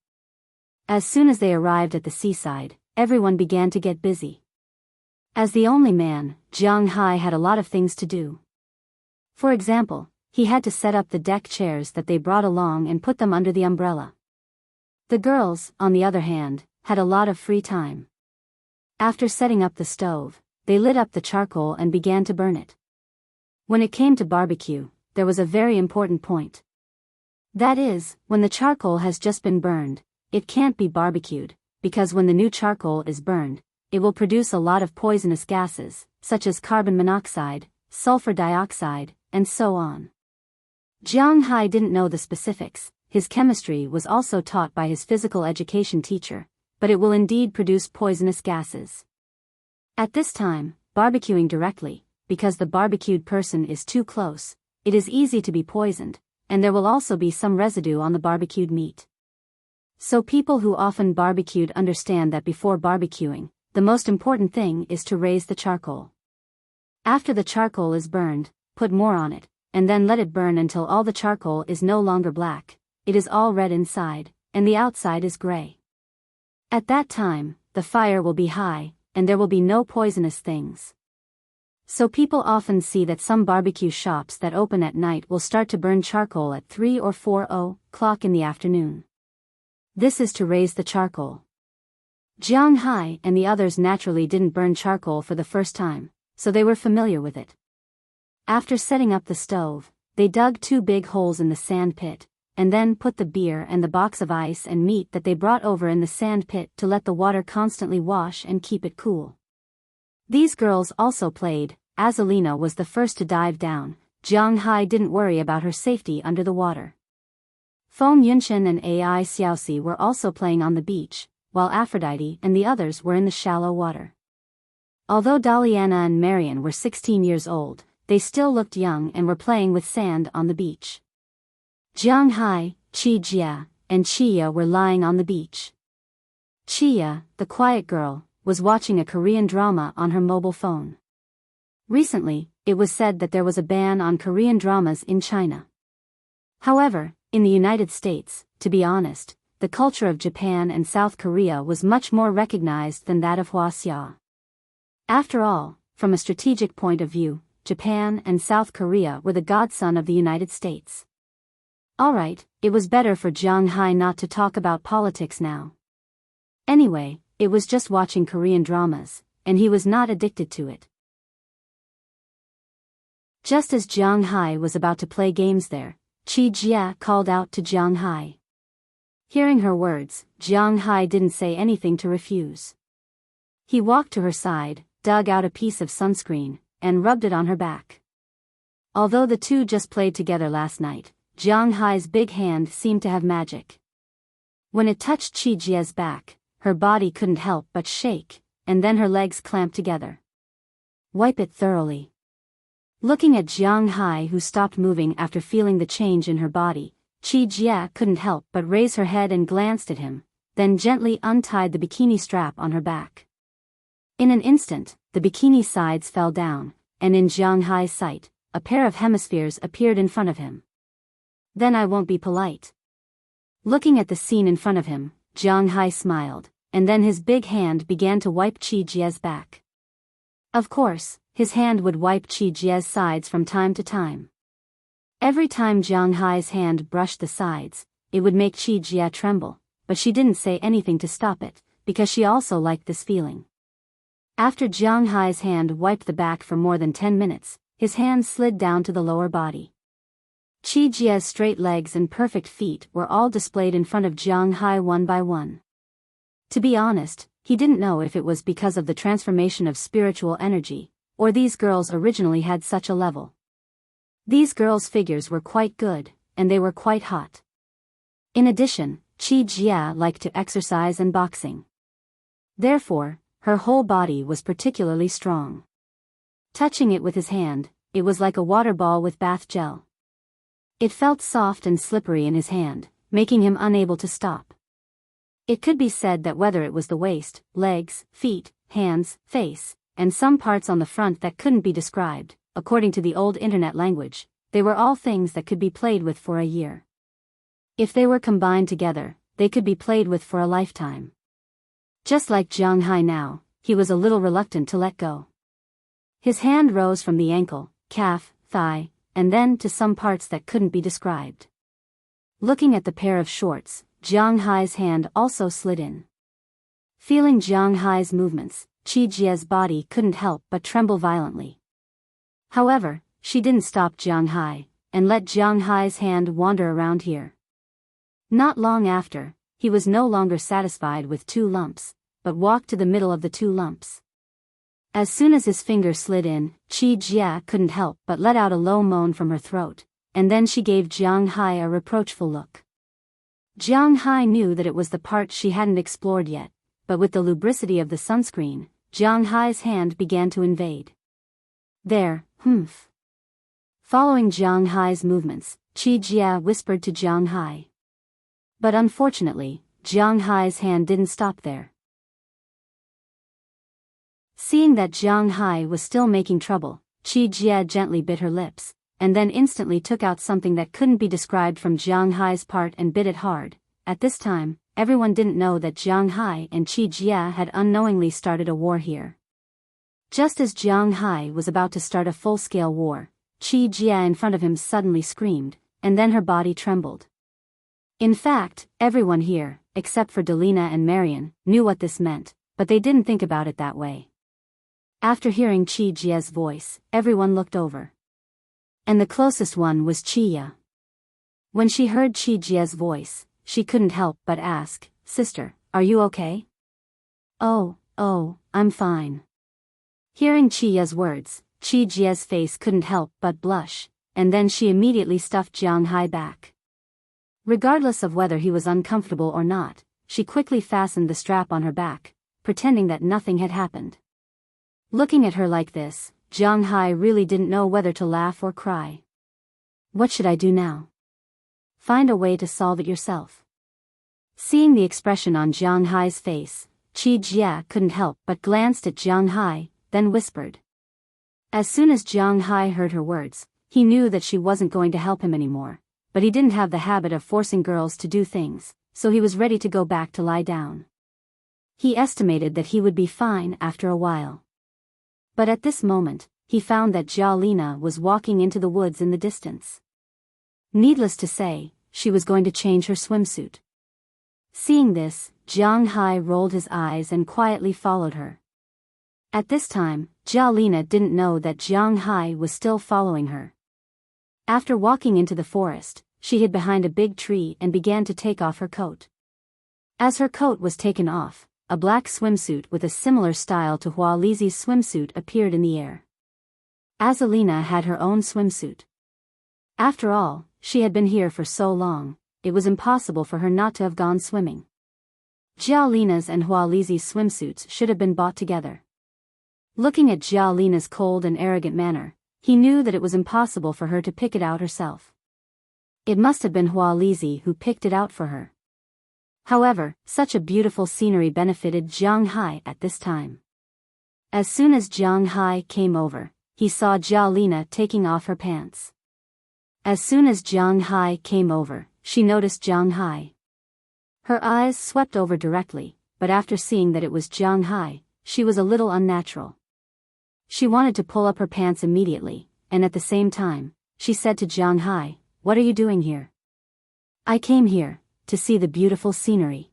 As soon as they arrived at the seaside, everyone began to get busy. As the only man, Jiang Hai had a lot of things to do. For example, he had to set up the deck chairs that they brought along and put them under the umbrella. The girls, on the other hand, had a lot of free time. After setting up the stove, they lit up the charcoal and began to burn it. When it came to barbecue, there was a very important point. That is, when the charcoal has just been burned, it can't be barbecued, because when the new charcoal is burned, it will produce a lot of poisonous gases, such as carbon monoxide, sulfur dioxide, and so on. Jiang Hai didn't know the specifics. His chemistry was also taught by his physical education teacher, but it will indeed produce poisonous gases. At this time, barbecuing directly, because the barbecued person is too close, it is easy to be poisoned, and there will also be some residue on the barbecued meat. So people who often barbecued understand that before barbecuing, the most important thing is to raise the charcoal. After the charcoal is burned, put more on it, and then let it burn until all the charcoal is no longer black, it is all red inside, and the outside is gray. At that time, the fire will be high, and there will be no poisonous things. So people often see that some barbecue shops that open at night will start to burn charcoal at 3 or 4 o'clock in the afternoon. This is to raise the charcoal. Jiang Hai and the others naturally didn't burn charcoal for the first time, so they were familiar with it. After setting up the stove, they dug 2 big holes in the sand pit, and then put the beer and the box of ice and meat that they brought over in the sand pit to let the water constantly wash and keep it cool. These girls also played. As Alina was the first to dive down, Jiang Hai didn't worry about her safety under the water. Feng Yunshan and Ai Xiaoxi were also playing on the beach, while Aphrodite and the others were in the shallow water. Although Daliana and Marian were 16 years old, they still looked young and were playing with sand on the beach. Jiang Hai, Qi Jia, and Chia were lying on the beach. Chia, the quiet girl, was watching a Korean drama on her mobile phone. Recently, it was said that there was a ban on Korean dramas in China. However, in the United States, to be honest, the culture of Japan and South Korea was much more recognized than that of Hwaseong. After all, from a strategic point of view, Japan and South Korea were the godson of the United States. Alright, it was better for Jiang Hai not to talk about politics now. Anyway, it was just watching Korean dramas, and he was not addicted to it. Just as Jiang Hai was about to play games there, Chi Jia called out to Jiang Hai. Hearing her words, Jiang Hai didn't say anything to refuse. He walked to her side, dug out a piece of sunscreen, and rubbed it on her back. Although the two just played together last night, Jiang Hai's big hand seemed to have magic. When it touched Chi Jia's back, her body couldn't help but shake, and then her legs clamped together. Wipe it thoroughly. Looking at Jiang Hai, who stopped moving after feeling the change in her body, Chi Jia couldn't help but raise her head and glanced at him, then gently untied the bikini strap on her back. In an instant, the bikini sides fell down, and in Jiang Hai's sight, a pair of hemispheres appeared in front of him. Then I won't be polite. Looking at the scene in front of him, Jiang Hai smiled, and then his big hand began to wipe Chi Jia's back. Of course, his hand would wipe Chi Jia's sides from time to time. Every time Jiang Hai's hand brushed the sides, it would make Chi Jia tremble, but she didn't say anything to stop it, because she also liked this feeling. After Jiang Hai's hand wiped the back for more than 10 minutes, his hand slid down to the lower body. Chi Jia's straight legs and perfect feet were all displayed in front of Jiang Hai one by one. To be honest, he didn't know if it was because of the transformation of spiritual energy, or these girls originally had such a level. These girls' figures were quite good, and they were quite hot. In addition, Chi Jia liked to exercise and boxing. Therefore, her whole body was particularly strong. Touching it with his hand, it was like a water ball with bath gel. It felt soft and slippery in his hand, making him unable to stop. It could be said that whether it was the waist, legs, feet, hands, face, and some parts on the front that couldn't be described, according to the old internet language, they were all things that could be played with for a year. If they were combined together, they could be played with for a lifetime. Just like Jiang Hai now, he was a little reluctant to let go. His hand rose from the ankle, calf, thigh, and then to some parts that couldn't be described. Looking at the pair of shorts, Jiang Hai's hand also slid in. Feeling Jiang Hai's movements, Chi Jia's body couldn't help but tremble violently. However, she didn't stop Jiang Hai, and let Jiang Hai's hand wander around here. Not long after, he was no longer satisfied with 2 lumps, but walked to the middle of the 2 lumps. As soon as his finger slid in, Chi Jia couldn't help but let out a low moan from her throat, and then she gave Jiang Hai a reproachful look. Jiang Hai knew that it was the part she hadn't explored yet, but with the lubricity of the sunscreen, Jiang Hai's hand began to invade. There, humph. Following Jiang Hai's movements, Chi Jia whispered to Jiang Hai. But unfortunately, Jiang Hai's hand didn't stop there. Seeing that Jiang Hai was still making trouble, Chi Jia gently bit her lips, and then instantly took out something that couldn't be described from Jiang Hai's part and bit it hard. At this time, everyone didn't know that Jiang Hai and Chi Jia had unknowingly started a war here. Just as Jiang Hai was about to start a full-scale war, Chi Jia in front of him suddenly screamed, and then her body trembled. In fact, everyone here, except for Delina and Marion, knew what this meant, but they didn't think about it that way. After hearing Chi Jia's voice, everyone looked over. And the closest one was Chia. When she heard Chi Jia's voice, she couldn't help but ask, "Sister, are you okay?" Oh, I'm fine." Hearing Chia's words, Chi Jia's face couldn't help but blush, and then she immediately stuffed Jiang Hai back. Regardless of whether he was uncomfortable or not, she quickly fastened the strap on her back, pretending that nothing had happened. Looking at her like this, Jiang Hai really didn't know whether to laugh or cry. What should I do now? Find a way to solve it yourself. Seeing the expression on Jiang Hai's face, Qi Jia couldn't help but glanced at Jiang Hai, then whispered. As soon as Jiang Hai heard her words, he knew that she wasn't going to help him anymore, but he didn't have the habit of forcing girls to do things, so he was ready to go back to lie down. He estimated that he would be fine after a while. But at this moment, he found that Jia Lina was walking into the woods in the distance. Needless to say, she was going to change her swimsuit. Seeing this, Jiang Hai rolled his eyes and quietly followed her. At this time, Jia Lina didn't know that Jiang Hai was still following her. After walking into the forest, she hid behind a big tree and began to take off her coat. As her coat was taken off, a black swimsuit with a similar style to Hua Lizi's swimsuit appeared in the air. Azalina had her own swimsuit. After all, she had been here for so long, it was impossible for her not to have gone swimming. Jia Lina's and Hua Lizi's swimsuits should have been bought together. Looking at Jia Lina's cold and arrogant manner, he knew that it was impossible for her to pick it out herself. It must have been Hua Lizi who picked it out for her. However, such a beautiful scenery benefited Jiang Hai at this time. As soon as Jiang Hai came over, he saw Jia Lina taking off her pants. As soon as Jiang Hai came over, she noticed Jiang Hai. Her eyes swept over directly, but after seeing that it was Jiang Hai, she was a little unnatural. She wanted to pull up her pants immediately, and at the same time, she said to Jiang Hai, "What are you doing here?" "I came here to see the beautiful scenery."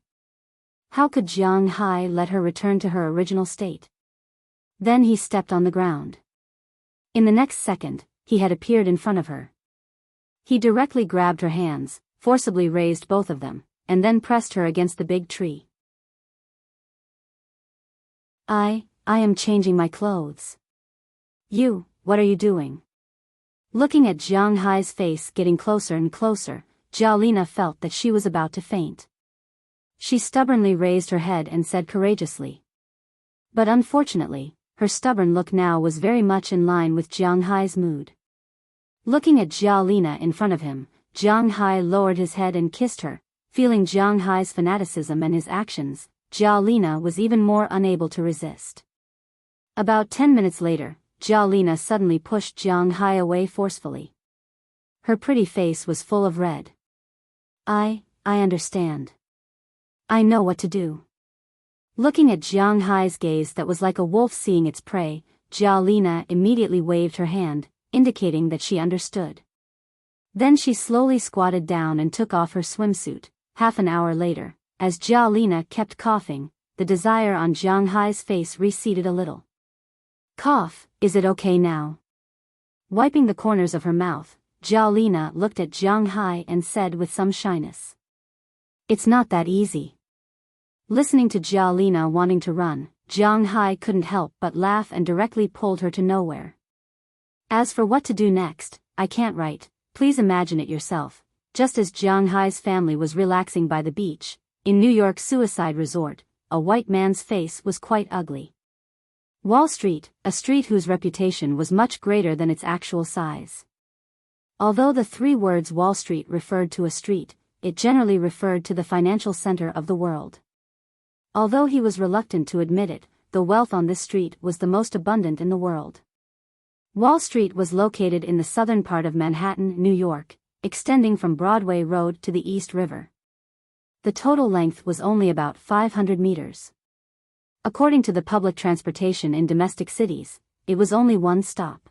How could Jiang Hai let her return to her original state? Then he stepped on the ground. In the next second, he had appeared in front of her. He directly grabbed her hands, forcibly raised both of them, and then pressed her against the big tree. I am changing my clothes." "You, what are you doing?" Looking at Jiang Hai's face getting closer and closer, Jia Lina felt that she was about to faint. She stubbornly raised her head and said courageously. But unfortunately, her stubborn look now was very much in line with Jiang Hai's mood. Looking at Jia Lina in front of him, Jiang Hai lowered his head and kissed her. Feeling Jiang Hai's fanaticism and his actions, Jia Lina was even more unable to resist. About 10 minutes later, Jia Lina suddenly pushed Jiang Hai away forcefully. Her pretty face was full of red. I understand. I know what to do." Looking at Jiang Hai's gaze that was like a wolf seeing its prey, Jia Lina immediately waved her hand, indicating that she understood. Then she slowly squatted down and took off her swimsuit. Half an hour later, as Jia Lina kept coughing, the desire on Jiang Hai's face receded a little. "Cough, is it okay now?" Wiping the corners of her mouth, Jia Lina looked at Jiang Hai and said with some shyness. "It's not that easy." Listening to Jia Lina wanting to run, Jiang Hai couldn't help but laugh and directly pulled her to nowhere. "As for what to do next, I can't write, please imagine it yourself." Just as Jiang Hai's family was relaxing by the beach, in New York's suicide resort, a white man's face was quite ugly. Wall Street, a street whose reputation was much greater than its actual size. Although the three words Wall Street referred to a street, it generally referred to the financial center of the world. Although he was reluctant to admit it, the wealth on this street was the most abundant in the world. Wall Street was located in the southern part of Manhattan, New York, extending from Broadway Road to the East River. The total length was only about 500 meters. According to the public transportation in domestic cities, it was only one stop.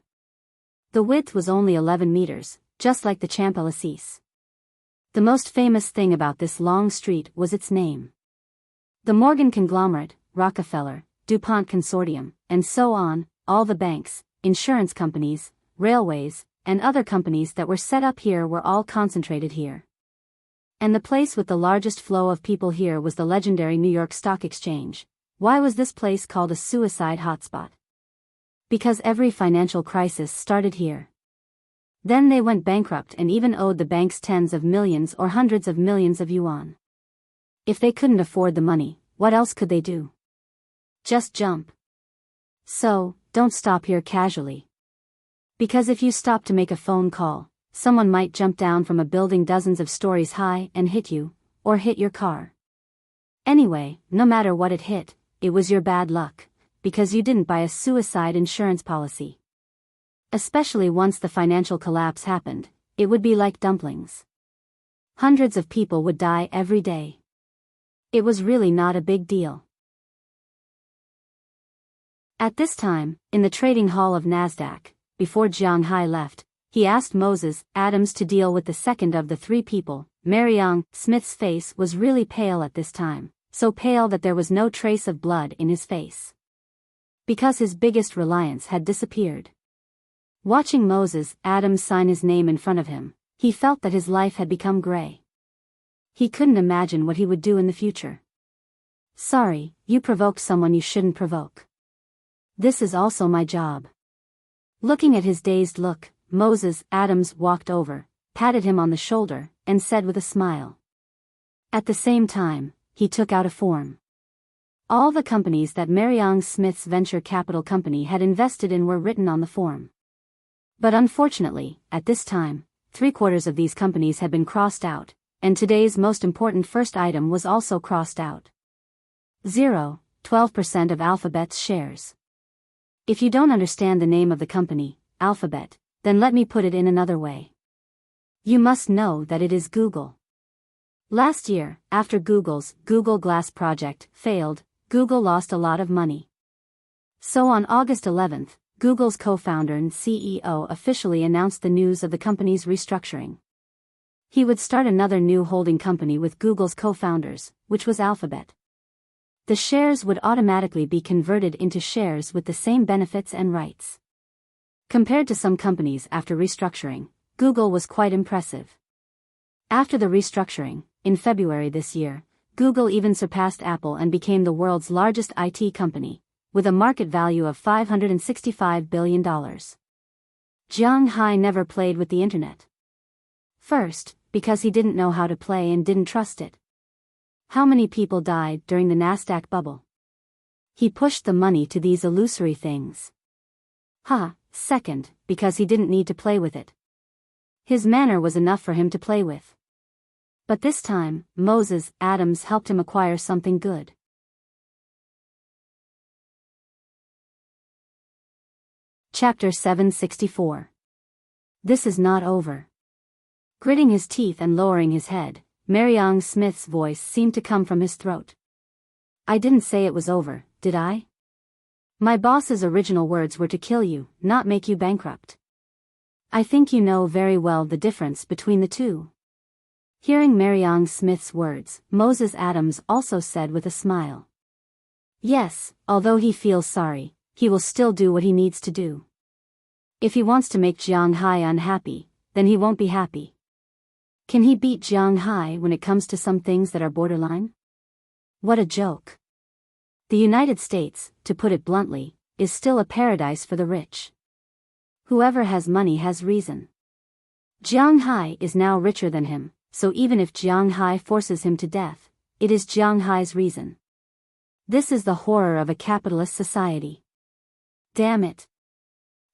The width was only 11 meters, just like the Champs-Élysées. The most famous thing about this long street was its name. The Morgan conglomerate, Rockefeller, DuPont consortium, and so on, all the banks, insurance companies, railways, and other companies that were set up here were all concentrated here. And the place with the largest flow of people here was the legendary New York Stock Exchange. Why was this place called a suicide hotspot? Because every financial crisis started here. Then they went bankrupt and even owed the banks tens of millions or hundreds of millions of yuan. If they couldn't afford the money, what else could they do? Just jump. So, don't stop here casually. Because if you stop to make a phone call, someone might jump down from a building dozens of stories high and hit you, or hit your car. Anyway, no matter what it hit, it was your bad luck, because you didn't buy a suicide insurance policy. Especially once the financial collapse happened, it would be like dumplings. Hundreds of people would die every day. It was really not a big deal. At this time, in the trading hall of Nasdaq, before Jiang Hai left, he asked Moses Adams to deal with the second of the three people. Mariang Smith's face was really pale at this time, so pale that there was no trace of blood in his face. Because his biggest reliance had disappeared. Watching Moses Adams sign his name in front of him, he felt that his life had become gray. He couldn't imagine what he would do in the future. Sorry, you provoked someone you shouldn't provoke. This is also my job. Looking at his dazed look, Moses Adams walked over, patted him on the shoulder, and said with a smile. At the same time, he took out a form. All the companies that Mariang Smith's venture capital company had invested in were written on the form. But unfortunately, at this time, 3/4 of these companies had been crossed out, and today's most important first item was also crossed out. 12% of Alphabet's shares. If you don't understand the name of the company, Alphabet, then let me put it in another way. You must know that it is Google. Last year, after Google's Google Glass project failed, Google lost a lot of money. So on August 11th, Google's co-founder and CEO officially announced the news of the company's restructuring. He would start another new holding company with Google's co-founders, which was Alphabet. The shares would automatically be converted into shares with the same benefits and rights. Compared to some companies after restructuring, Google was quite impressive. After the restructuring, in February this year, Google even surpassed Apple and became the world's largest IT company, with a market value of $565 billion. Jiang Hai never played with the internet. First, because he didn't know how to play and didn't trust it. How many people died during the Nasdaq bubble? He pushed the money to these illusory things. Second, because he didn't need to play with it. His manner was enough for him to play with. But this time, Moses Adams helped him acquire something good. Chapter 764. This is not over. Gritting his teeth and lowering his head, Mariang Smith's voice seemed to come from his throat. I didn't say it was over, did I? My boss's original words were to kill you, not make you bankrupt. I think you know very well the difference between the two. Hearing Mariang Smith's words, Moses Adams also said with a smile. Yes, although he feels sorry, he will still do what he needs to do. If he wants to make Jiang Hai unhappy, then he won't be happy. Can he beat Jiang Hai when it comes to some things that are borderline? What a joke. The United States, to put it bluntly, is still a paradise for the rich. Whoever has money has reason. Jiang Hai is now richer than him, so even if Jiang Hai forces him to death, it is Jiang Hai's reason. This is the horror of a capitalist society. Damn it.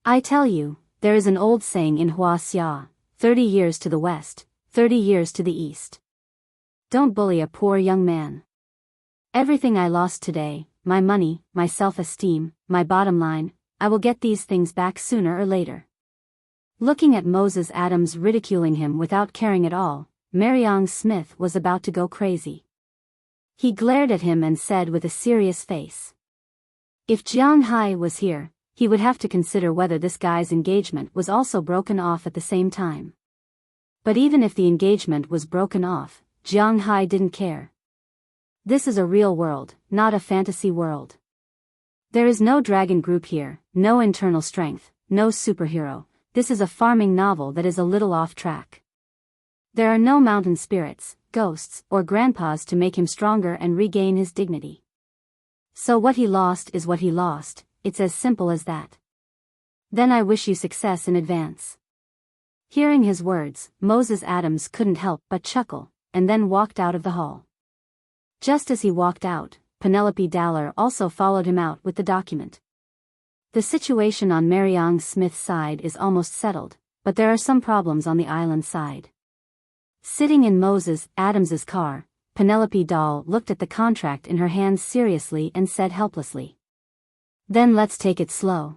I tell you, there is an old saying in Huaxia, 30 years to the west, 30 years to the east. Don't bully a poor young man. Everything I lost today, my money, my self-esteem, my bottom line, I will get these things back sooner or later. Looking at Moses Adams ridiculing him without caring at all, Mariang Smith was about to go crazy. He glared at him and said with a serious face. If Jiang Hai was here, he would have to consider whether this guy's engagement was also broken off at the same time. But even if the engagement was broken off, Jiang Hai didn't care. This is a real world, not a fantasy world. There is no dragon group here, no internal strength, no superhero. This is a farming novel that is a little off track. There are no mountain spirits, ghosts, or grandpas to make him stronger and regain his dignity. So what he lost is what he lost, it's as simple as that. Then I wish you success in advance. Hearing his words, Moses Adams couldn't help but chuckle, and then walked out of the hall. Just as he walked out, Penelope Daller also followed him out with the document. The situation on Mariang Smith's side is almost settled, but there are some problems on the island side. Sitting in Moses Adams's car, Penelope doll looked at the contract in her hands seriously and said helplessly. Then let's take it slow.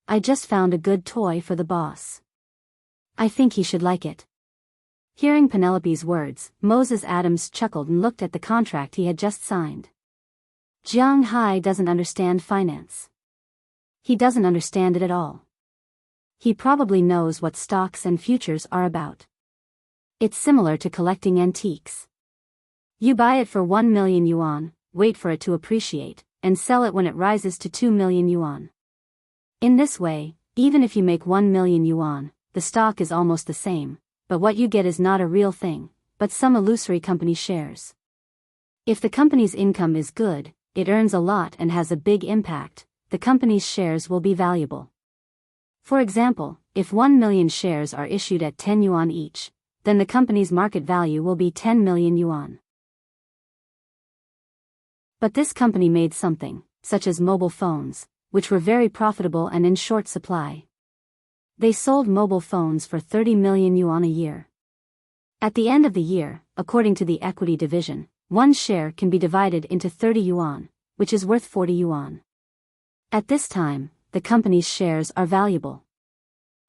I just found a good toy for the boss. I think he should like it. Hearing Penelope's words, Moses Adams chuckled and looked at the contract he had just signed. Jiang Hai doesn't understand finance. He doesn't understand it at all. He probably knows what stocks and futures are about. It's similar to collecting antiques. You buy it for 1 million yuan, wait for it to appreciate, and sell it when it rises to 2 million yuan. In this way, even if you make 1 million yuan, the stock is almost the same, but what you get is not a real thing, but some illusory company shares. If the company's income is good, it earns a lot and has a big impact, the company's shares will be valuable. For example, if 1 million shares are issued at 10 yuan each, then the company's market value will be 10 million yuan. But this company made something, such as mobile phones, which were very profitable and in short supply. They sold mobile phones for 30 million yuan a year. At the end of the year, according to the equity division, one share can be divided into 30 yuan, which is worth 40 yuan. At this time, the company's shares are valuable.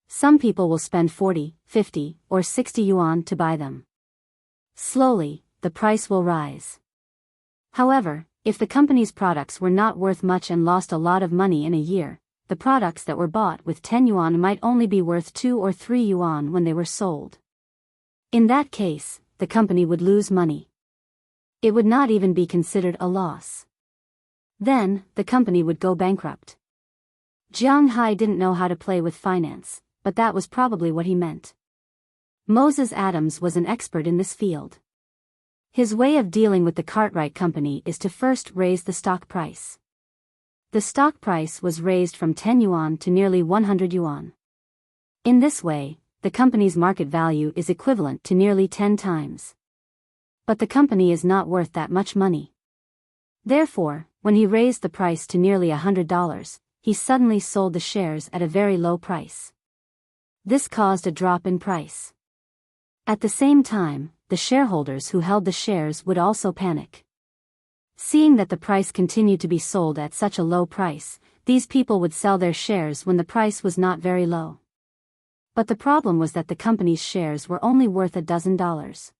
Some people will spend 40, 50, or 60 yuan to buy them. Slowly, the price will rise. However, if the company's products were not worth much and lost a lot of money in a year, the products that were bought with 10 yuan might only be worth 2 or 3 yuan when they were sold. In that case, the company would lose money. It would not even be considered a loss. Then, the company would go bankrupt. Jiang Hai didn't know how to play with finance, but that was probably what he meant. Moses Adams was an expert in this field. His way of dealing with the Cartwright Company is to first raise the stock price. The stock price was raised from 10 yuan to nearly 100 yuan. In this way, the company's market value is equivalent to nearly 10 times. But the company is not worth that much money. Therefore, when he raised the price to nearly $100, he suddenly sold the shares at a very low price. This caused a drop in price. At the same time, the shareholders who held the shares would also panic. Seeing that the price continued to be sold at such a low price, these people would sell their shares when the price was not very low. But the problem was that the company's shares were only worth $12.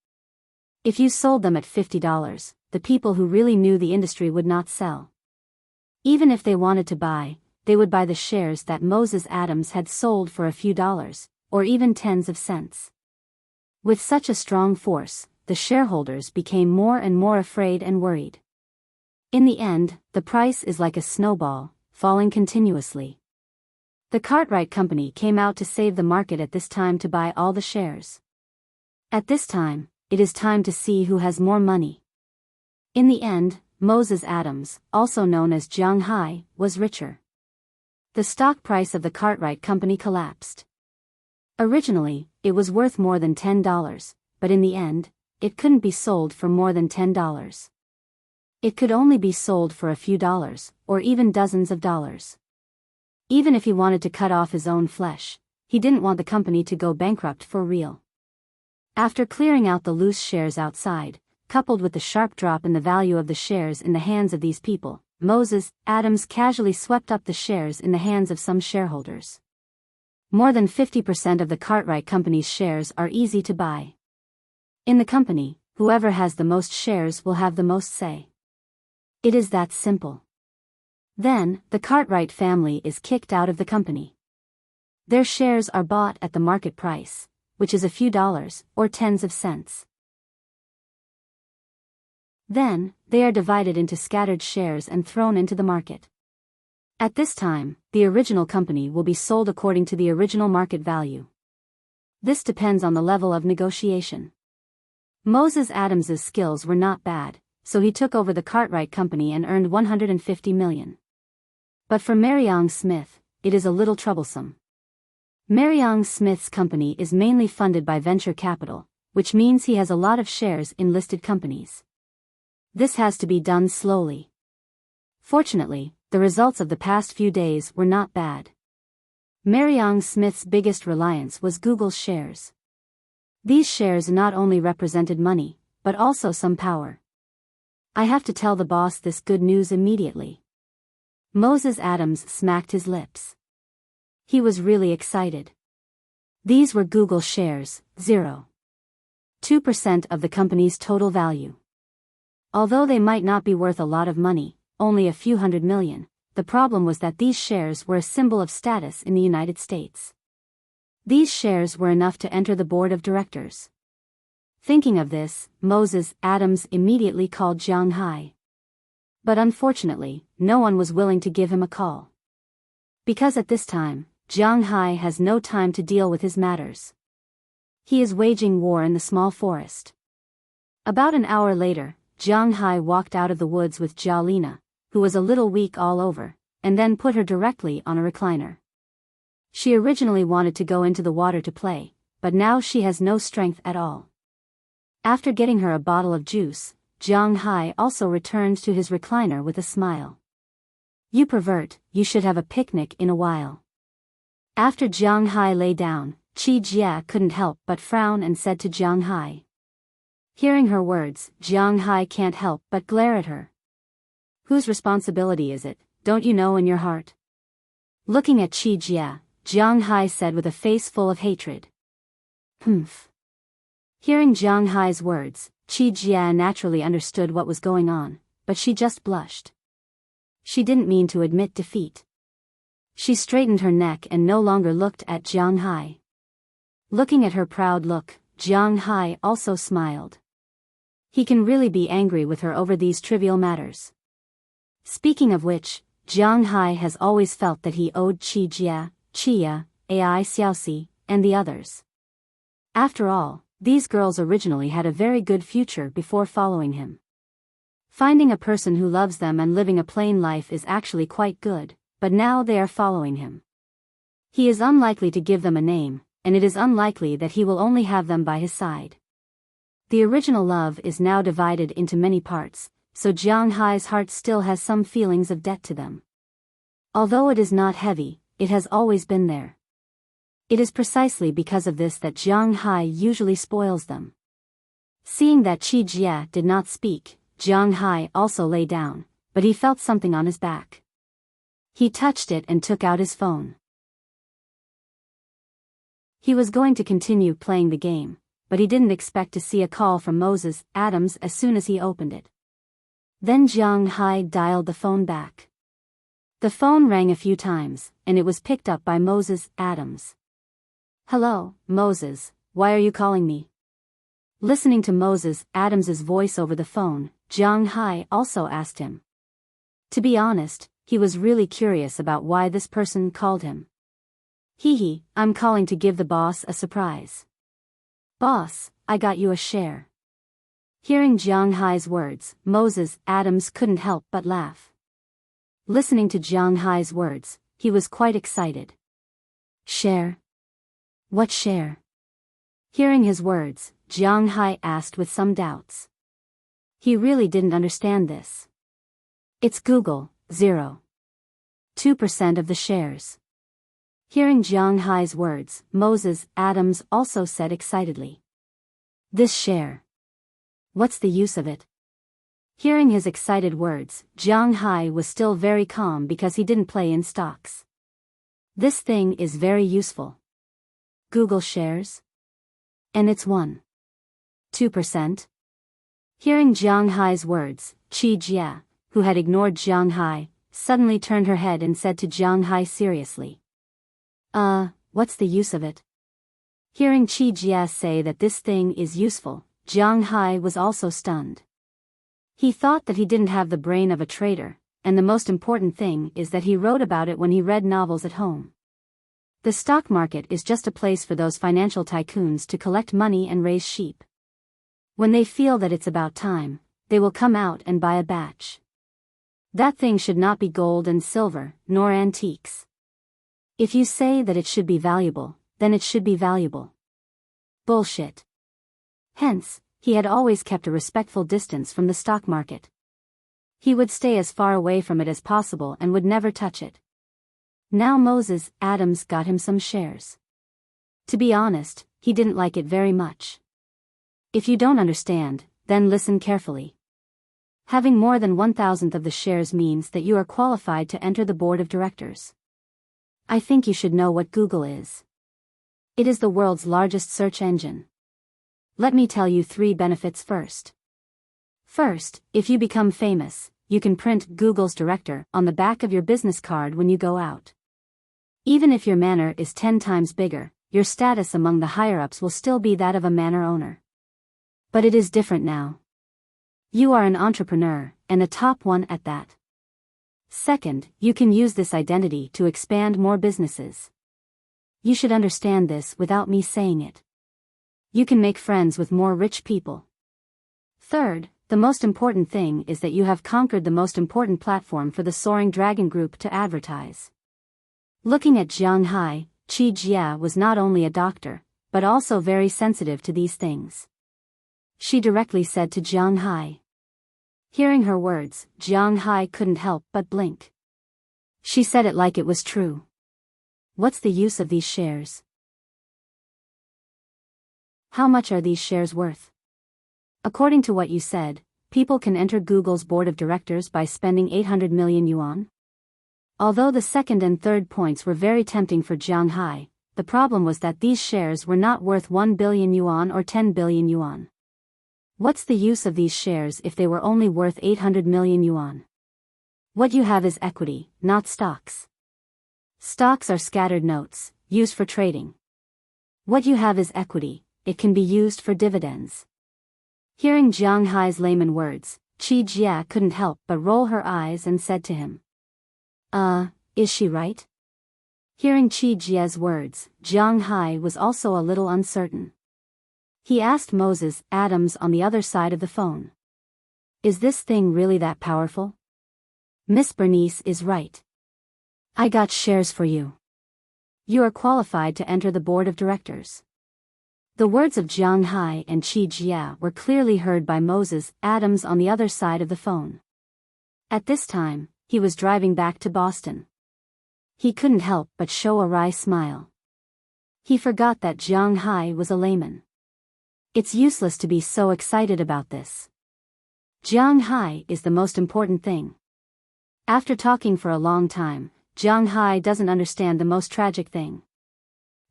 If you sold them at $50, the people who really knew the industry would not sell. Even if they wanted to buy, they would buy the shares that Moses Adams had sold for a few dollars, or even tens of cents. With such a strong force, the shareholders became more and more afraid and worried. In the end, the price is like a snowball, falling continuously. The Cartwright Company came out to save the market at this time to buy all the shares. At this time, it is time to see who has more money. In the end, Moses Adams, also known as Jiang Hai, was richer. The stock price of the Cartwright Company collapsed. Originally, it was worth more than $10, but in the end, it couldn't be sold for more than $10. It could only be sold for a few dollars, or even dozens of dollars. Even if he wanted to cut off his own flesh, he didn't want the company to go bankrupt for real. After clearing out the loose shares outside, coupled with the sharp drop in the value of the shares in the hands of these people, Moses Adams casually swept up the shares in the hands of some shareholders. More than 50% of the Cartwright Company's shares are easy to buy. In the company, whoever has the most shares will have the most say. It is that simple. Then, the Cartwright family is kicked out of the company. Their shares are bought at the market price, which is a few dollars, or tens of cents. Then, they are divided into scattered shares and thrown into the market. At this time, the original company will be sold according to the original market value. This depends on the level of negotiation. Moses Adams's skills were not bad, so he took over the Cartwright Company and earned 150 million. But for Mariang Smith, it is a little troublesome. Mariang Smith's company is mainly funded by venture capital, which means he has a lot of shares in listed companies. This has to be done slowly. Fortunately, the results of the past few days were not bad. Mariang Smith's biggest reliance was Google's shares. These shares not only represented money, but also some power. I have to tell the boss this good news immediately. Moses Adams smacked his lips. He was really excited. These were Google shares, 0.2% of the company's total value. Although they might not be worth a lot of money, only a few $100 million, the problem was that these shares were a symbol of status in the United States. These shares were enough to enter the board of directors. Thinking of this, Moses Adams immediately called Jiang Hai. But unfortunately, no one was willing to give him a call. Because at this time, Jiang Hai has no time to deal with his matters. He is waging war in the small forest. About an hour later, Jiang Hai walked out of the woods with Jia Lina, who was a little weak all over, and then put her directly on a recliner. She originally wanted to go into the water to play, but now she has no strength at all. After getting her a bottle of juice, Jiang Hai also returned to his recliner with a smile. You pervert, you should have a picnic in a while. After Jiang Hai lay down, Qi Jia couldn't help but frown and said to Jiang Hai. Hearing her words, Jiang Hai can't help but glare at her. Whose responsibility is it, don't you know in your heart? Looking at Qi Jia, Jiang Hai said with a face full of hatred. Humph. Hearing Jiang Hai's words, Qi Jia naturally understood what was going on, but she just blushed. She didn't mean to admit defeat. She straightened her neck and no longer looked at Jiang Hai. Looking at her proud look, Jiang Hai also smiled. He can really be angry with her over these trivial matters. Speaking of which, Jiang Hai has always felt that he owed Qi Jia, Qia, Ai Xiaoxi, and the others. After all, these girls originally had a very good future before following him. Finding a person who loves them and living a plain life is actually quite good, but now they are following him. He is unlikely to give them a name, and it is unlikely that he will only have them by his side. The original love is now divided into many parts, so Jiang Hai's heart still has some feelings of debt to them. Although it is not heavy, it has always been there. It is precisely because of this that Jiang Hai usually spoils them. Seeing that Qi Jia did not speak, Jiang Hai also lay down, but he felt something on his back. He touched it and took out his phone. He was going to continue playing the game, but he didn't expect to see a call from Moses Adams as soon as he opened it. Then Jiang Hai dialed the phone back. The phone rang a few times, and it was picked up by Moses Adams. Hello, Moses, why are you calling me? Listening to Moses Adams's voice over the phone, Jiang Hai also asked him. To be honest, he was really curious about why this person called him. Hee, I'm calling to give the boss a surprise. Boss, I got you a share. Hearing Jiang Hai's words, Moses Adams couldn't help but laugh. Listening to Jiang Hai's words, he was quite excited. Share? What share? Hearing his words, Jiang Hai asked with some doubts. He really didn't understand this. It's Google, 0.2% of the shares. Hearing Jiang Hai's words, Moses Adams also said excitedly. This share. What's the use of it? Hearing his excited words, Jiang Hai was still very calm because he didn't play in stocks. This thing is very useful. Google shares? And it's 1.2%? Hearing Jiang Hai's words, Qi Jia, who had ignored Jiang Hai, suddenly turned her head and said to Jiang Hai seriously. What's the use of it? Hearing Qi Jia say that this thing is useful, Jiang Hai was also stunned. He thought that he didn't have the brain of a trader, and the most important thing is that he wrote about it when he read novels at home. The stock market is just a place for those financial tycoons to collect money and raise sheep. When they feel that it's about time, they will come out and buy a batch. That thing should not be gold and silver, nor antiques. If you say that it should be valuable, then it should be valuable. Bullshit. Hence, he had always kept a respectful distance from the stock market. He would stay as far away from it as possible and would never touch it. Now Moses Adams got him some shares. To be honest, he didn't like it very much. If you don't understand, then listen carefully. Having more than 1,000th of the shares means that you are qualified to enter the board of directors. I think you should know what Google is. It is the world's largest search engine. Let me tell you 3 benefits first. First, if you become famous, you can print Google's director on the back of your business card when you go out. Even if your manor is 10 times bigger, your status among the higher-ups will still be that of a manor owner. But it is different now. You are an entrepreneur, and a top one at that. Second, you can use this identity to expand more businesses. You should understand this without me saying it. You can make friends with more rich people. Third, the most important thing is that you have conquered the most important platform for the Soaring Dragon Group to advertise. Looking at Jiang Hai, Qi Jia was not only a doctor, but also very sensitive to these things. She directly said to Jiang Hai. Hearing her words, Jiang Hai couldn't help but blink. She said it like it was true. What's the use of these shares? How much are these shares worth? According to what you said, people can enter Google's board of directors by spending 800 million yuan? Although the second and third points were very tempting for Jiang Hai, the problem was that these shares were not worth 1 billion yuan or 10 billion yuan. What's the use of these shares if they were only worth 800 million yuan? What you have is equity, not stocks. Stocks are scattered notes, used for trading. What you have is equity, it can be used for dividends. Hearing Jiang Hai's layman words, Qi Jia couldn't help but roll her eyes and said to him. Is she right? Hearing Qi Jia's words, Jiang Hai was also a little uncertain. He asked Moses Adams on the other side of the phone. Is this thing really that powerful? Miss Bernice is right. I got shares for you. You are qualified to enter the board of directors. The words of Jiang Hai and Qi Jia were clearly heard by Moses Adams on the other side of the phone. At this time, he was driving back to Boston. He couldn't help but show a wry smile. He forgot that Jiang Hai was a layman. It's useless to be so excited about this. Jiang Hai is the most important thing. After talking for a long time, Jiang Hai doesn't understand the most tragic thing.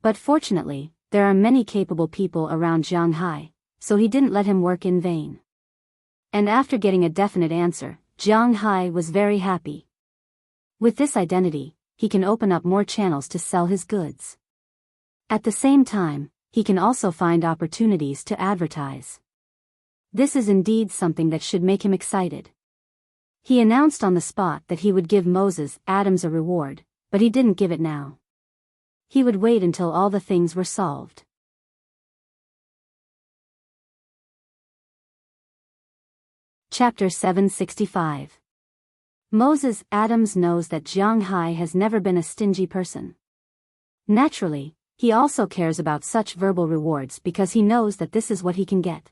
But fortunately, there are many capable people around Jiang Hai, so he didn't let him work in vain. And after getting a definite answer, Jiang Hai was very happy. With this identity, he can open up more channels to sell his goods. At the same time, he can also find opportunities to advertise. This is indeed something that should make him excited. He announced on the spot that he would give Moses Adams a reward, but he didn't give it now. He would wait until all the things were solved. Chapter 765. Moses Adams knows that Jiang Hai has never been a stingy person. Naturally, he also cares about such verbal rewards because he knows that this is what he can get.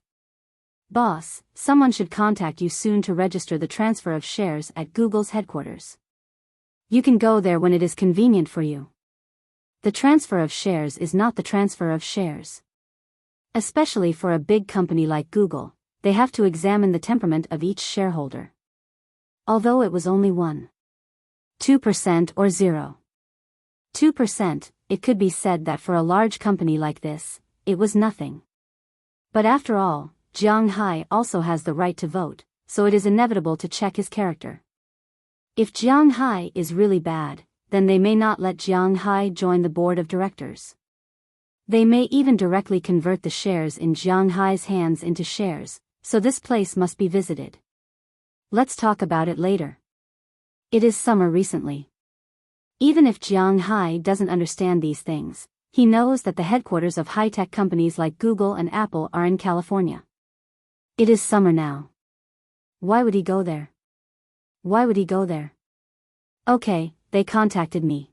Boss, someone should contact you soon to register the transfer of shares at Google's headquarters. You can go there when it is convenient for you. The transfer of shares is not the transfer of shares. Especially for a big company like Google, they have to examine the temperament of each shareholder. Although it was only 2% or 2%, it could be said that for a large company like this, it was nothing. But after all, Jiang Hai also has the right to vote, so it is inevitable to check his character. If Jiang Hai is really bad, then they may not let Jiang Hai join the board of directors. They may even directly convert the shares in Jiang Hai's hands into shares, so this place must be visited. Let's talk about it later. It is summer recently. Even if Jiang Hai doesn't understand these things, he knows that the headquarters of high-tech companies like Google and Apple are in California. It is summer now. Why would he go there? Why would he go there? Okay, they contacted me.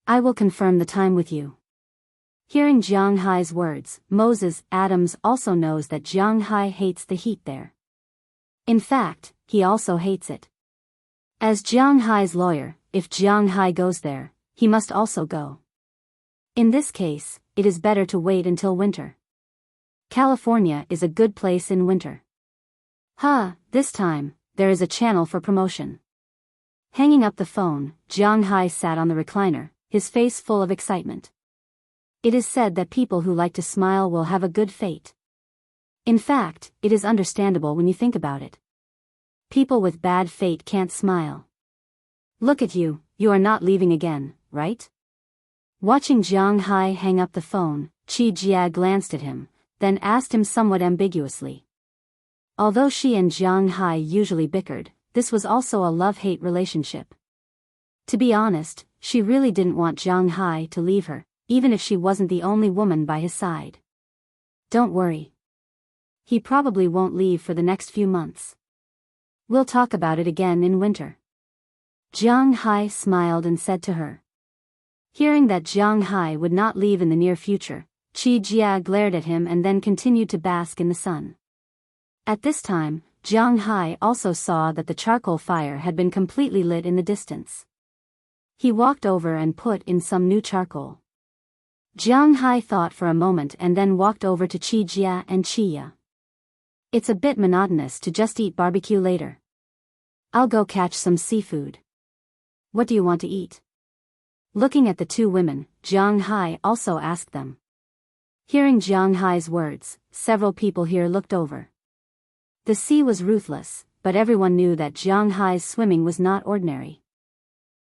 I will confirm the time with you. Hearing Jiang Hai's words, Moses Adams also knows that Jiang Hai hates the heat there. In fact, he also hates it. As Jiang Hai's lawyer, if Jiang Hai goes there, he must also go. In this case, it is better to wait until winter. California is a good place in winter. This time, there is a channel for promotion. Hanging up the phone, Jiang Hai sat on the recliner, his face full of excitement. It is said that people who like to smile will have a good fate. In fact, it is understandable when you think about it. People with bad fate can't smile. Look at you, you are not leaving again, right? Watching Jiang Hai hang up the phone, Qi Jia glanced at him, then asked him somewhat ambiguously. Although she and Jiang Hai usually bickered, this was also a love-hate relationship. To be honest, she really didn't want Jiang Hai to leave her, even if she wasn't the only woman by his side. Don't worry. He probably won't leave for the next few months. We'll talk about it again in winter. Jiang Hai smiled and said to her. Hearing that Jiang Hai would not leave in the near future, Qi Jia glared at him and then continued to bask in the sun. At this time, Jiang Hai also saw that the charcoal fire had been completely lit in the distance. He walked over and put in some new charcoal. Jiang Hai thought for a moment and then walked over to Qi Jia and Qi Ya. It's a bit monotonous to just eat barbecue later. I'll go catch some seafood. What do you want to eat? Looking at the two women, Jiang Hai also asked them. Hearing Jiang Hai's words, several people here looked over. The sea was ruthless, but everyone knew that Jiang Hai's swimming was not ordinary.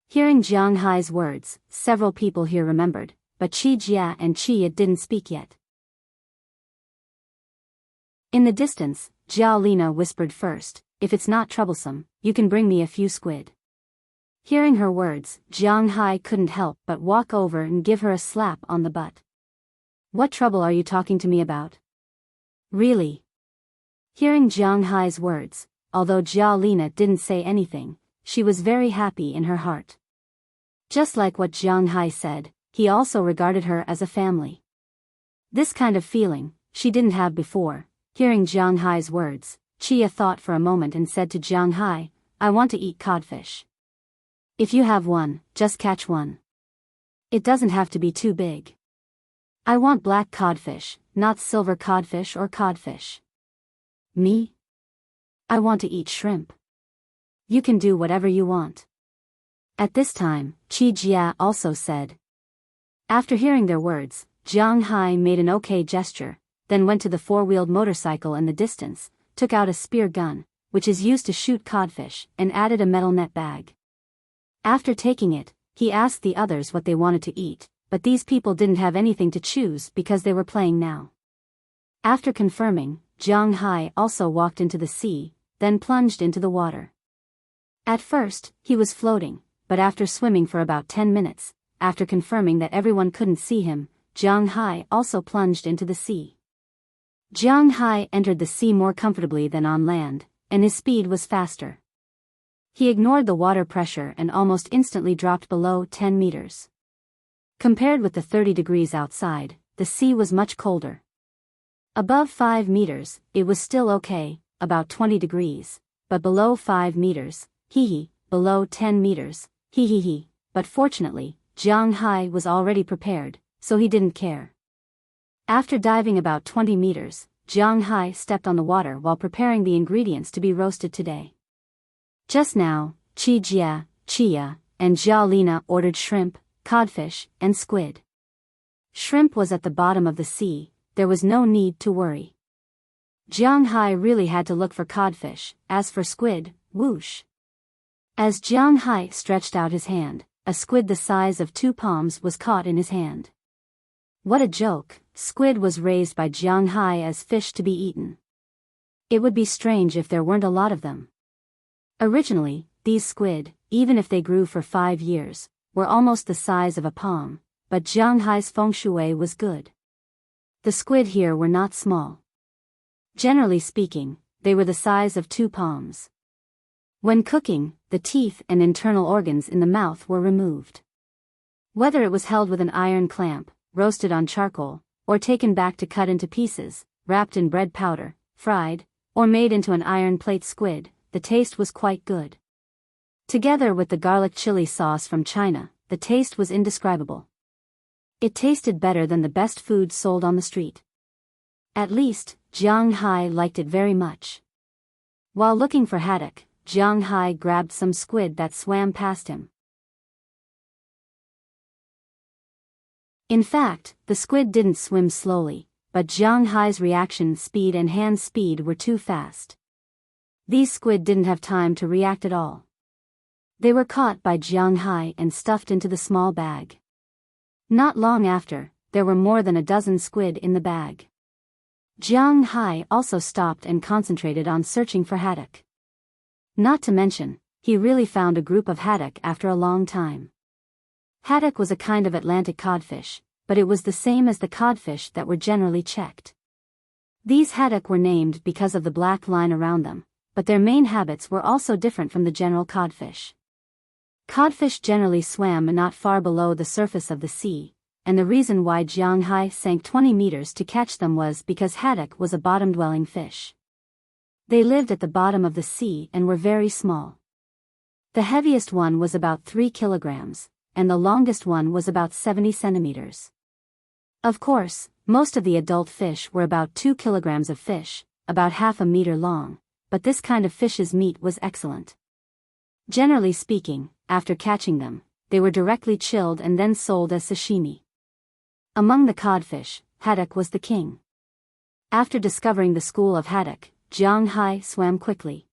Hearing Jiang Hai's words, several people here remembered, but Qi Jia and Qi Ya didn't speak yet. In the distance, Jiao Lina whispered first, if it's not troublesome, you can bring me a few squid. Hearing her words, Jiang Hai couldn't help but walk over and give her a slap on the butt. What trouble are you talking to me about? Really? Hearing Jiang Hai's words, although Jiao Lina didn't say anything, she was very happy in her heart. Just like what Jiang Hai said, he also regarded her as a family. This kind of feeling, she didn't have before. Hearing Jiang Hai's words, Qi Ya thought for a moment and said to Jiang Hai, I want to eat codfish. If you have one, just catch one. It doesn't have to be too big. I want black codfish, not silver codfish or codfish. Me? I want to eat shrimp. You can do whatever you want. At this time, Qi Jia also said. After hearing their words, Jiang Hai made an okay gesture, then went to the four-wheeled motorcycle in the distance, took out a spear gun, which is used to shoot codfish, and added a metal net bag. After taking it, he asked the others what they wanted to eat, but these people didn't have anything to choose because they were playing now. After confirming, Jiang Hai also walked into the sea, then plunged into the water. At first, he was floating, but after swimming for about 10 minutes, after confirming that everyone couldn't see him, Jiang Hai also plunged into the sea. Jiang Hai entered the sea more comfortably than on land, and his speed was faster. He ignored the water pressure and almost instantly dropped below 10 meters. Compared with the 30 degrees outside, the sea was much colder. Above 5 meters, it was still okay, about 20 degrees, but below 5 meters, below 10 meters, but fortunately, Jiang Hai was already prepared, so he didn't care. After diving about 20 meters, Jiang Hai stepped on the water while preparing the ingredients to be roasted today. Just now, Qi Jia, Qi Ya, and Jiao Lina ordered shrimp, codfish, and squid. Shrimp was at the bottom of the sea, there was no need to worry. Jiang Hai really had to look for codfish, as for squid, whoosh. As Jiang Hai stretched out his hand, a squid the size of 2 palms was caught in his hand. What a joke, squid was raised by Jiang Hai as fish to be eaten. It would be strange if there weren't a lot of them. Originally, these squid, even if they grew for 5 years, were almost the size of a palm, but Jiang Hai's feng shui was good. The squid here were not small. Generally speaking, they were the size of 2 palms. When cooking, the teeth and internal organs in the mouth were removed. Whether it was held with an iron clamp, roasted on charcoal, or taken back to cut into pieces, wrapped in bread powder, fried, or made into an iron plate squid, the taste was quite good. Together with the garlic chili sauce from China, the taste was indescribable. It tasted better than the best food sold on the street. At least, Jiang Hai liked it very much. While looking for haddock, Jiang Hai grabbed some squid that swam past him. In fact, the squid didn't swim slowly, but Jiang Hai's reaction speed and hand speed were too fast. These squid didn't have time to react at all. They were caught by Jiang Hai and stuffed into the small bag. Not long after, there were more than a dozen squid in the bag. Jiang Hai also stopped and concentrated on searching for haddock. Not to mention, he really found a group of haddock after a long time. Haddock was a kind of Atlantic codfish, but it was the same as the codfish that were generally checked. These haddock were named because of the black line around them, but their main habits were also different from the general codfish. Codfish generally swam not far below the surface of the sea, and the reason why Jiang Hai sank 20 meters to catch them was because haddock was a bottom-dwelling fish. They lived at the bottom of the sea and were very small. The heaviest one was about 3 kilograms, and the longest one was about 70 centimeters. Of course, most of the adult fish were about 2 kilograms of fish, about half a meter long, but this kind of fish's meat was excellent. Generally speaking, after catching them, they were directly chilled and then sold as sashimi. Among the codfish, haddock was the king. After discovering the school of haddock, Jiang Hai swam quickly.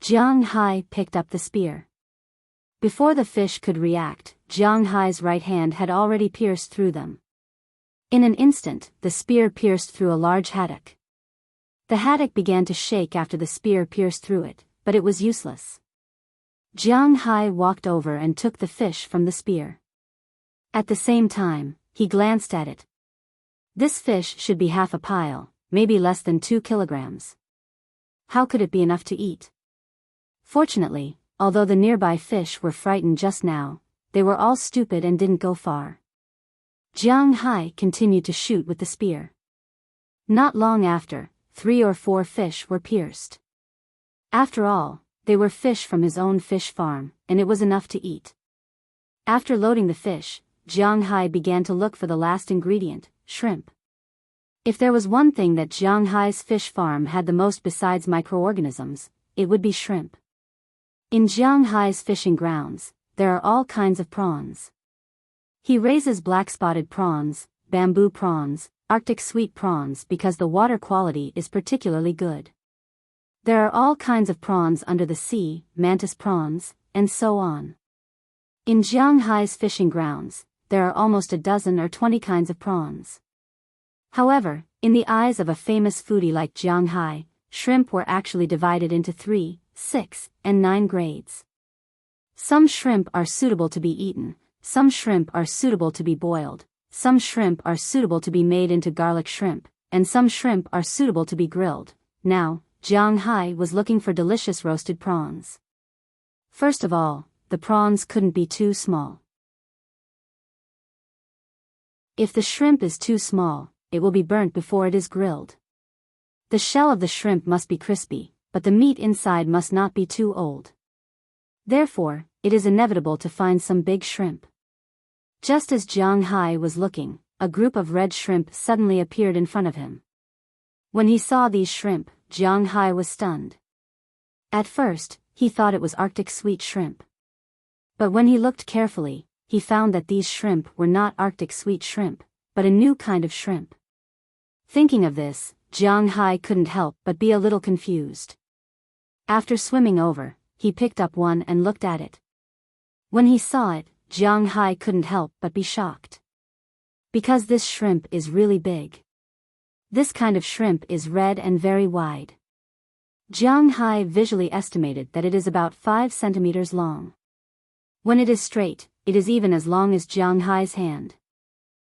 Jiang Hai picked up the spear. Before the fish could react, Jiang Hai's right hand had already pierced through them. In an instant, the spear pierced through a large haddock. The haddock began to shake after the spear pierced through it, but it was useless. Jiang Hai walked over and took the fish from the spear. At the same time, he glanced at it. This fish should be half a pile, maybe less than 2 kilograms. How could it be enough to eat? Fortunately, although the nearby fish were frightened just now, they were all stupid and didn't go far. Jiang Hai continued to shoot with the spear. Not long after, 3 or 4 fish were pierced. After all, they were fish from his own fish farm, and it was enough to eat. After loading the fish, Jiang Hai began to look for the last ingredient, shrimp. If there was one thing that Jiang Hai's fish farm had the most besides microorganisms, it would be shrimp. In Jiang Hai's fishing grounds, there are all kinds of prawns. He raises black-spotted prawns, bamboo prawns, Arctic sweet prawns because the water quality is particularly good. There are all kinds of prawns under the sea, mantis prawns, and so on. In Jiang Hai's fishing grounds, there are almost a dozen or 20 kinds of prawns. However, in the eyes of a famous foodie like Jiang Hai, shrimp were actually divided into 3, 6, and 9 grades. Some shrimp are suitable to be eaten, some shrimp are suitable to be boiled, some shrimp are suitable to be made into garlic shrimp, and some shrimp are suitable to be grilled. Now, Jiang Hai was looking for delicious roasted prawns. First of all, the prawns couldn't be too small. If the shrimp is too small, it will be burnt before it is grilled. The shell of the shrimp must be crispy, but the meat inside must not be too old. Therefore, it is inevitable to find some big shrimp. Just as Jiang Hai was looking, a group of red shrimp suddenly appeared in front of him. When he saw these shrimp, Jiang Hai was stunned. At first, he thought it was Arctic sweet shrimp. But when he looked carefully, he found that these shrimp were not Arctic sweet shrimp, but a new kind of shrimp. Thinking of this, Jiang Hai couldn't help but be a little confused. After swimming over, he picked up one and looked at it. When he saw it, Jiang Hai couldn't help but be shocked. Because this shrimp is really big. This kind of shrimp is red and very wide. Jiang Hai visually estimated that it is about 5 centimeters long. When it is straight, it is even as long as Jiang Hai's hand.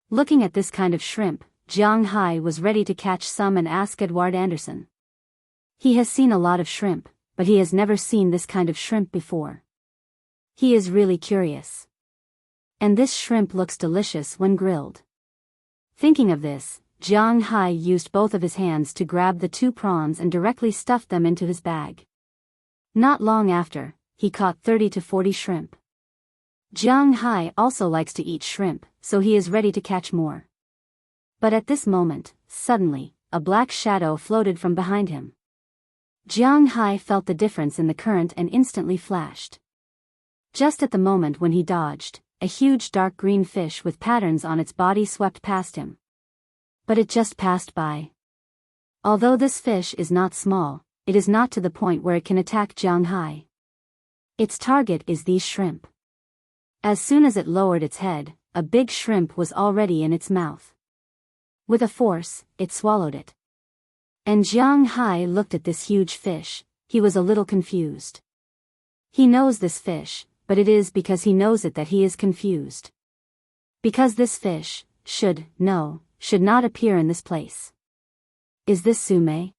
Looking at this kind of shrimp, Jiang Hai was ready to catch some and ask Edward Anderson. He has seen a lot of shrimp, but he has never seen this kind of shrimp before. He is really curious. And this shrimp looks delicious when grilled. Thinking of this, Jiang Hai used both of his hands to grab the 2 prawns and directly stuffed them into his bag. Not long after, he caught 30 to 40 shrimp. Jiang Hai also likes to eat shrimp, so he is ready to catch more. But at this moment, suddenly, a black shadow floated from behind him. Jiang Hai felt the difference in the current and instantly flashed. Just at the moment when he dodged, a huge dark green fish with patterns on its body swept past him. But it just passed by. Although this fish is not small, it is not to the point where it can attack Jiang Hai. Its target is these shrimp. As soon as it lowered its head, a big shrimp was already in its mouth. With a force, it swallowed it. And Jiang Hai looked at this huge fish. He was a little confused. He knows this fish, but it is because he knows it that he is confused. Because this fish should not appear in this place. Is this Sume?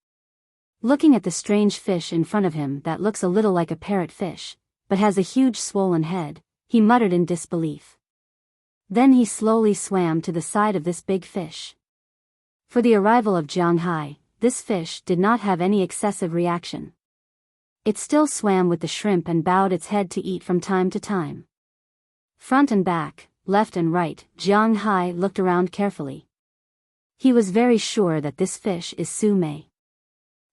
Looking at the strange fish in front of him that looks a little like a parrot fish, but has a huge swollen head, he muttered in disbelief. Then he slowly swam to the side of this big fish. For the arrival of Jiang Hai, this fish did not have any excessive reaction. It still swam with the shrimp and bowed its head to eat from time to time. Front and back, left and right, Jiang Hai looked around carefully. He was very sure that this fish is Sume.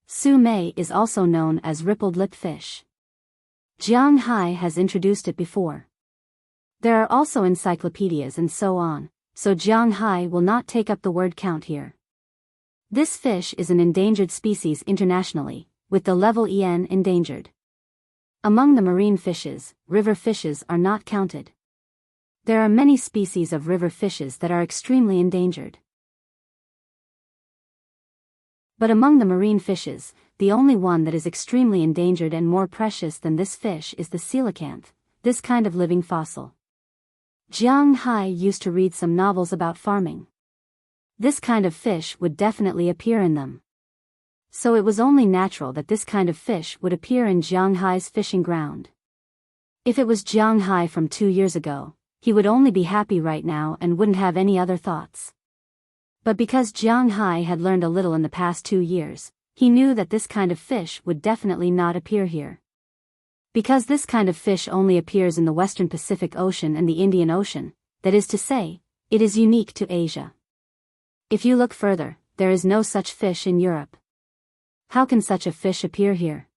Sume is also known as rippled lip fish. Jiang Hai has introduced it before. There are also encyclopedias and so on, so Jiang Hai will not take up the word count here. This fish is an endangered species internationally, with the level EN endangered. Among the marine fishes, river fishes are not counted. There are many species of river fishes that are extremely endangered. But among the marine fishes, the only one that is extremely endangered and more precious than this fish is the coelacanth, this kind of living fossil. Jiang Hai used to read some novels about farming. This kind of fish would definitely appear in them. So it was only natural that this kind of fish would appear in Jiang Hai's fishing ground. If it was Jiang Hai from 2 years ago, he would only be happy right now and wouldn't have any other thoughts. But because Jiang Hai had learned a little in the past 2 years, he knew that this kind of fish would definitely not appear here. Because this kind of fish only appears in the Western Pacific Ocean and the Indian Ocean, that is to say, it is unique to Asia. If you look further, there is no such fish in Europe. How can such a fish appear here?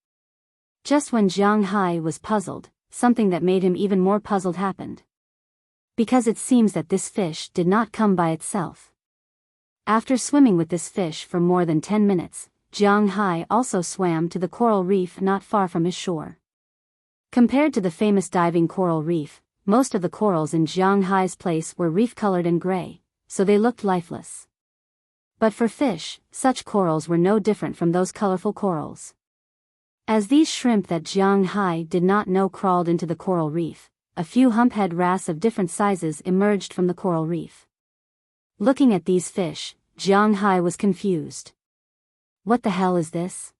Just when Jiang Hai was puzzled, something that made him even more puzzled happened. Because it seems that this fish did not come by itself. After swimming with this fish for more than 10 minutes, Jiang Hai also swam to the coral reef not far from his shore. Compared to the famous diving coral reef, most of the corals in Jiang Hai's place were reef-colored and gray, so they looked lifeless. But for fish, such corals were no different from those colorful corals. As these shrimp that Jiang Hai did not know crawled into the coral reef, a few humphead wrasse of different sizes emerged from the coral reef. Looking at these fish, Jiang Hai was confused. What the hell is this?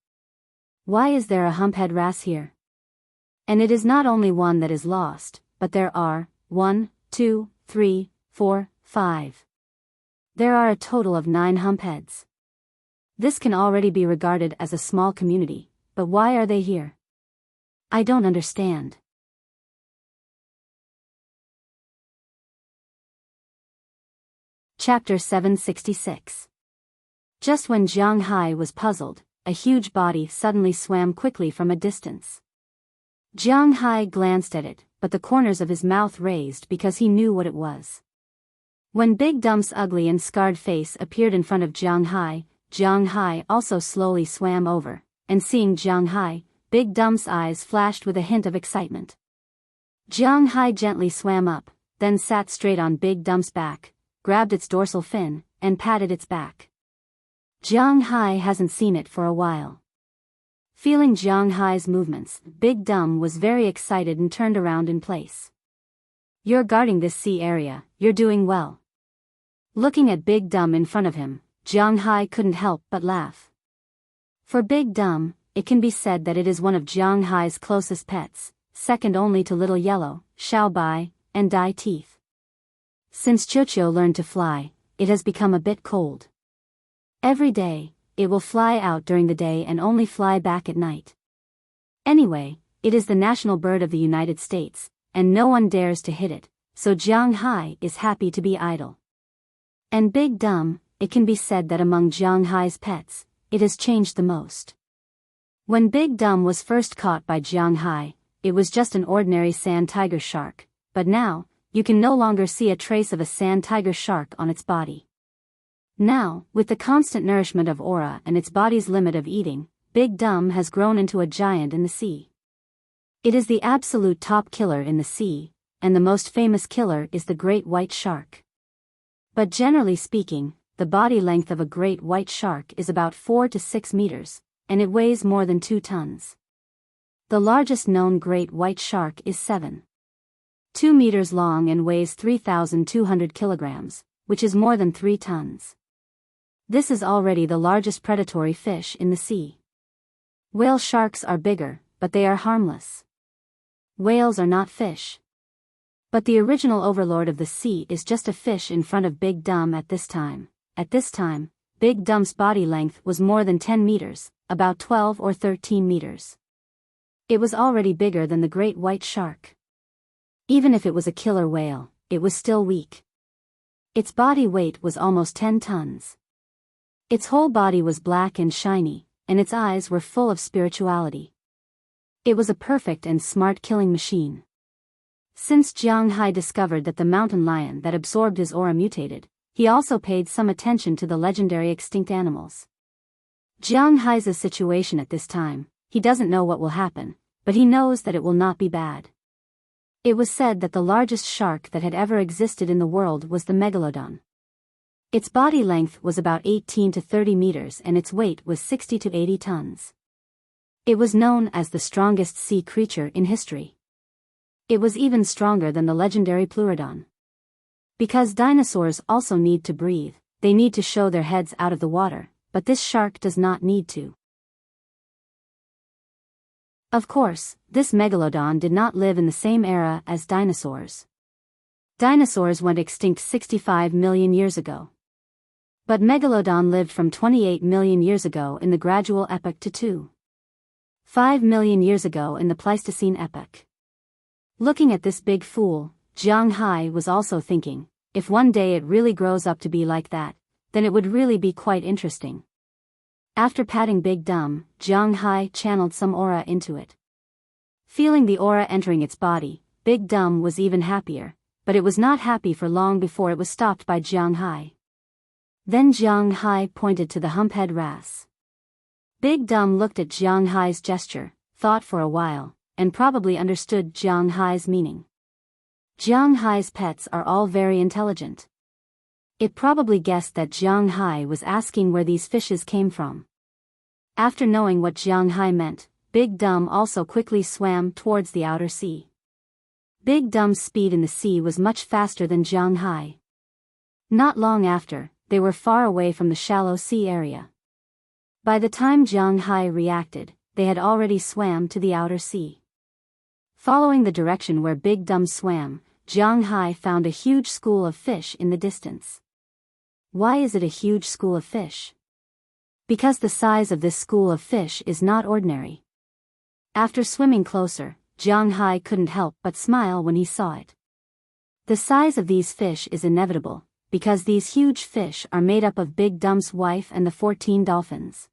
Why is there a humphead wrasse here? And it is not only one that is lost, but there are 1, 2, 3, 4, 5. There are a total of 9 humpheads. This can already be regarded as a small community, but why are they here? I don't understand. Chapter 766. Just when Jiang Hai was puzzled, a huge body suddenly swam quickly from a distance. Jiang Hai glanced at it, but the corners of his mouth raised because he knew what it was. When Big Dump's ugly and scarred face appeared in front of Jiang Hai also slowly swam over, and seeing Jiang Hai, Big Dump's eyes flashed with a hint of excitement. Jiang Hai gently swam up, then sat straight on Big Dump's back, grabbed its dorsal fin, and patted its back. Jiang Hai hasn't seen it for a while. Feeling Jiang Hai's movements, Big Dumb was very excited and turned around in place. You're guarding this sea area, you're doing well. Looking at Big Dumb in front of him, Jiang Hai couldn't help but laugh. For Big Dumb, it can be said that it is one of Jiang Hai's closest pets, second only to Little Yellow, Xiao Bai, and Dai Teeth. Since Chocho learned to fly, it has become a bit cold. Every day, it will fly out during the day and only fly back at night. Anyway, it is the national bird of the United States, and no one dares to hit it, so Jiang Hai is happy to be idle. And Big Dumb, it can be said that among Jiang Hai's pets, it has changed the most. When Big Dumb was first caught by Jiang Hai, it was just an ordinary sand tiger shark, but now, you can no longer see a trace of a sand tiger shark on its body. Now, with the constant nourishment of aura and its body's limit of eating, Big Dumb has grown into a giant in the sea. It is the absolute top killer in the sea, and the most famous killer is the great white shark. But generally speaking, the body length of a great white shark is about 4 to 6 meters, and it weighs more than 2 tons. The largest known great white shark is 7.2 meters long and weighs 3,200 kilograms, which is more than 3 tons. This is already the largest predatory fish in the sea. Whale sharks are bigger, but they are harmless. Whales are not fish. But the original overlord of the sea is just a fish in front of Big Dumb at this time. At this time, Big Dumb's body length was more than 10 meters, about 12 or 13 meters. It was already bigger than the great white shark. Even if it was a killer whale, it was still weak. Its body weight was almost 10 tons. Its whole body was black and shiny, and its eyes were full of spirituality. It was a perfect and smart killing machine. Since Jiang Hai discovered that the mountain lion that absorbed his aura mutated, he also paid some attention to the legendary extinct animals. Jiang Hai's situation at this time, he doesn't know what will happen, but he knows that it will not be bad. It was said that the largest shark that had ever existed in the world was the megalodon. Its body length was about 18 to 30 meters and its weight was 60 to 80 tons. It was known as the strongest sea creature in history. It was even stronger than the legendary pleurodon. Because dinosaurs also need to breathe, they need to show their heads out of the water, but this shark does not need to. Of course, this megalodon did not live in the same era as dinosaurs. Dinosaurs went extinct 65 million years ago. But Megalodon lived from 28 million years ago in the gradual epoch to 2.5 million years ago in the Pleistocene epoch. Looking at this big fool, Jiang Hai was also thinking, if one day it really grows up to be like that, then it would really be quite interesting. After patting Big Dumb, Jiang Hai channeled some aura into it. Feeling the aura entering its body, Big Dumb was even happier, but it was not happy for long before it was stopped by Jiang Hai. Then Jiang Hai pointed to the humphead wrasse. Big Dumb looked at Jiang Hai's gesture, thought for a while, and probably understood Jiang Hai's meaning. Jiang Hai's pets are all very intelligent. It probably guessed that Jiang Hai was asking where these fishes came from. After knowing what Jiang Hai meant, Big Dumb also quickly swam towards the outer sea. Big Dumb's speed in the sea was much faster than Jiang Hai. Not long after, they were far away from the shallow sea area. By the time Jiang Hai reacted, they had already swam to the outer sea. Following the direction where Big Dumb swam, Jiang Hai found a huge school of fish in the distance. Why is it a huge school of fish? Because the size of this school of fish is not ordinary. After swimming closer, Jiang Hai couldn't help but smile when he saw it. The size of these fish is inevitable, because these huge fish are made up of Big Dumb's wife and the 14 dolphins.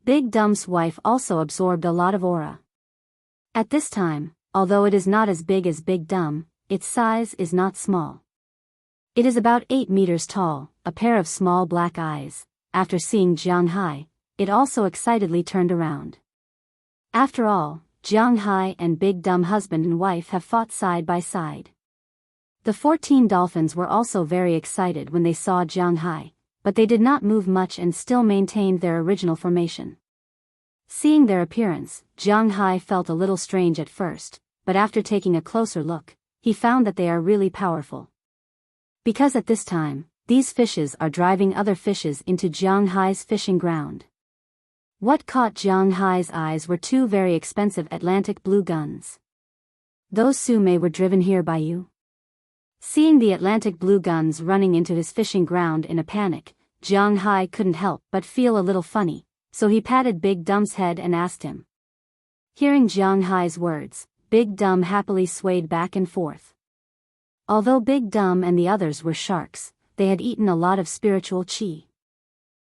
Big Dumb's wife also absorbed a lot of aura. At this time, although it is not as big as Big Dumb, its size is not small. It is about 8 meters tall, a pair of small black eyes. After seeing Jiang Hai, it also excitedly turned around. After all, Jiang Hai and Big Dumb husband and wife have fought side by side. The 14 dolphins were also very excited when they saw Jiang Hai, but they did not move much and still maintained their original formation. Seeing their appearance, Jiang Hai felt a little strange at first, but after taking a closer look, he found that they are really powerful. Because at this time, these fishes are driving other fishes into Jiang Hai's fishing ground. What caught Jiang Hai's eyes were 2 very expensive Atlantic blue guns. Those Sume were driven here by you? Seeing the Atlantic blue guns running into his fishing ground in a panic, Jiang Hai couldn't help but feel a little funny, so he patted Big Dumb's head and asked him. Hearing Jiang Hai's words, Big Dumb happily swayed back and forth. Although Big Dumb and the others were sharks, they had eaten a lot of spiritual qi.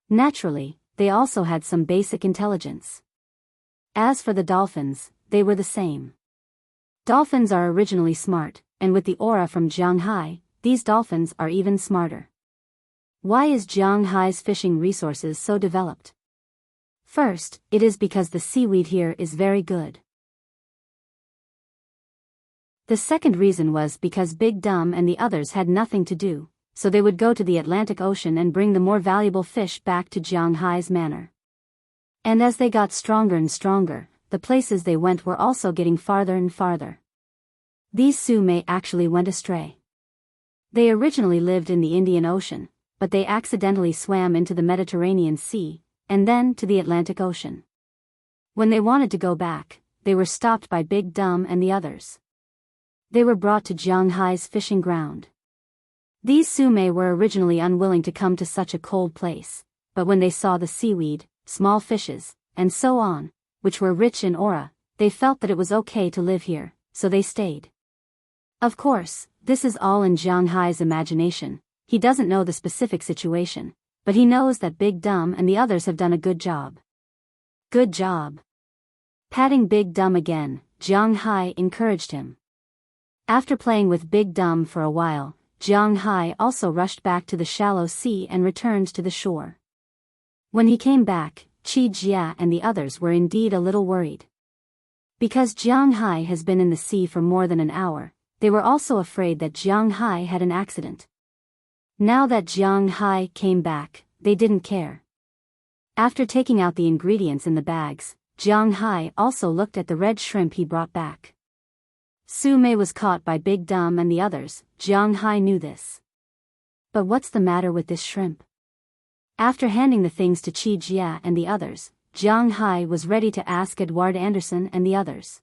Naturally, they also had some basic intelligence. As for the dolphins, they were the same. Dolphins are originally smart, and with the aura from Jianghai, these dolphins are even smarter. Why is Jianghai's fishing resources so developed? First, it is because the seaweed here is very good. The second reason was because Big Dumb and the others had nothing to do, so they would go to the Atlantic Ocean and bring the more valuable fish back to Jianghai's manor. And as they got stronger and stronger, the places they went were also getting farther and farther. These Sume actually went astray. They originally lived in the Indian Ocean, but they accidentally swam into the Mediterranean Sea, and then to the Atlantic Ocean. When they wanted to go back, they were stopped by Big Dumb and the others. They were brought to Jianghai's fishing ground. These Sume were originally unwilling to come to such a cold place, but when they saw the seaweed, small fishes, and so on, which were rich in aura, they felt that it was okay to live here, so they stayed. Of course, this is all in Jianghai's imagination. He doesn't know the specific situation, but he knows that Big Dumb and the others have done a good job. Good job. Patting Big Dumb again, Jianghai encouraged him. After playing with Big Dumb for a while, Jianghai also rushed back to the shallow sea and returned to the shore. When he came back, Qi Jia and the others were indeed a little worried. Because Jianghai has been in the sea for more than an hour, they were also afraid that Jianghai had an accident. Now that Jianghai came back, they didn't care. After taking out the ingredients in the bags, Jianghai also looked at the red shrimp he brought back. Sume was caught by Big Dumb and the others. Jianghai knew this. But what's the matter with this shrimp? After handing the things to Qi Jia and the others, Jianghai was ready to ask Edward Anderson and the others.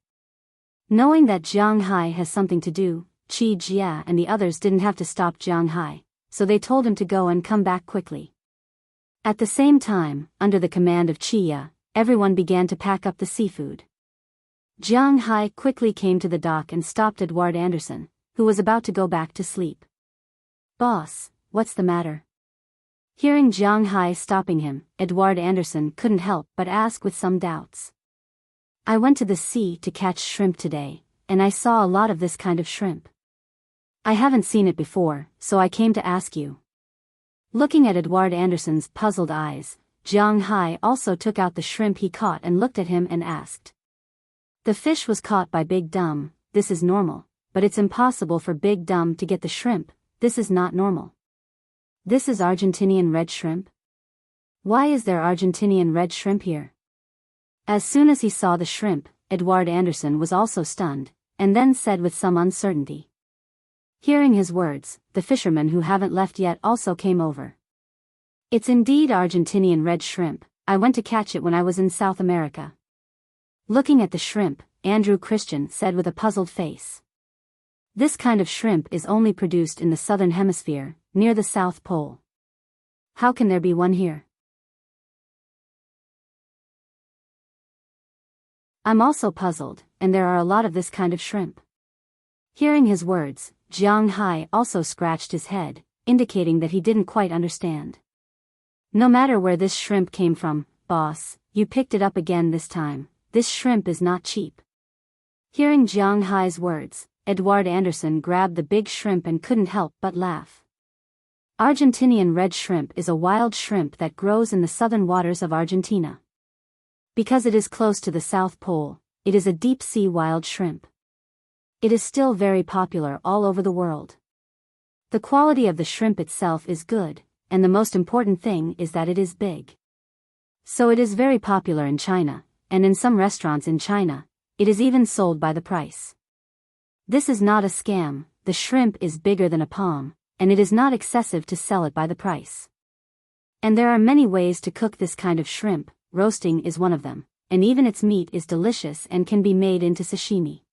Knowing that Jianghai has something to do, Qi Jia and the others didn't have to stop Jianghai, so they told him to go and come back quickly. At the same time, under the command of Qi, everyone began to pack up the seafood. Jianghai quickly came to the dock and stopped Edward Anderson, who was about to go back to sleep. "Boss, what's the matter?" Hearing Jianghai stopping him, Edward Anderson couldn't help but ask with some doubts. "I went to the sea to catch shrimp today, and I saw a lot of this kind of shrimp. I haven't seen it before, so I came to ask you." Looking at Edward Anderson's puzzled eyes, Jianghai also took out the shrimp he caught and looked at him and asked. "The fish was caught by Big Dumb, this is normal, but it's impossible for Big Dumb to get the shrimp, this is not normal. This is Argentinian red shrimp? Why is there Argentinian red shrimp here?" As soon as he saw the shrimp, Edward Anderson was also stunned, and then said with some uncertainty. Hearing his words, the fishermen who haven't left yet also came over. "It's indeed Argentinian red shrimp, I went to catch it when I was in South America." Looking at the shrimp, Andrew Christian said with a puzzled face. "This kind of shrimp is only produced in the southern hemisphere, near the South Pole. How can there be one here? I'm also puzzled, and there are a lot of this kind of shrimp." Hearing his words, Jianghai also scratched his head, indicating that he didn't quite understand. "No matter where this shrimp came from, boss, you picked it up again this time, this shrimp is not cheap." Hearing Jianghai's words, Edward Anderson grabbed the big shrimp and couldn't help but laugh. Argentinian red shrimp is a wild shrimp that grows in the southern waters of Argentina. Because it is close to the South Pole, it is a deep-sea wild shrimp. It is still very popular all over the world. The quality of the shrimp itself is good, and the most important thing is that it is big. So it is very popular in China, and in some restaurants in China, it is even sold by the price. This is not a scam, the shrimp is bigger than a palm, and it is not excessive to sell it by the price. And there are many ways to cook this kind of shrimp. Roasting is one of them, and even its meat is delicious and can be made into sashimi.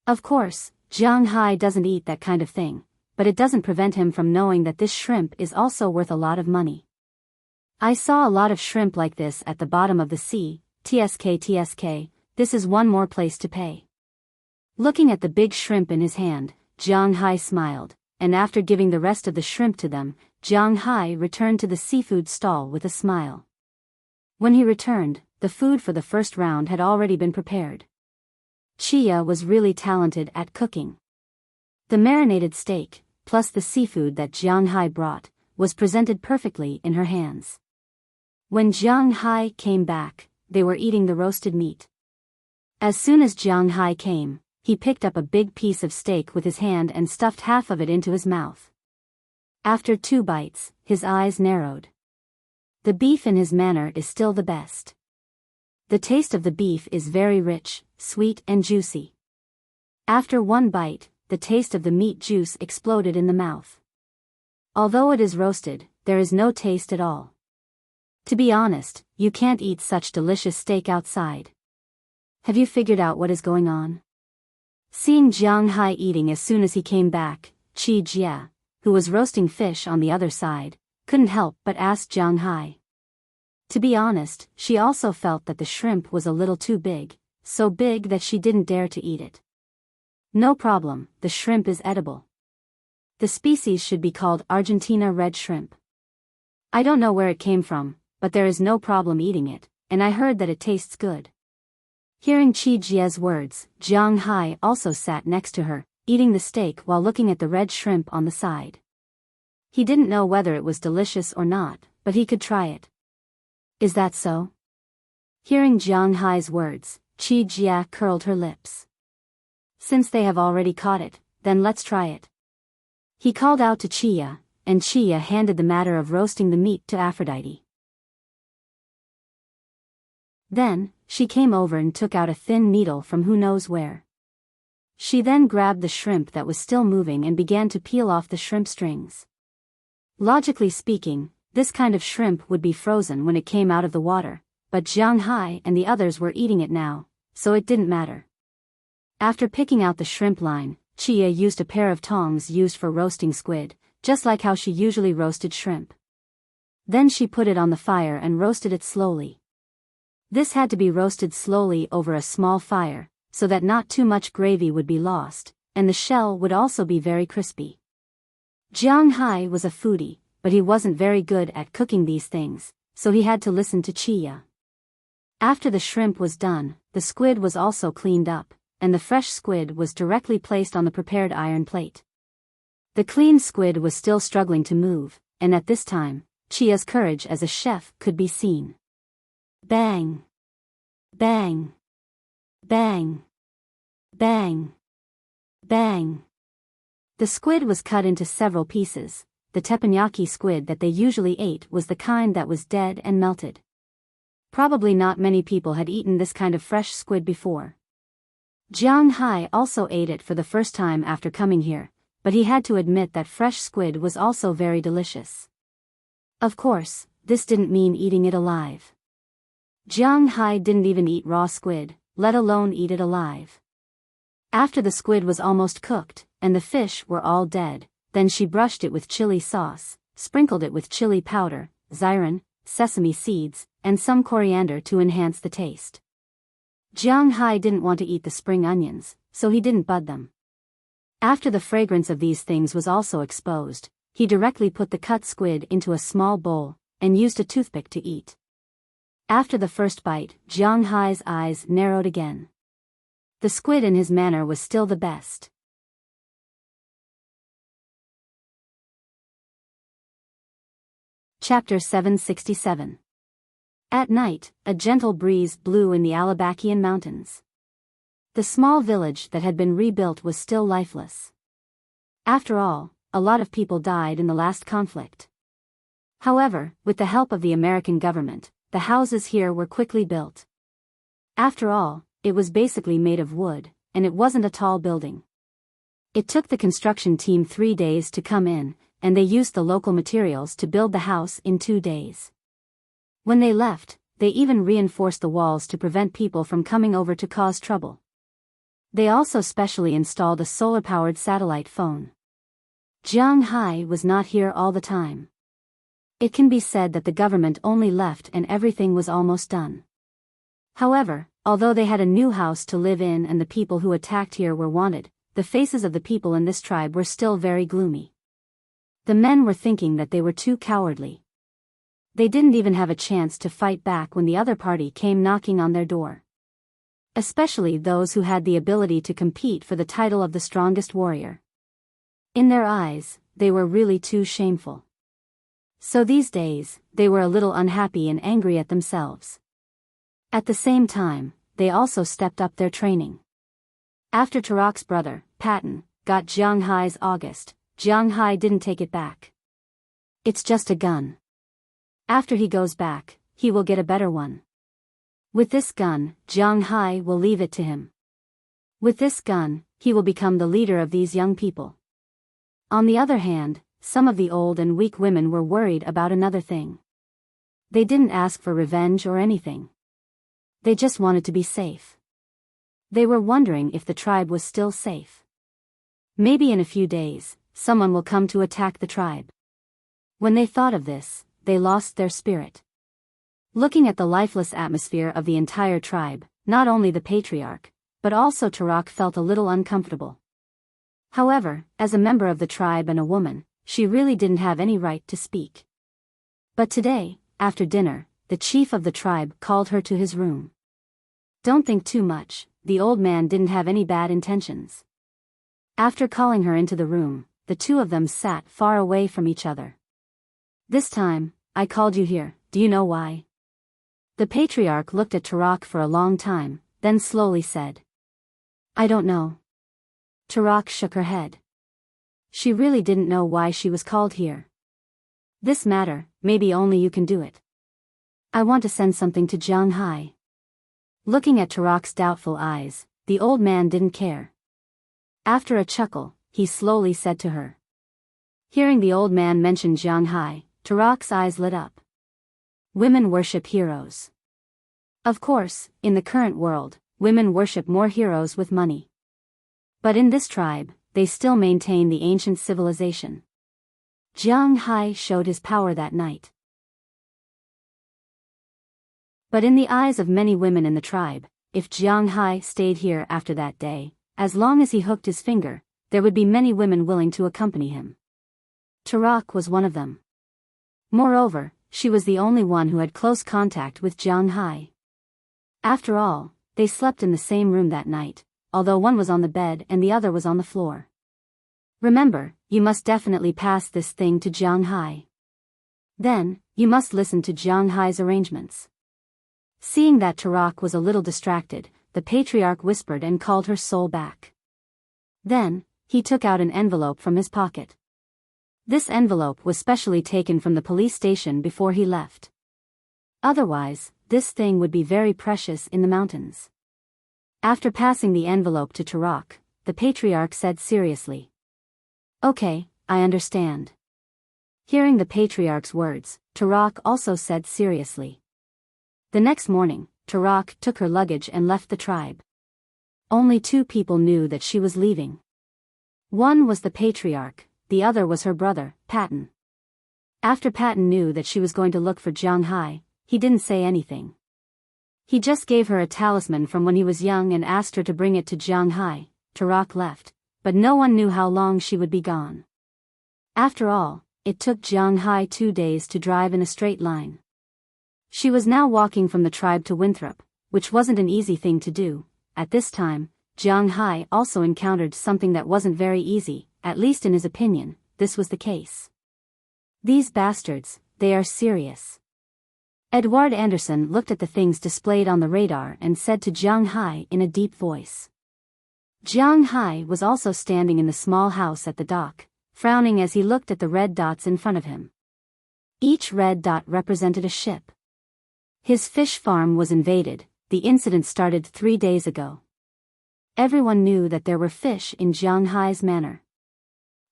Of course, Jianghai doesn't eat that kind of thing, but it doesn't prevent him from knowing that this shrimp is also worth a lot of money. "I saw a lot of shrimp like this at the bottom of the sea, tsk, this is one more place to pay." Looking at the big shrimp in his hand, Jianghai smiled, and after giving the rest of the shrimp to them, Jianghai returned to the seafood stall with a smile. When he returned, the food for the first round had already been prepared. Chia was really talented at cooking. The marinated steak, plus the seafood that Jiang Hai brought, was presented perfectly in her hands. When Jiang Hai came back, they were eating the roasted meat. As soon as Jiang Hai came, he picked up a big piece of steak with his hand and stuffed half of it into his mouth. After 2 bites, his eyes narrowed. The beef in his manner is still the best. The taste of the beef is very rich, sweet and juicy. After 1 bite, the taste of the meat juice exploded in the mouth. Although it is roasted, there is no taste at all. To be honest, you can't eat such delicious steak outside. Have you figured out what is going on? Seeing Jiang Hai eating as soon as he came back, Qi Jia, who was roasting fish on the other side, couldn't help but ask Jiang Hai. To be honest, she also felt that the shrimp was a little too big, so big that she didn't dare to eat it. No problem, the shrimp is edible. The species should be called Argentina red shrimp. I don't know where it came from, but there is no problem eating it, and I heard that it tastes good. Hearing Qi Jia's words, Jiang Hai also sat next to her, eating the steak while looking at the red shrimp on the side. He didn't know whether it was delicious or not, but he could try it. Is that so? Hearing Jiang Hai's words, Qi Jia curled her lips. Since they have already caught it, then let's try it. He called out to Chia, and Chia handed the matter of roasting the meat to Aphrodite. Then, she came over and took out a thin needle from who knows where. She then grabbed the shrimp that was still moving and began to peel off the shrimp strings. Logically speaking, this kind of shrimp would be frozen when it came out of the water, but Jiang Hai and the others were eating it now, so it didn't matter. After picking out the shrimp line, Chia used a pair of tongs used for roasting squid, just like how she usually roasted shrimp. Then she put it on the fire and roasted it slowly. This had to be roasted slowly over a small fire, so that not too much gravy would be lost, and the shell would also be very crispy. Jiang Hai was a foodie, but he wasn't very good at cooking these things, so he had to listen to Chia. After the shrimp was done, the squid was also cleaned up, and the fresh squid was directly placed on the prepared iron plate. The clean squid was still struggling to move, and at this time, Chia's courage as a chef could be seen. Bang! Bang! Bang! Bang! Bang! The squid was cut into several pieces. The teppanyaki squid that they usually ate was the kind that was dead and melted. Probably not many people had eaten this kind of fresh squid before. Jiang Hai also ate it for the first time after coming here, but he had to admit that fresh squid was also very delicious. Of course, this didn't mean eating it alive. Jiang Hai didn't even eat raw squid, let alone eat it alive. After the squid was almost cooked, and the fish were all dead, then she brushed it with chili sauce, sprinkled it with chili powder, xiran, sesame seeds, and some coriander to enhance the taste. Jiang Hai didn't want to eat the spring onions, so he didn't bud them. After the fragrance of these things was also exposed, he directly put the cut squid into a small bowl, and used a toothpick to eat. After the first bite, Jiang Hai's eyes narrowed again. The squid in his manner was still the best. Chapter 767. At night, a gentle breeze blew in the Alabakian mountains. The small village that had been rebuilt was still lifeless. After all, a lot of people died in the last conflict. However, with the help of the American government, the houses here were quickly built. After all, it was basically made of wood, and it wasn't a tall building. It took the construction team 3 days to come in, and they used the local materials to build the house in 2 days. When they left, they even reinforced the walls to prevent people from coming over to cause trouble. They also specially installed a solar-powered satellite phone. Jiang Hai was not here all the time. It can be said that the government only left and everything was almost done. However, although they had a new house to live in and the people who attacked here were wanted, the faces of the people in this tribe were still very gloomy. The men were thinking that they were too cowardly. They didn't even have a chance to fight back when the other party came knocking on their door. Especially those who had the ability to compete for the title of the strongest warrior. In their eyes, they were really too shameful. So these days, they were a little unhappy and angry at themselves. At the same time, they also stepped up their training. After Turok's brother, Patton, got Jiang Hai's August, Jiang Hai didn't take it back. It's just a gun. After he goes back, he will get a better one. With this gun, Jiang Hai will leave it to him. With this gun, he will become the leader of these young people. On the other hand, some of the old and weak women were worried about another thing. They didn't ask for revenge or anything. They just wanted to be safe. They were wondering if the tribe was still safe. Maybe in a few days, someone will come to attack the tribe. When they thought of this, they lost their spirit. Looking at the lifeless atmosphere of the entire tribe, not only the patriarch, but also Turok felt a little uncomfortable. However, as a member of the tribe and a woman, she really didn't have any right to speak. But today, after dinner, the chief of the tribe called her to his room. Don't think too much, the old man didn't have any bad intentions. After calling her into the room, the two of them sat far away from each other. This time, I called you here, do you know why? The patriarch looked at Turok for a long time, then slowly said. I don't know. Turok shook her head. She really didn't know why she was called here. This matter, maybe only you can do it. I want to send something to Jiang Hai. Looking at Turok's doubtful eyes, the old man didn't care. After a chuckle, he slowly said to her. Hearing the old man mention Jiang Hai, Turok's eyes lit up. Women worship heroes. Of course, in the current world, women worship more heroes with money. But in this tribe, they still maintain the ancient civilization. Jiang Hai showed his power that night. But in the eyes of many women in the tribe, if Jiang Hai stayed here after that day, as long as he hooked his finger, there would be many women willing to accompany him. Turok was one of them. Moreover, she was the only one who had close contact with Jiang Hai. After all, they slept in the same room that night, although one was on the bed and the other was on the floor. Remember, you must definitely pass this thing to Jiang Hai. Then, you must listen to Jiang Hai's arrangements. Seeing that Turok was a little distracted, the patriarch whispered and called her soul back. Then, he took out an envelope from his pocket. This envelope was specially taken from the police station before he left. Otherwise, this thing would be very precious in the mountains. After passing the envelope to Turok, the patriarch said seriously. Okay, I understand. Hearing the patriarch's words, Turok also said seriously. The next morning, Turok took her luggage and left the tribe. Only two people knew that she was leaving. One was the patriarch, the other was her brother, Patton. After Patton knew that she was going to look for Jiang Hai, he didn't say anything. He just gave her a talisman from when he was young and asked her to bring it to Jiang Hai. Turok left, but no one knew how long she would be gone. After all, it took Jiang Hai 2 days to drive in a straight line. She was now walking from the tribe to Winthrop, which wasn't an easy thing to do. At this time, Jiang Hai also encountered something that wasn't very easy, at least in his opinion, this was the case. These bastards, they are serious. Edward Anderson looked at the things displayed on the radar and said to Jiang Hai in a deep voice. Jiang Hai was also standing in the small house at the dock, frowning as he looked at the red dots in front of him. Each red dot represented a ship. His fish farm was invaded. The incident started 3 days ago. Everyone knew that there were fish in Jiang Hai's manor.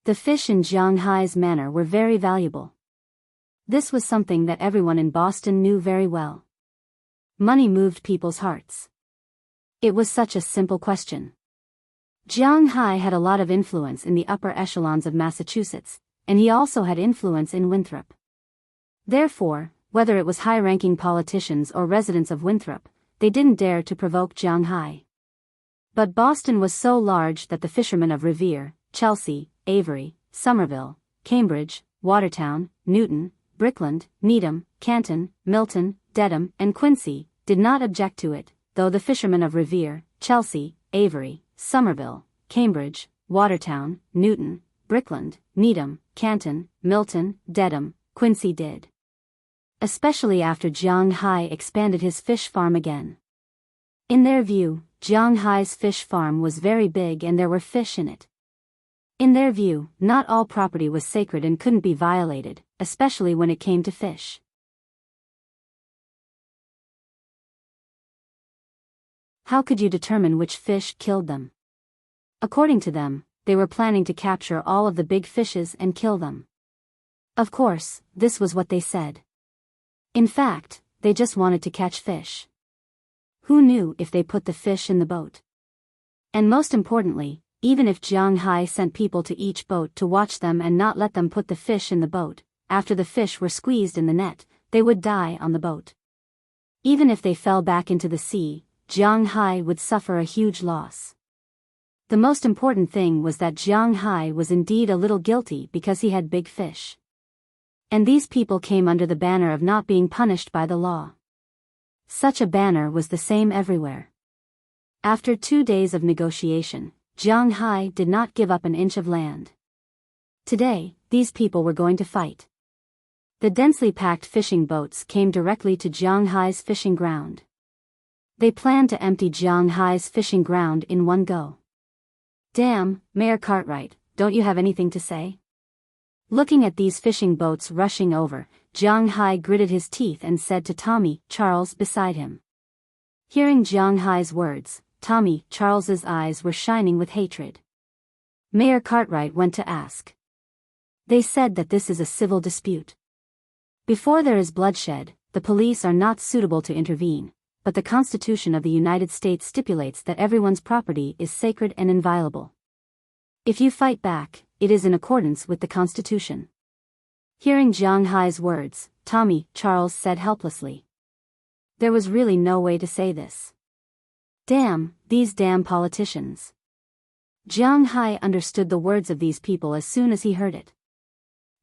The fish in Jiang Hai's manor were very valuable. This was something that everyone in Boston knew very well. Money moved people's hearts. It was such a simple question. Jiang Hai had a lot of influence in the upper echelons of Massachusetts, and he also had influence in Winthrop. Therefore, whether it was high-ranking politicians or residents of Winthrop, they didn't dare to provoke Jiang Hai. But Boston was so large that the fishermen of Revere, Chelsea, Avery, Somerville, Cambridge, Watertown, Newton, Brickland, Needham, Canton, Milton, Dedham, and Quincy did not object to it, though the fishermen of Revere, Chelsea, Avery, Somerville, Cambridge, Watertown, Newton, Brickland, Needham, Canton, Milton, Dedham, Quincy did. Especially after Jiang Hai expanded his fish farm again. In their view, Jiang Hai's fish farm was very big and there were fish in it. In their view, not all property was sacred and couldn't be violated, especially when it came to fish. How could you determine which fish killed them? According to them, they were planning to capture all of the big fishes and kill them. Of course, this was what they said. In fact, they just wanted to catch fish. Who knew if they put the fish in the boat? And most importantly, even if Jiang Hai sent people to each boat to watch them and not let them put the fish in the boat, after the fish were squeezed in the net, they would die on the boat. Even if they fell back into the sea, Jiang Hai would suffer a huge loss. The most important thing was that Jiang Hai was indeed a little guilty because he had big fish. And these people came under the banner of not being punished by the law. Such a banner was the same everywhere. After 2 days of negotiation, Jiang Hai did not give up an inch of land. Today, these people were going to fight. The densely packed fishing boats came directly to Jiang Hai's fishing ground. They planned to empty Jiang Hai's fishing ground in one go. Damn, Mayor Cartwright, don't you have anything to say? Looking at these fishing boats rushing over, Jiang Hai gritted his teeth and said to Tommy, Charles beside him. Hearing Jiang Hai's words, Tommy, Charles's eyes were shining with hatred. Mayor Cartwright went to ask. They said that this is a civil dispute. Before there is bloodshed, the police are not suitable to intervene, but the Constitution of the United States stipulates that everyone's property is sacred and inviolable. If you fight back, it is in accordance with the Constitution. Hearing Jiang Hai's words, Tommy, Charles said helplessly. There was really no way to say this. Damn, these damn politicians. Jiang Hai understood the words of these people as soon as he heard it.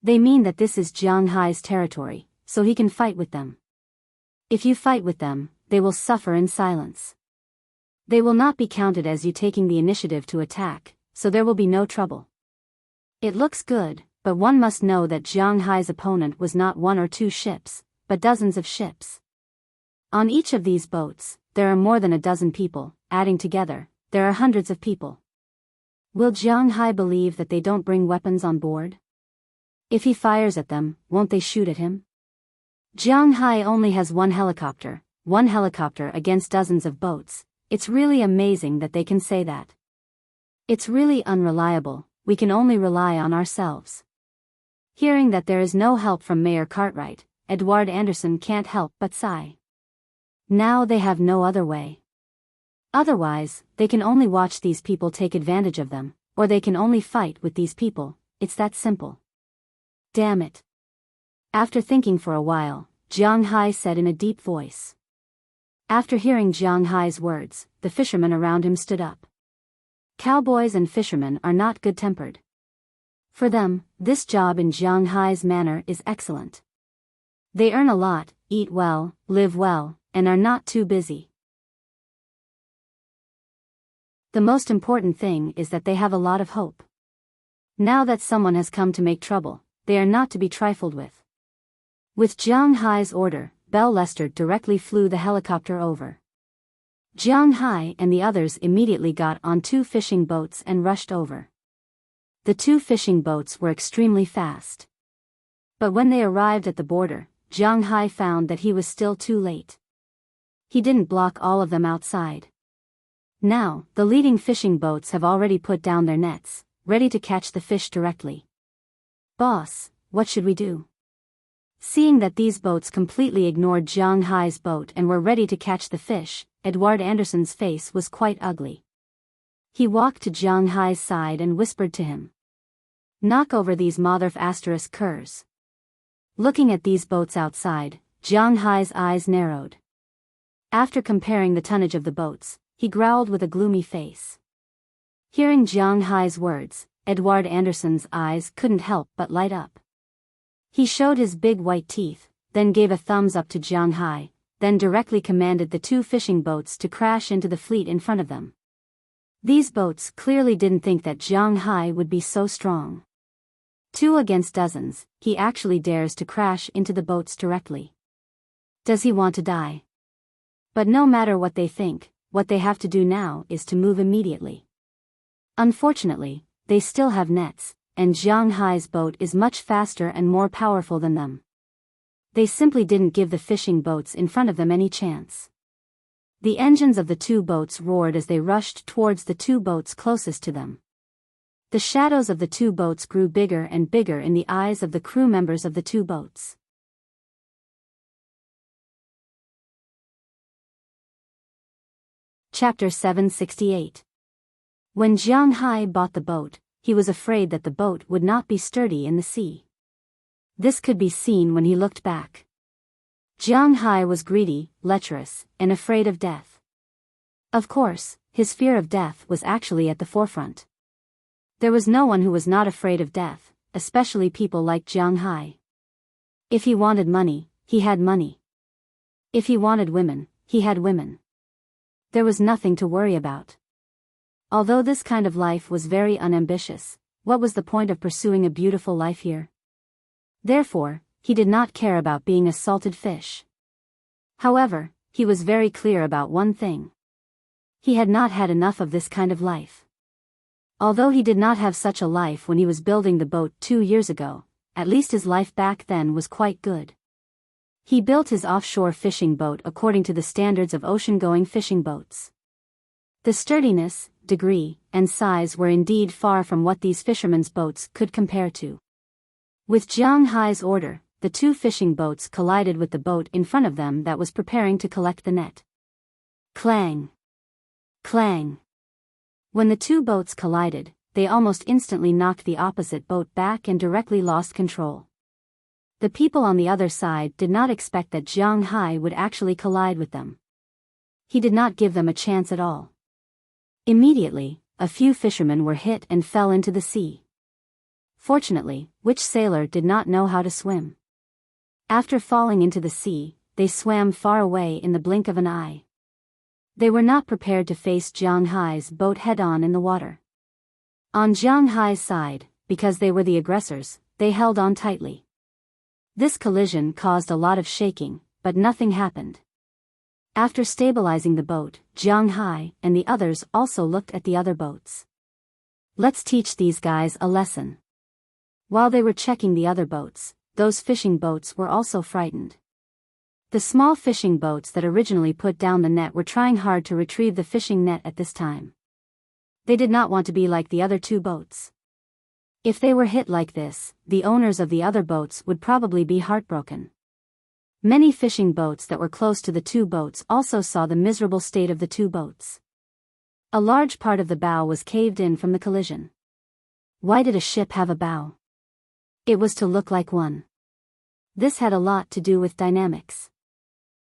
They mean that this is Jiang Hai's territory, so he can fight with them. If you fight with them, they will suffer in silence. They will not be counted as you taking the initiative to attack, so there will be no trouble. It looks good, but one must know that Jiang Hai's opponent was not 1 or 2 ships, but dozens of ships. On each of these boats, there are more than a dozen people, adding together, there are hundreds of people. Will Jiang Hai believe that they don't bring weapons on board? If he fires at them, won't they shoot at him? Jiang Hai only has one helicopter against dozens of boats. It's really amazing that they can say that. It's really unreliable, we can only rely on ourselves. Hearing that there is no help from Mayor Cartwright, Edward Anderson can't help but sigh. Now they have no other way. Otherwise, they can only watch these people take advantage of them, or they can only fight with these people, it's that simple. Damn it. After thinking for a while, Jiang Hai said in a deep voice. After hearing Jiang Hai's words, the fishermen around him stood up. Cowboys and fishermen are not good-tempered. For them, this job in Jiang Hai's manner is excellent. They earn a lot, eat well, live well, and are not too busy. The most important thing is that they have a lot of hope. Now that someone has come to make trouble, they are not to be trifled with. With Jiang Hai's order, Bell Lester directly flew the helicopter over. Jiang Hai and the others immediately got on 2 fishing boats and rushed over. The 2 fishing boats were extremely fast. But when they arrived at the border, Jiang Hai found that he was still too late. He didn't block all of them outside. Now, the leading fishing boats have already put down their nets, ready to catch the fish directly. Boss, what should we do? Seeing that these boats completely ignored Jiang Hai's boat and were ready to catch the fish, Edward Anderson's face was quite ugly. He walked to Jiang Hai's side and whispered to him. Knock over these mother-f*** curs. Looking at these boats outside, Jiang Hai's eyes narrowed. After comparing the tonnage of the boats, he growled with a gloomy face. Hearing Jiang Hai's words, Edward Anderson's eyes couldn't help but light up. He showed his big white teeth, then gave a thumbs up to Jiang Hai, then directly commanded the 2 fishing boats to crash into the fleet in front of them. These boats clearly didn't think that Jiang Hai would be so strong. 2 against dozens, he actually dares to crash into the boats directly. Does he want to die? But no matter what they think, what they have to do now is to move immediately. Unfortunately, they still have nets, and Jiang Hai's boat is much faster and more powerful than them. They simply didn't give the fishing boats in front of them any chance. The engines of the 2 boats roared as they rushed towards the 2 boats closest to them. The shadows of the 2 boats grew bigger and bigger in the eyes of the crew members of the 2 boats. Chapter 768. When Jiang Hai bought the boat, he was afraid that the boat would not be sturdy in the sea. This could be seen when he looked back. Jiang Hai was greedy, lecherous, and afraid of death. Of course, his fear of death was actually at the forefront. There was no one who was not afraid of death, especially people like Jiang Hai. If he wanted money, he had money. If he wanted women, he had women. There was nothing to worry about. Although this kind of life was very unambitious, what was the point of pursuing a beautiful life here? Therefore, he did not care about being a salted fish. However, he was very clear about one thing. He had not had enough of this kind of life. Although he did not have such a life when he was building the boat 2 years ago, at least his life back then was quite good. He built his offshore fishing boat according to the standards of ocean-going fishing boats. The sturdiness, degree, and size were indeed far from what these fishermen's boats could compare to. With Jiang Hai's order, the 2 fishing boats collided with the boat in front of them that was preparing to collect the net. Clang! Clang! When the 2 boats collided, they almost instantly knocked the opposite boat back and directly lost control. The people on the other side did not expect that Jiang Hai would actually collide with them. He did not give them a chance at all. Immediately, a few fishermen were hit and fell into the sea. Fortunately, which sailor did not know how to swim? After falling into the sea, they swam far away in the blink of an eye. They were not prepared to face Jiang Hai's boat head-on in the water. On Jiang Hai's side, because they were the aggressors, they held on tightly. This collision caused a lot of shaking, but nothing happened. After stabilizing the boat, Jiang Hai and the others also looked at the other boats. Let's teach these guys a lesson. While they were checking the other boats, those fishing boats were also frightened. The small fishing boats that originally put down the net were trying hard to retrieve the fishing net at this time. They did not want to be like the other 2 boats. If they were hit like this, the owners of the other boats would probably be heartbroken. Many fishing boats that were close to the 2 boats also saw the miserable state of the 2 boats. A large part of the bow was caved in from the collision. Why did a ship have a bow? It was to look like one. This had a lot to do with dynamics.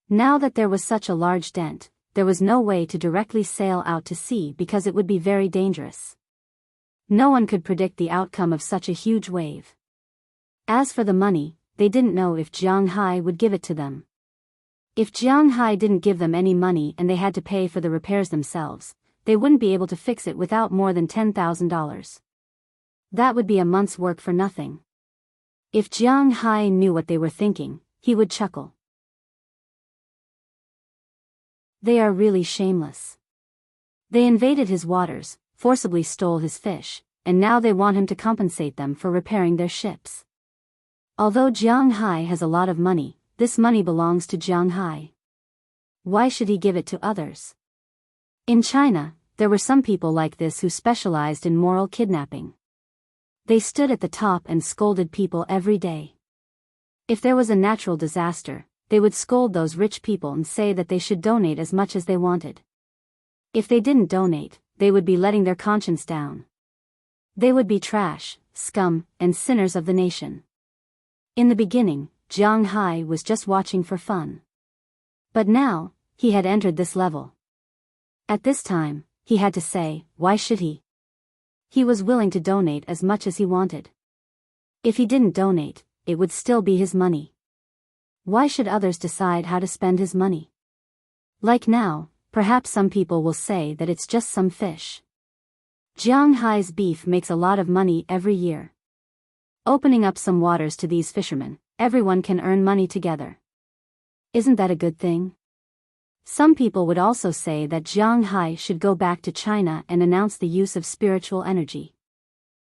Now that there was such a large dent, there was no way to directly sail out to sea because it would be very dangerous. No one could predict the outcome of such a huge wave. As for the money, they didn't know if Jiang Hai would give it to them. If Jiang Hai didn't give them any money and they had to pay for the repairs themselves, they wouldn't be able to fix it without more than $10,000. That would be a month's work for nothing. If Jiang Hai knew what they were thinking, he would chuckle. They are really shameless. They invaded his waters, forcibly stole his fish, and now they want him to compensate them for repairing their ships. Although Jiang Hai has a lot of money, this money belongs to Jiang Hai. Why should he give it to others? In China, there were some people like this who specialized in moral kidnapping. They stood at the top and scolded people every day. If there was a natural disaster, they would scold those rich people and say that they should donate as much as they wanted. If they didn't donate, they would be letting their conscience down. They would be trash, scum, and sinners of the nation. In the beginning, Jiang Hai was just watching for fun. But now, he had entered this level. At this time, he had to say, why should he? He was willing to donate as much as he wanted. If he didn't donate, it would still be his money. Why should others decide how to spend his money? Like now, perhaps some people will say that it's just some fish. Jiang Hai's beef makes a lot of money every year. Opening up some waters to these fishermen, everyone can earn money together. Isn't that a good thing? Some people would also say that Jiang Hai should go back to China and announce the use of spiritual energy.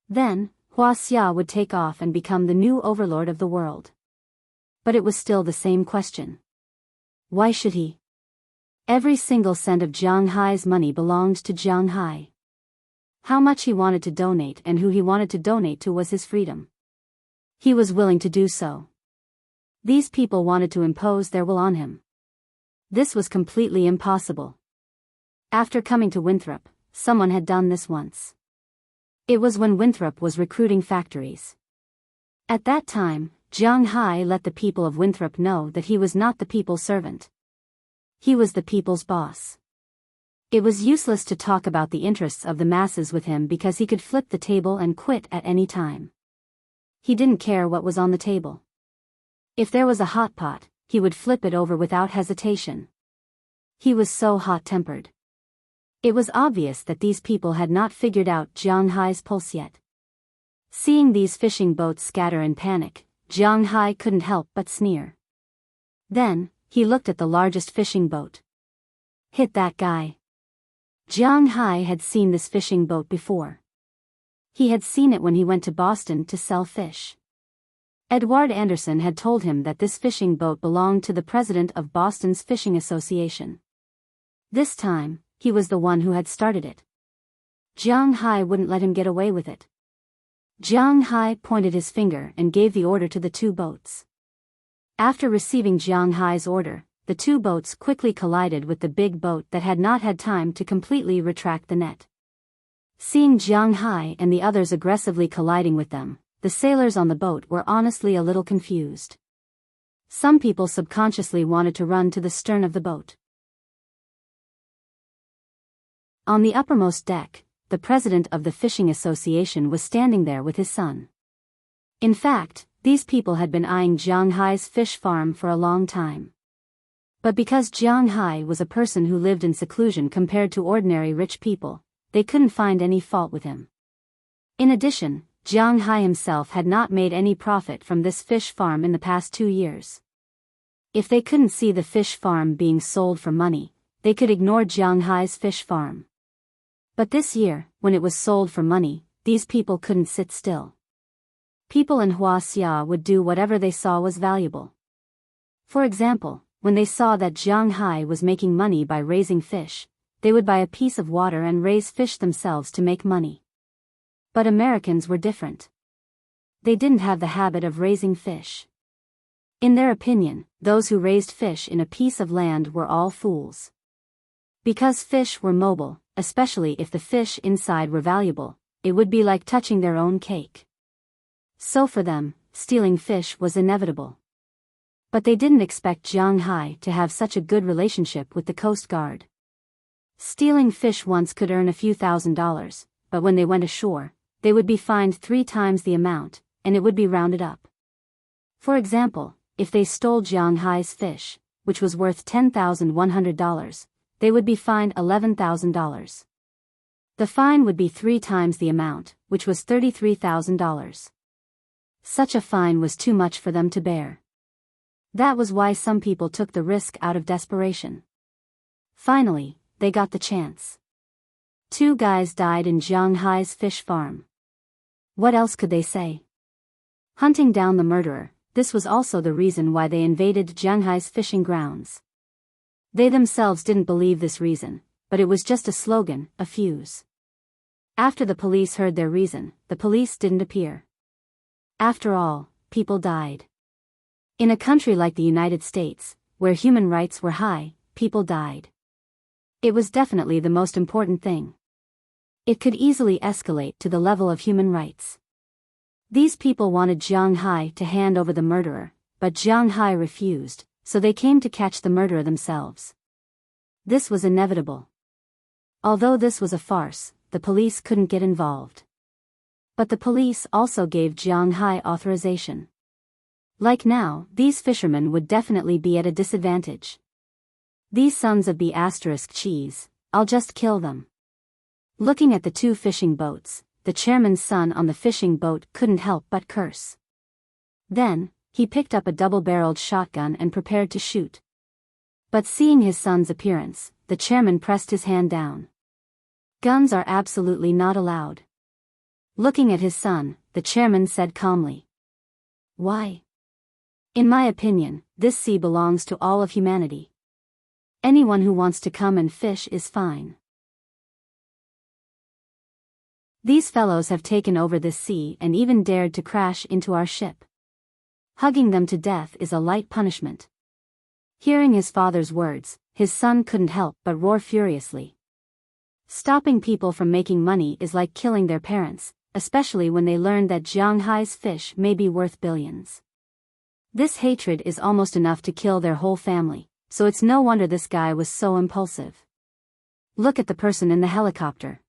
Then, Hua Xia would take off and become the new overlord of the world. But it was still the same question. Why should he? Every single cent of Jiang Hai's money belonged to Jiang Hai. How much he wanted to donate and who he wanted to donate to was his freedom. He was willing to do so. These people wanted to impose their will on him. This was completely impossible. After coming to Winthrop, someone had done this once. It was when Winthrop was recruiting factories. At that time, Jiang Hai let the people of Winthrop know that he was not the people's servant. He was the people's boss. It was useless to talk about the interests of the masses with him because he could flip the table and quit at any time. He didn't care what was on the table. If there was a hot pot, he would flip it over without hesitation. He was so hot-tempered. It was obvious that these people had not figured out Jiang Hai's pulse yet. Seeing these fishing boats scatter in panic, Jiang Hai couldn't help but sneer. Then, he looked at the largest fishing boat. Hit that guy. Jiang Hai had seen this fishing boat before. He had seen it when he went to Boston to sell fish. Edward Anderson had told him that this fishing boat belonged to the president of Boston's Fishing Association. This time, he was the one who had started it. Jiang Hai wouldn't let him get away with it. Jiang Hai pointed his finger and gave the order to the two boats. After receiving Jiang Hai's order, the two boats quickly collided with the big boat that had not had time to completely retract the net. Seeing Jiang Hai and the others aggressively colliding with them, the sailors on the boat were honestly a little confused. Some people subconsciously wanted to run to the stern of the boat. On the uppermost deck, the president of the Fishing Association was standing there with his son. In fact, these people had been eyeing Jiang Hai's fish farm for a long time. But because Jiang Hai was a person who lived in seclusion compared to ordinary rich people, they couldn't find any fault with him. In addition, Jiang Hai himself had not made any profit from this fish farm in the past 2 years. If they couldn't see the fish farm being sold for money, they could ignore Jiang Hai's fish farm. But this year, when it was sold for money, these people couldn't sit still. People in Hua Xia would do whatever they saw was valuable. For example, when they saw that Jiang Hai was making money by raising fish, they would buy a piece of water and raise fish themselves to make money. But Americans were different. They didn't have the habit of raising fish. In their opinion, those who raised fish in a piece of land were all fools. Because fish were mobile, especially if the fish inside were valuable, it would be like touching their own cake. So for them, stealing fish was inevitable. But they didn't expect Jiang Hai to have such a good relationship with the Coast Guard. Stealing fish once could earn a few $1,000s, but when they went ashore, they would be fined 3 times the amount, and it would be rounded up. For example, if they stole Jiang Hai's fish, which was worth $10,100, they would be fined $11,000. The fine would be 3 times the amount, which was $33,000. Such a fine was too much for them to bear. That was why some people took the risk out of desperation. Finally, they got the chance. 2 guys died in Jiang Hai's fish farm. What else could they say? Hunting down the murderer, this was also the reason why they invaded Jiang Hai's fishing grounds. They themselves didn't believe this reason, but it was just a slogan, a fuse. After the police heard their reason, the police didn't appear. After all, people died. In a country like the United States, where human rights were high, people died. It was definitely the most important thing. It could easily escalate to the level of human rights. These people wanted Jiang Hai to hand over the murderer, but Jiang Hai refused, so they came to catch the murderer themselves. This was inevitable. Although this was a farce, the police couldn't get involved. But the police also gave Jiang Hai authorization. Like now, these fishermen would definitely be at a disadvantage. These sons of B** cheese, I'll just kill them. Looking at the two fishing boats, the chairman's son on the fishing boat couldn't help but curse. Then, he picked up a double-barreled shotgun and prepared to shoot. But seeing his son's appearance, the chairman pressed his hand down. Guns are absolutely not allowed. Looking at his son, the chairman said calmly. Why? In my opinion, this sea belongs to all of humanity. Anyone who wants to come and fish is fine. These fellows have taken over this sea and even dared to crash into our ship. Hugging them to death is a light punishment. Hearing his father's words, his son couldn't help but roar furiously. Stopping people from making money is like killing their parents, especially when they learn that Jianghai's fish may be worth billions. This hatred is almost enough to kill their whole family, so it's no wonder this guy was so impulsive. Look at the person in the helicopter.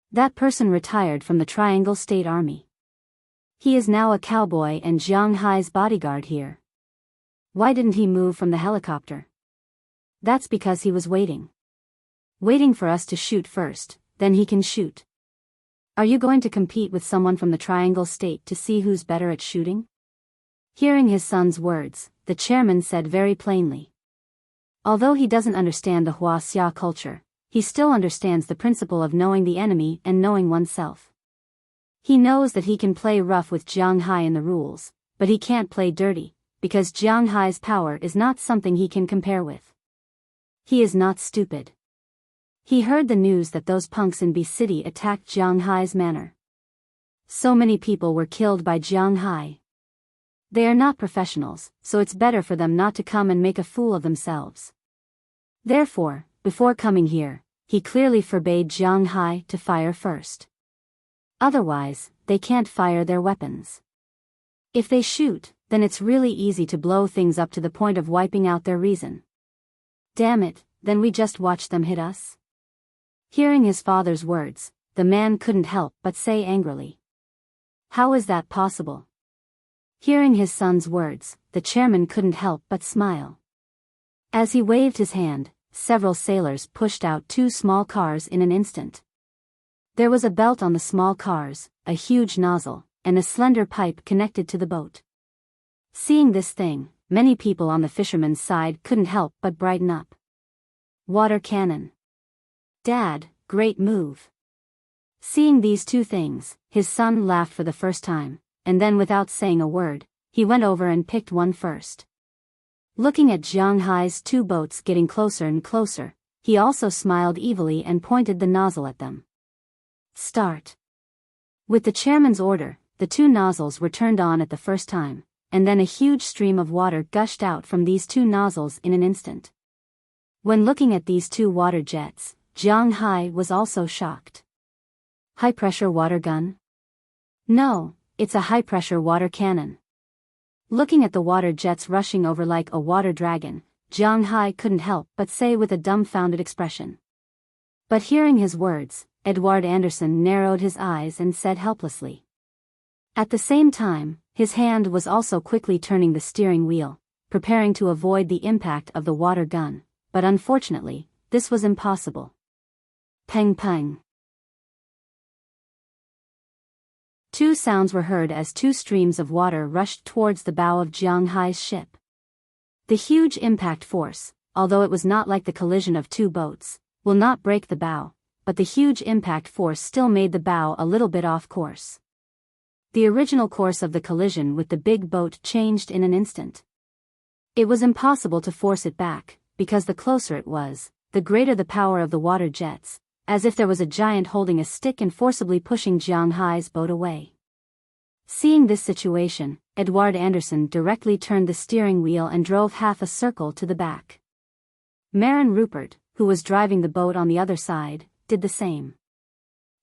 That person retired from the Triangle State Army. He is now a cowboy and Jianghai's bodyguard here. Why didn't he move from the helicopter? That's because he was waiting. Waiting for us to shoot first, then he can shoot. Are you going to compete with someone from the Triangle State to see who's better at shooting? Hearing his son's words, the chairman said very plainly. Although he doesn't understand the Huaxia culture, he still understands the principle of knowing the enemy and knowing oneself. He knows that he can play rough with Jianghai in the rules, but he can't play dirty, because Jianghai's power is not something he can compare with. He is not stupid. He heard the news that those punks in B City attacked Jianghai's manor. So many people were killed by Jianghai. They are not professionals, so it's better for them not to come and make a fool of themselves. Therefore, before coming here, he clearly forbade Jianghai to fire first. Otherwise, they can't fire their weapons. If they shoot, then it's really easy to blow things up to the point of wiping out their reason. Damn it, then we just watch them hit us? Hearing his father's words, the man couldn't help but say angrily. How is that possible? Hearing his son's words, the chairman couldn't help but smile. As he waved his hand, several sailors pushed out two small cars in an instant. There was a belt on the small cars, a huge nozzle, and a slender pipe connected to the boat. Seeing this thing, many people on the fisherman's side couldn't help but brighten up. Water cannon. Dad, great move. Seeing these two things, his son laughed for the first time, and then without saying a word, he went over and picked one first. Looking at Jianghai's two boats getting closer and closer, he also smiled evilly and pointed the nozzle at them. Start. With the chairman's order, the two nozzles were turned on at the first time, and then a huge stream of water gushed out from these two nozzles in an instant. When looking at these two water jets, Jianghai was also shocked. High-pressure water gun? No, it's a high-pressure water cannon. Looking at the water jets rushing over like a water dragon, Jianghai couldn't help but say with a dumbfounded expression. But hearing his words, Edward Anderson narrowed his eyes and said helplessly. At the same time, his hand was also quickly turning the steering wheel, preparing to avoid the impact of the water gun, but unfortunately, this was impossible. Peng peng. Two sounds were heard as two streams of water rushed towards the bow of Jianghai's ship. The huge impact force, although it was not like the collision of two boats, will not break the bow, but the huge impact force still made the bow a little bit off course. The original course of the collision with the big boat changed in an instant. It was impossible to force it back, because the closer it was, the greater the power of the water jets, as if there was a giant holding a stick and forcibly pushing Jianghai's boat away. Seeing this situation, Edward Anderson directly turned the steering wheel and drove half a circle to the back. Marin Rupert, who was driving the boat on the other side, did the same.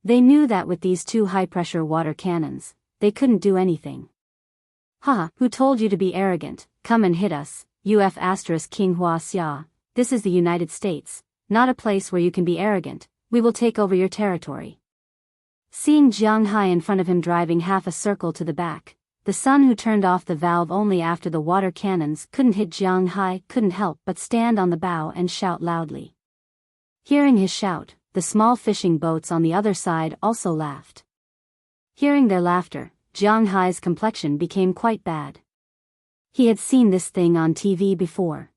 They knew that with these two high-pressure water cannons, they couldn't do anything. Ha, who told you to be arrogant? Come and hit us, UF King Huaxia. This is the United States, not a place where you can be arrogant. We will take over your territory. Seeing Jianghai in front of him driving half a circle to the back, the son who turned off the valve only after the water cannons couldn't hit Jiang Hai, couldn't help but stand on the bow and shout loudly. Hearing his shout, the small fishing boats on the other side also laughed. Hearing their laughter, Jiang Hai's complexion became quite bad. He had seen this thing on TV before.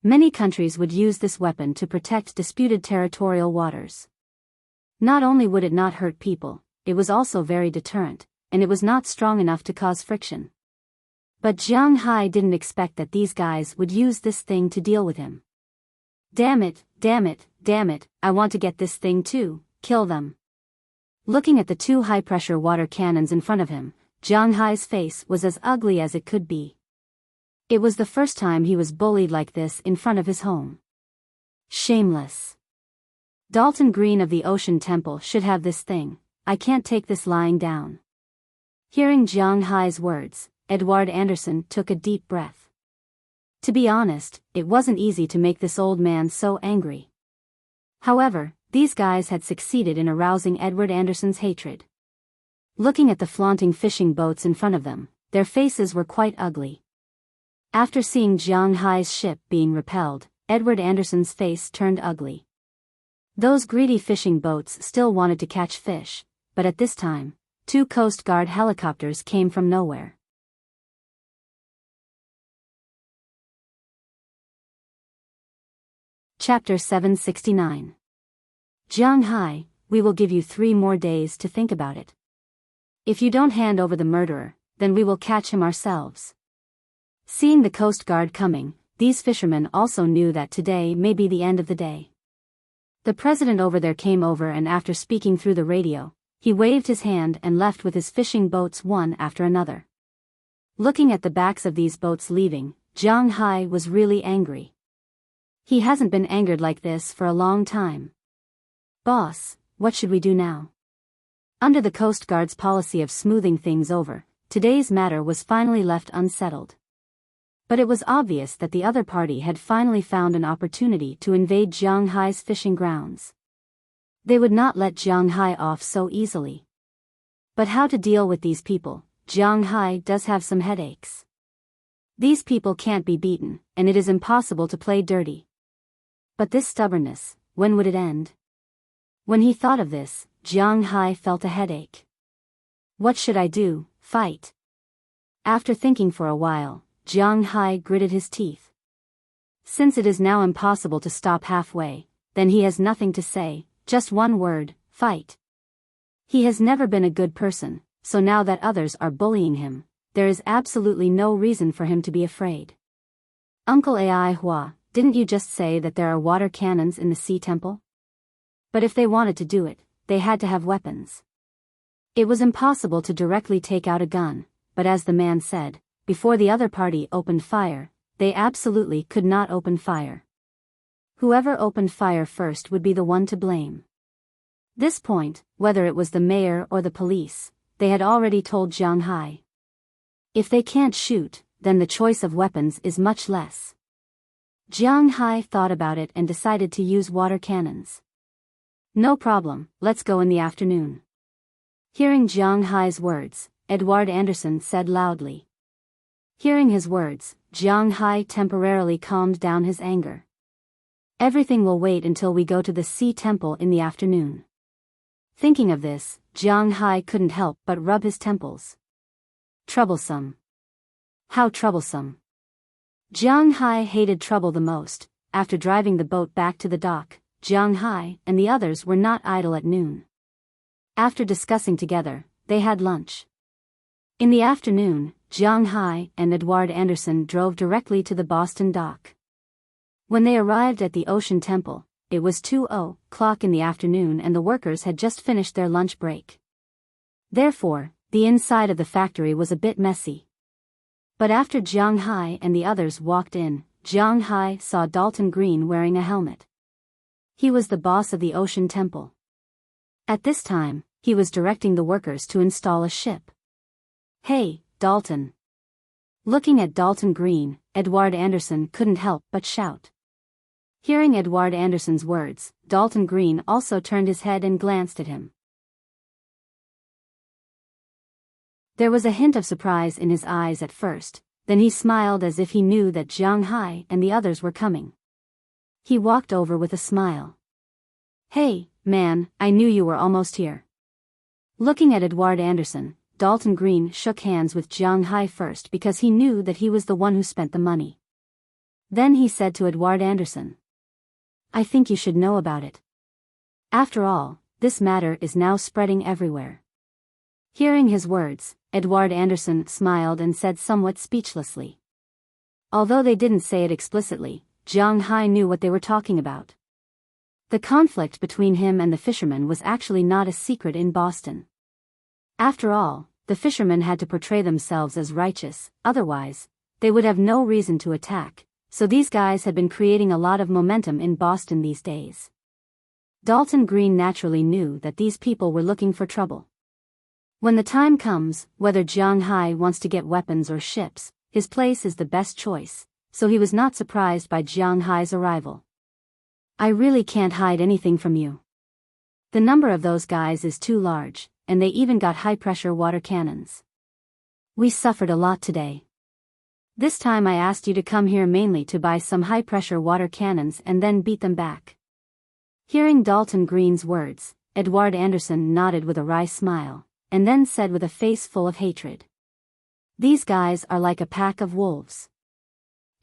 Many countries would use this weapon to protect disputed territorial waters. Not only would it not hurt people, it was also very deterrent, and it was not strong enough to cause friction. But Jiang Hai didn't expect that these guys would use this thing to deal with him. Damn it, damn it, damn it, I want to get this thing too, kill them. Looking at the two high-pressure water cannons in front of him, Jiang Hai's face was as ugly as it could be. It was the first time he was bullied like this in front of his home. Shameless. Dalton Green of the Ocean Temple should have this thing. I can't take this lying down. Hearing Jiang Hai's words, Edward Anderson took a deep breath. To be honest, it wasn't easy to make this old man so angry. However, these guys had succeeded in arousing Edward Anderson's hatred. Looking at the flaunting fishing boats in front of them, their faces were quite ugly. After seeing Jiang Hai's ship being repelled, Edward Anderson's face turned ugly. Those greedy fishing boats still wanted to catch fish, but at this time, 2 Coast Guard helicopters came from nowhere. Chapter 769. Jiang Hai, we will give you 3 more days to think about it. If you don't hand over the murderer, then we will catch him ourselves. Seeing the Coast Guard coming, these fishermen also knew that today may be the end of the day. The president over there came over, and after speaking through the radio, he waved his hand and left with his fishing boats one after another. Looking at the backs of these boats leaving, Jiang Hai was really angry. He hasn't been angered like this for a long time. Boss, what should we do now? Under the Coast Guard's policy of smoothing things over, today's matter was finally left unsettled. But it was obvious that the other party had finally found an opportunity to invade Jiang Hai's fishing grounds. They would not let Jiang Hai off so easily. But how to deal with these people? Jiang Hai does have some headaches. These people can't be beaten, and it is impossible to play dirty. But this stubbornness, when would it end? When he thought of this, Jiang Hai felt a headache. What should I do? Fight? After thinking for a while, Jiang Hai gritted his teeth. Since it is now impossible to stop halfway, then he has nothing to say, just one word, fight. He has never been a good person, so now that others are bullying him, there is absolutely no reason for him to be afraid. Uncle Ai Hua, didn't you just say that there are water cannons in the Sea Temple? But if they wanted to do it, they had to have weapons. It was impossible to directly take out a gun, but as the man said, before the other party opened fire, they absolutely could not open fire. Whoever opened fire first would be the one to blame. This point, whether it was the mayor or the police, they had already told Jiang Hai. If they can't shoot, then the choice of weapons is much less. Jiang Hai thought about it and decided to use water cannons. No problem, let's go in the afternoon. Hearing Jiang Hai's words, Edward Anderson said loudly. Hearing his words, Jiang Hai temporarily calmed down his anger. Everything will wait until we go to the Sea Temple in the afternoon. Thinking of this, Jiang Hai couldn't help but rub his temples. Troublesome. How troublesome. Jiang Hai hated trouble the most. After driving the boat back to the dock, Jiang Hai and the others were not idle at noon. After discussing together, they had lunch. In the afternoon, Jiang Hai and Edward Anderson drove directly to the Boston dock. When they arrived at the Ocean Temple, it was 2:00 in the afternoon and the workers had just finished their lunch break. Therefore, the inside of the factory was a bit messy. But after Jiang Hai and the others walked in, Jiang Hai saw Dalton Green wearing a helmet. He was the boss of the Ocean Temple. At this time, he was directing the workers to install a ship. Hey, Dalton. Looking at Dalton Green, Edward Anderson couldn't help but shout. Hearing Edward Anderson's words, Dalton Green also turned his head and glanced at him. There was a hint of surprise in his eyes at first, then he smiled as if he knew that Jiang Hai and the others were coming. He walked over with a smile. "Hey, man, I knew you were almost here." Looking at Edward Anderson, Dalton Green shook hands with Jiang Hai first because he knew that he was the one who spent the money. Then he said to Edward Anderson, "I think you should know about it. After all, this matter is now spreading everywhere." Hearing his words, Edward Anderson smiled and said somewhat speechlessly. Although they didn't say it explicitly, Jiang Hai knew what they were talking about. The conflict between him and the fisherman was actually not a secret in Boston. After all, the fishermen had to portray themselves as righteous, otherwise, they would have no reason to attack, so these guys had been creating a lot of momentum in Boston these days. Dalton Green naturally knew that these people were looking for trouble. When the time comes, whether Jiang Hai wants to get weapons or ships, his place is the best choice, so he was not surprised by Jiang Hai's arrival. "I really can't hide anything from you. The number of those guys is too large, and they even got high-pressure water cannons. We suffered a lot today. This time I asked you to come here mainly to buy some high-pressure water cannons and then beat them back." Hearing Dalton Green's words, Edward Anderson nodded with a wry smile, and then said with a face full of hatred, "These guys are like a pack of wolves.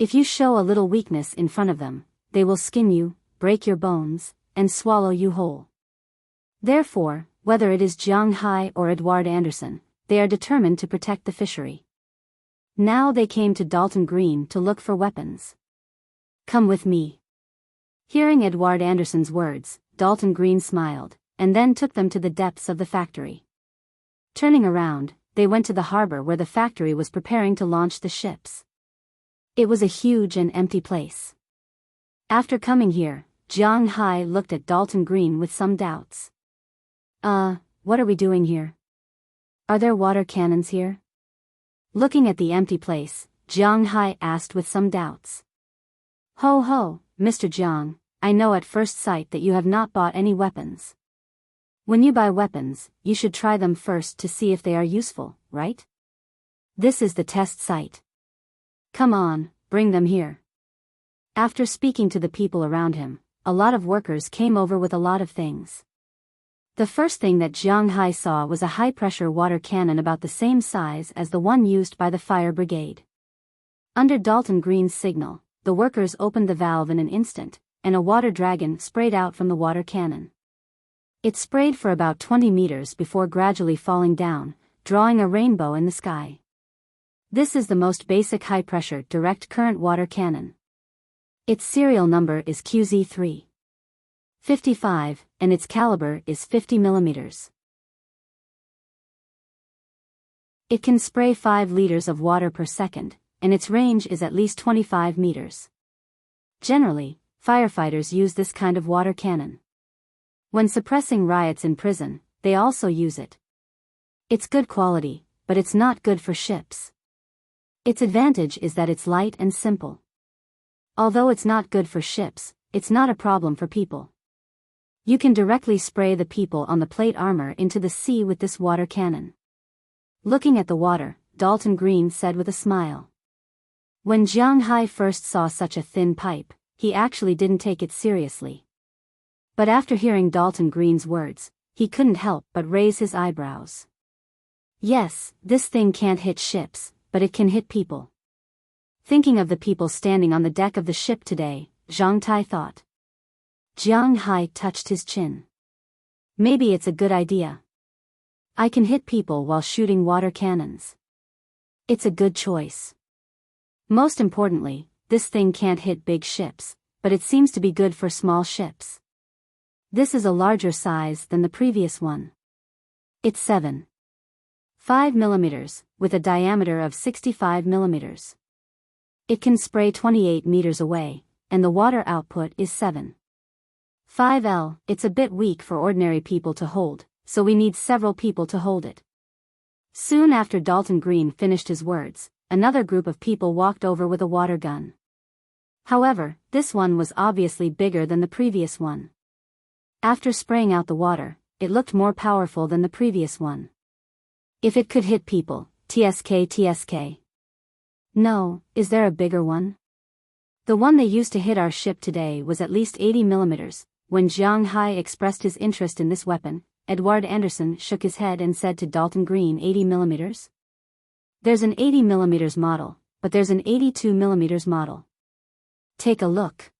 If you show a little weakness in front of them, they will skin you, break your bones, and swallow you whole." Therefore, whether it is Jiang Hai or Edward Anderson, they are determined to protect the fishery. Now they came to Dalton Green to look for weapons. "Come with me." Hearing Edward Anderson's words, Dalton Green smiled, and then took them to the depths of the factory. Turning around, they went to the harbor where the factory was preparing to launch the ships. It was a huge and empty place. After coming here, Jiang Hai looked at Dalton Green with some doubts. What are we doing here? Are there water cannons here?" Looking at the empty place, Jiang Hai asked with some doubts. "Ho ho, Mr. Jiang, I know at first sight that you have not bought any weapons. When you buy weapons, you should try them first to see if they are useful, right? This is the test site. Come on, bring them here." After speaking to the people around him, a lot of workers came over with a lot of things. The first thing that Jiang Hai saw was a high-pressure water cannon about the same size as the one used by the fire brigade. Under Dalton Green's signal, the workers opened the valve in an instant, and a water dragon sprayed out from the water cannon. It sprayed for about 20 meters before gradually falling down, drawing a rainbow in the sky. This is the most basic high-pressure direct current water cannon. Its serial number is QZ355, and its caliber is 50 millimeters. It can spray 5 liters of water per second, and its range is at least 25 meters. Generally, firefighters use this kind of water cannon. When suppressing riots in prison, they also use it. It's good quality, but it's not good for ships. Its advantage is that it's light and simple. Although it's not good for ships, it's not a problem for people. You can directly spray the people on the plate armor into the sea with this water cannon. Looking at the water, Dalton Green said with a smile. When Jiang Hai first saw such a thin pipe, he actually didn't take it seriously. But after hearing Dalton Green's words, he couldn't help but raise his eyebrows. Yes, this thing can't hit ships, but it can hit people. Thinking of the people standing on the deck of the ship today, Zhang Tai thought. Jiang Hai touched his chin. Maybe it's a good idea. I can hit people while shooting water cannons. It's a good choice. Most importantly, this thing can't hit big ships, but it seems to be good for small ships. This is a larger size than the previous one. It's 7.5 millimeters, with a diameter of 65 millimeters. It can spray 28 meters away, and the water output is 7.5 L. It's a bit weak for ordinary people to hold, so we need several people to hold it. Soon after Dalton Green finished his words, another group of people walked over with a water gun. However, this one was obviously bigger than the previous one. After spraying out the water, it looked more powerful than the previous one. If it could hit people, TSK. No, is there a bigger one? The one they used to hit our ship today was at least 80 millimeters. When Jiang Hai expressed his interest in this weapon, Edward Anderson shook his head and said to Dalton Green, 80 millimeters? There's an 80 millimeters model, but there's an 82 millimeters model. Take a look.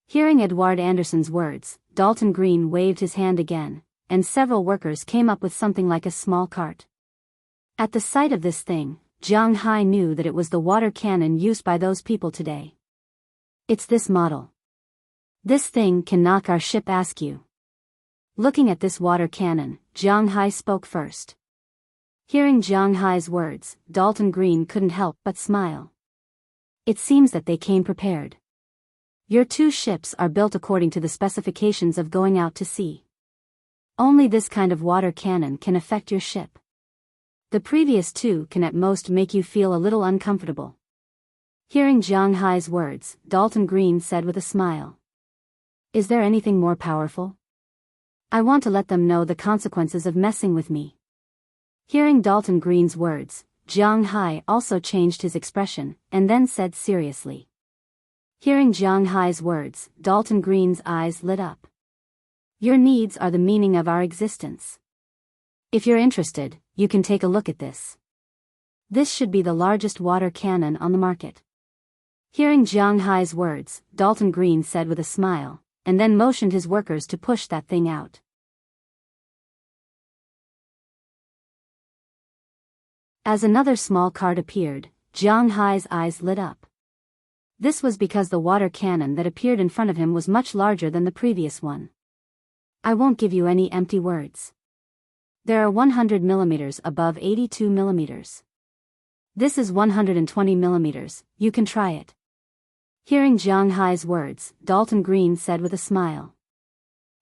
Hearing Edward Anderson's words, Dalton Green waved his hand again, and several workers came up with something like a small cart. At the sight of this thing, Jiang Hai knew that it was the water cannon used by those people today. It's this model. This thing can knock our ship askew. Looking at this water cannon, Jiang Hai spoke first. Hearing Jiang Hai's words, Dalton Green couldn't help but smile. It seems that they came prepared. Your two ships are built according to the specifications of going out to sea. Only this kind of water cannon can affect your ship. The previous two can at most make you feel a little uncomfortable. Hearing Jiang Hai's words, Dalton Green said with a smile. Is there anything more powerful? I want to let them know the consequences of messing with me. Hearing Dalton Green's words, Jiang Hai also changed his expression, and then said seriously. Hearing Jiang Hai's words, Dalton Green's eyes lit up. Your needs are the meaning of our existence. If you're interested, you can take a look at this. This should be the largest water cannon on the market. Hearing Jiang Hai's words, Dalton Green said with a smile, and then motioned his workers to push that thing out. As another small cart appeared, Jiang Hai's eyes lit up. This was because the water cannon that appeared in front of him was much larger than the previous one. I won't give you any empty words. There are 100 millimeters above 82 millimeters. This is 120 millimeters, you can try it. Hearing Jiang Hai's words, Dalton Green said with a smile.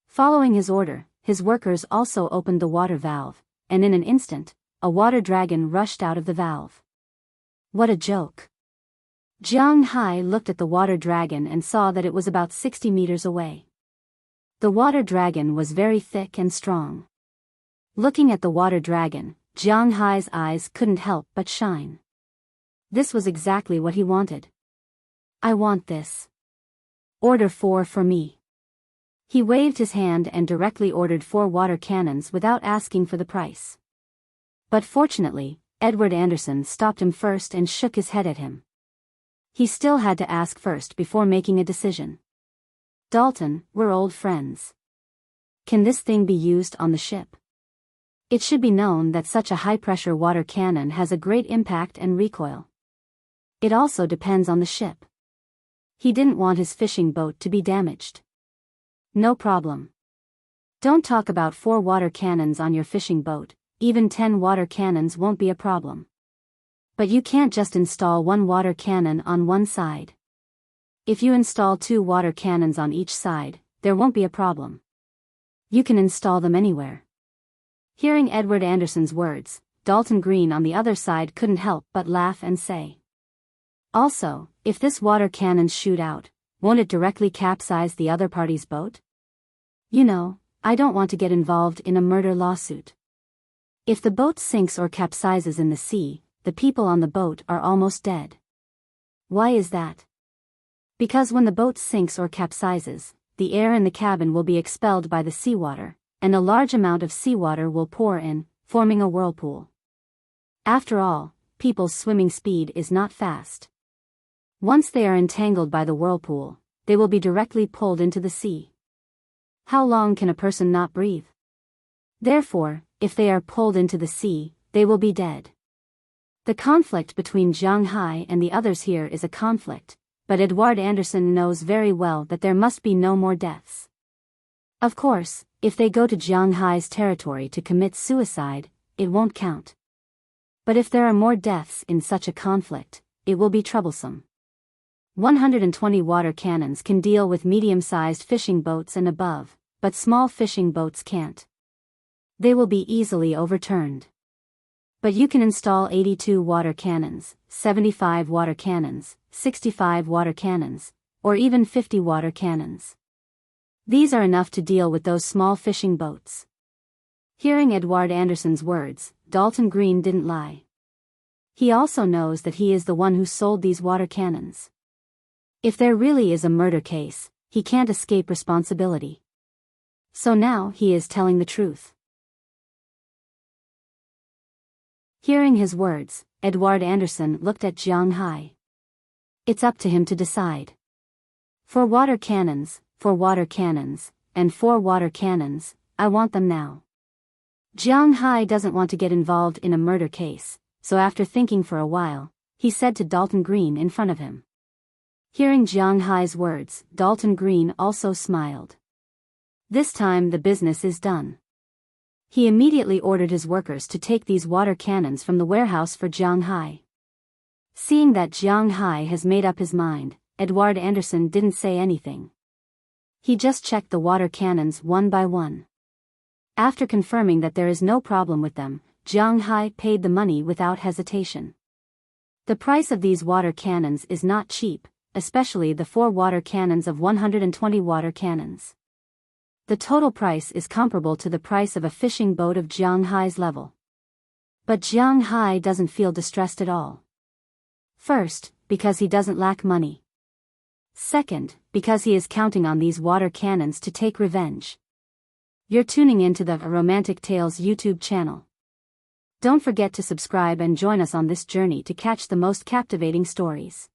Following his order, his workers also opened the water valve, and in an instant, a water dragon rushed out of the valve. What a joke. Jiang Hai looked at the water dragon and saw that it was about 60 meters away. The water dragon was very thick and strong. Looking at the water dragon, Jiang Hai's eyes couldn't help but shine. This was exactly what he wanted. I want this. Order 4 for me. He waved his hand and directly ordered 4 water cannons without asking for the price. But fortunately, Edward Anderson stopped him first and shook his head at him. He still had to ask first before making a decision. Dalton, we're old friends. Can this thing be used on the ship? It should be known that such a high-pressure water cannon has a great impact and recoil. It also depends on the ship. He didn't want his fishing boat to be damaged. No problem. Don't talk about 4 water cannons on your fishing boat, even 10 water cannons won't be a problem. But you can't just install 1 water cannon on one side. If you install 2 water cannons on each side, there won't be a problem. You can install them anywhere. Hearing Edward Anderson's words, Dalton Green on the other side couldn't help but laugh and say. Also, if this water cannons shoot out, won't it directly capsize the other party's boat? You know, I don't want to get involved in a murder lawsuit. If the boat sinks or capsizes in the sea, the people on the boat are almost dead. Why is that? Because when the boat sinks or capsizes, the air in the cabin will be expelled by the seawater, and a large amount of seawater will pour in, forming a whirlpool. After all, people's swimming speed is not fast. Once they are entangled by the whirlpool, they will be directly pulled into the sea. How long can a person not breathe? Therefore, if they are pulled into the sea, they will be dead. The conflict between Jiang Hai and the others here is a conflict, but Edward Anderson knows very well that there must be no more deaths. Of course, if they go to Jiang Hai's territory to commit suicide, it won't count. But if there are more deaths in such a conflict, it will be troublesome. 120 water cannons can deal with medium-sized fishing boats and above, but small fishing boats can't. They will be easily overturned. But you can install 82 water cannons, 75 water cannons, 65 water cannons, or even 50 water cannons. These are enough to deal with those small fishing boats. Hearing Edward Anderson's words, Dalton Green didn't lie. He also knows that he is the one who sold these water cannons. If there really is a murder case, he can't escape responsibility. So now he is telling the truth. Hearing his words, Edward Anderson looked at Jiang Hai. It's up to him to decide. 4 water cannons, 4 water cannons, and 4 water cannons, I want them now. Jiang Hai doesn't want to get involved in a murder case, so after thinking for a while, he said to Dalton Green in front of him. Hearing Jiang Hai's words, Dalton Green also smiled. This time the business is done. He immediately ordered his workers to take these water cannons from the warehouse for Jiang Hai. Seeing that Jiang Hai has made up his mind, Edward Anderson didn't say anything. He just checked the water cannons one by one. After confirming that there is no problem with them, Jiang Hai paid the money without hesitation. The price of these water cannons is not cheap, especially the 4 water cannons of 120 water cannons. The total price is comparable to the price of a fishing boat of Jiang Hai's level. But Jiang Hai doesn't feel distressed at all. First, because he doesn't lack money. Second, because he is counting on these water cannons to take revenge. You're tuning into the Romantic Tales YouTube channel. Don't forget to subscribe and join us on this journey to catch the most captivating stories.